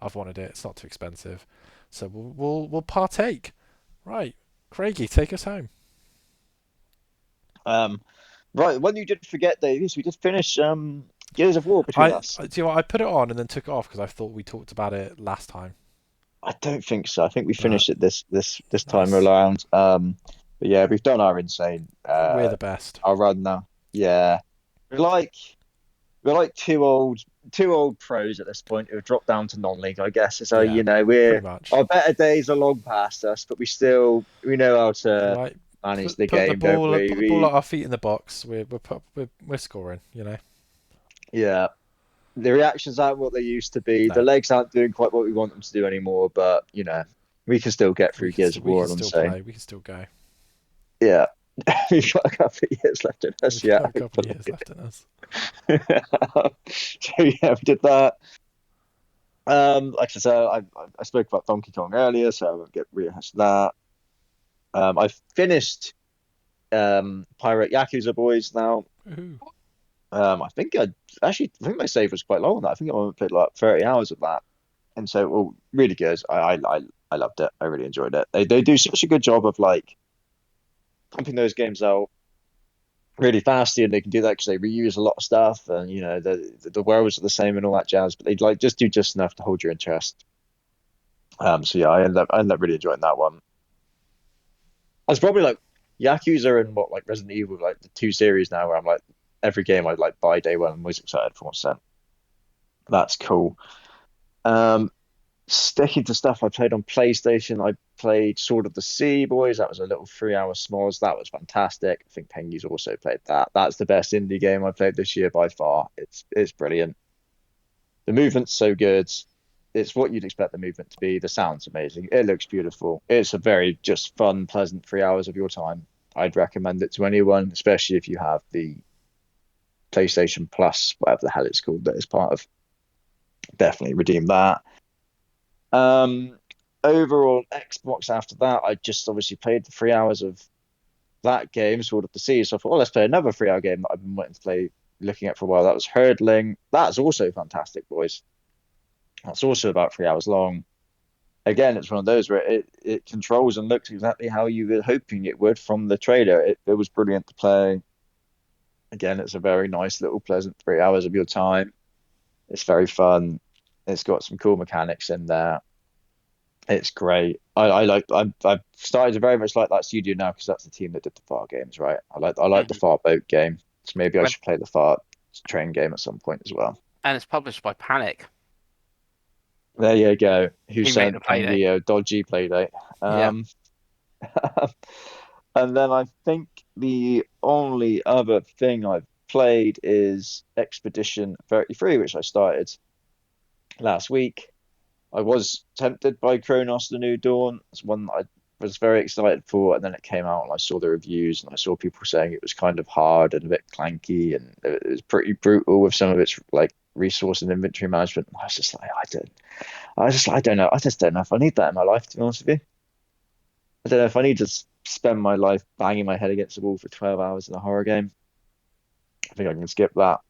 I've wanted it. It's not too expensive, so we'll partake. Right, Craigie, take us home. Right, one you didn't forget, Dave, is we did finish Gears of War between us. Do you know what? I put it on and then took it off because I thought we talked about it last time. I don't think so. I think we finished it this time Nice. around. But yeah, we've done our insane We're the best. our run now. Yeah, we're like two old pros at this point who have dropped down to non-league, I guess. So Yeah, we're pretty much. our better days are long past us, but we know how to Right. manage Put the the game, don't ball, we? put the ball at our feet in the box. We're scoring. You know. Yeah. The reactions aren't what they used to be. The No, legs aren't doing quite what we want them to do anymore. But we can still get through Gears of we War. can And I'm still saying, play. We can still go. yeah, we've got a couple of years left in us. We've Yeah, got a couple of hopefully. years left in us. So yeah, we did that. Like I said, I spoke about Donkey Kong earlier, so I won't get rehash that. I finished Pirate Yakuza Boys now. Woohoo. I think my save was quite long on that. I think I only played like 30 hours of that, and so well, really good. I loved it. I really enjoyed it. They do such a good job of like pumping those games out really fast, and they can do that because they reuse a lot of stuff, and the worlds are the same and all that jazz. But they like just do just enough to hold your interest. So yeah, I ended up really enjoying that one. I was probably like Yakuza and what like Resident Evil, like the two series now, where I'm like every game I'd like buy day one. I'm always excited for what's sent. That's cool. Um, Sticking to stuff I played on PlayStation, I played Sword of the Sea Boys. That was a little 3 hour smoz. That was fantastic. I think Pengi's also played that. That's the best indie game I played this year by far. It's brilliant. The movement's so good. It's what you'd expect the movement to be. The sound's amazing. It looks beautiful. It's a very just fun, pleasant 3 hours of your time. I'd recommend it to anyone, especially if you have the PlayStation Plus, whatever the hell it's called, that is part of. Definitely redeem that. Um, Overall, Xbox after that, I just obviously played the 3 hours of that game, Sword of the Sea. So I thought, well, let's play another 3 hour game that I've been waiting to play, looking at for a while. That was Hurdling. That's also fantastic, boys. That's also about 3 hours long. Again, it's one of those where it controls and looks exactly how you were hoping it would from the trailer. It was brilliant to play. Again, it's a very nice little pleasant 3 hours of your time. It's very fun. It's got some cool mechanics in there. It's great. I've started to very much like that studio now because that's the team that did the Far games, right? I like the Mhm. Far boat game. So maybe I When- should play the Far train game at some point as well. And it's published by Panic, There you go. Who who make the sent Playdate. Pengi a dodgy playdate? Yeah. Um, and then I think the only other thing I've played is Expedition 33, which I started last week. I was tempted by Kronos: The New Dawn. It's one that I was very excited for, and then it came out and I saw the reviews and I saw people saying it was kind of hard and a bit clanky and it was pretty brutal with some of its like resource and inventory management. I was just like, I don't know. I just don't know if I need that in my life, to be honest with you. I don't know if I need to spend my life banging my head against the wall for 12 hours in a horror game. I think I can skip that.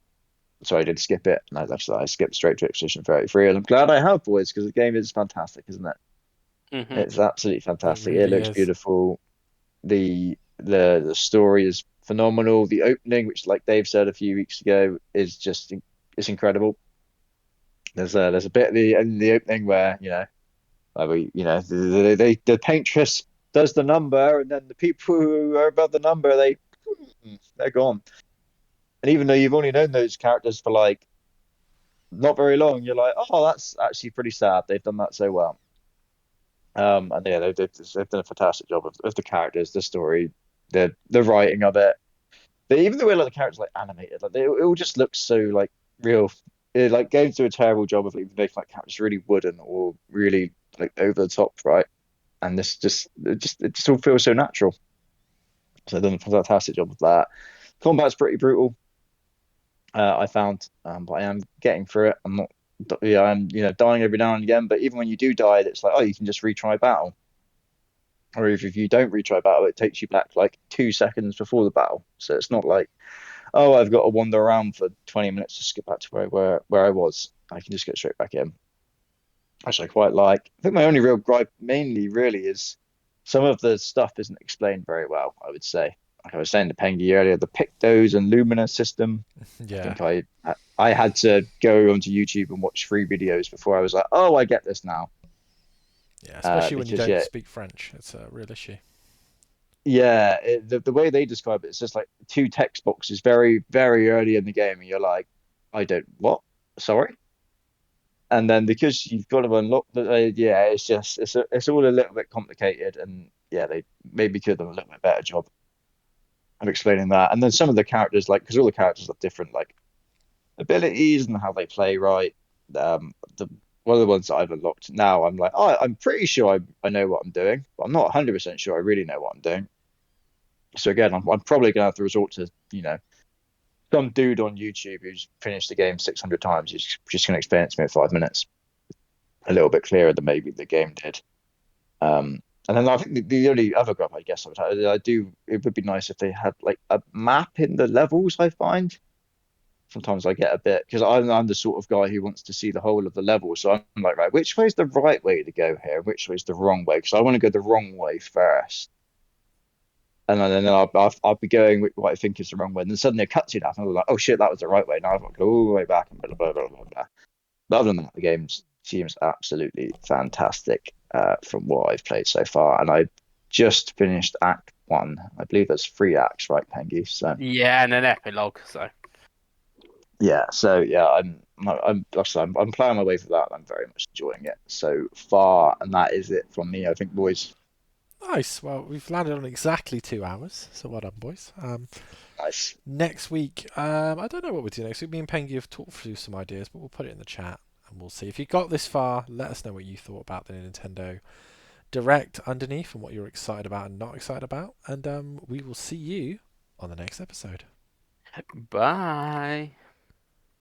So I did skip it, and I skipped straight to Expedition 33, and I'm glad I have, boys, because the game is fantastic, isn't it? Hmm. It's absolutely It fantastic. It really looks is. beautiful. The story is phenomenal. The opening, which like Dave said a few weeks ago, is just it's incredible. There's a bit in the opening where where the paintress does the number, and then the people who are above the number they're gone. And even though you've only known those characters for like not very long, you're like, oh, that's actually pretty sad. They've done that so well. And yeah, they've done a fantastic job of the characters, the story, the writing of it. But even the way like the characters like animated, like it all just looks so like real. Like games do a terrible job of like, making like characters really wooden or really like over the top, right? And this just all feels so natural. So they've done a fantastic job of that. Combat's pretty brutal. I found, but I am getting through it. I'm not, yeah, I'm dying every now and again. But even when you do die, it's like, oh, you can just retry battle. Or if you don't retry battle, it takes you back like 2 seconds before the battle. So it's not like, oh, I've got to wander around for 20 minutes to skip back to where I was. I can just get straight back in, which I quite like. I think my only real gripe, mainly, really, is some of the stuff isn't explained very well. I would say, like I was saying to Pengi earlier, the Pictos and Lumina system. I Yeah. think I had to go onto YouTube and watch 3 videos before I was like, oh, I get this now. Yeah. Especially when you Because don't yeah, speak French, it's a real issue. yeah, the way they describe it, it's just like two text boxes very very early in the game, and you're like, I don't what? Sorry. And then because you've got to unlock yeah, it's just it's all a little bit complicated, and yeah, they maybe could have done a little bit better job of explaining that. And then some of the characters, like because all the characters have different like abilities and how they play right. The one of the ones that I've unlocked now, I'm like, oh, I'm pretty sure I know what I'm doing, but I'm not 100% sure I really know what I'm doing. So again, I'm probably going to have to resort to, some dude on YouTube who's finished the game 600 times. He's just going to explain it to me in 5 minutes, a little bit clearer than maybe the game did. And then I think the only other gripe I guess it would be nice if they had like a map in the levels. I find sometimes I get a bit because I'm the sort of guy who wants to see the whole of the level. So I'm like, right, which way is the right way to go here? Which way is the wrong way? Because I want to go the wrong way first. And then I'll be going with what I think is the wrong way. And then suddenly a cutscene happens. And I'm like, oh shit, that was the right way. Now I've got to go all the way back and blah, blah, blah, blah, blah. But other than that, the game seems absolutely fantastic from what I've played so far. And I just finished Act 1. I believe there's 3 acts, right, Pengi? So Yeah, and an epilogue. So yeah, like I said, I'm playing my way through that. I'm very much enjoying it so far, and that is it from me. I think, boys. Nice. Well, we've landed on exactly 2 hours, so well done, boys. Nice. Next week, I don't know what we'll do next week. Me and Pengi have talked through some ideas, but we'll put it in the chat and we'll see. If you got this far, let us know what you thought about the Nintendo Direct underneath and what you're excited about and not excited about. And we will see you on the next episode. bye.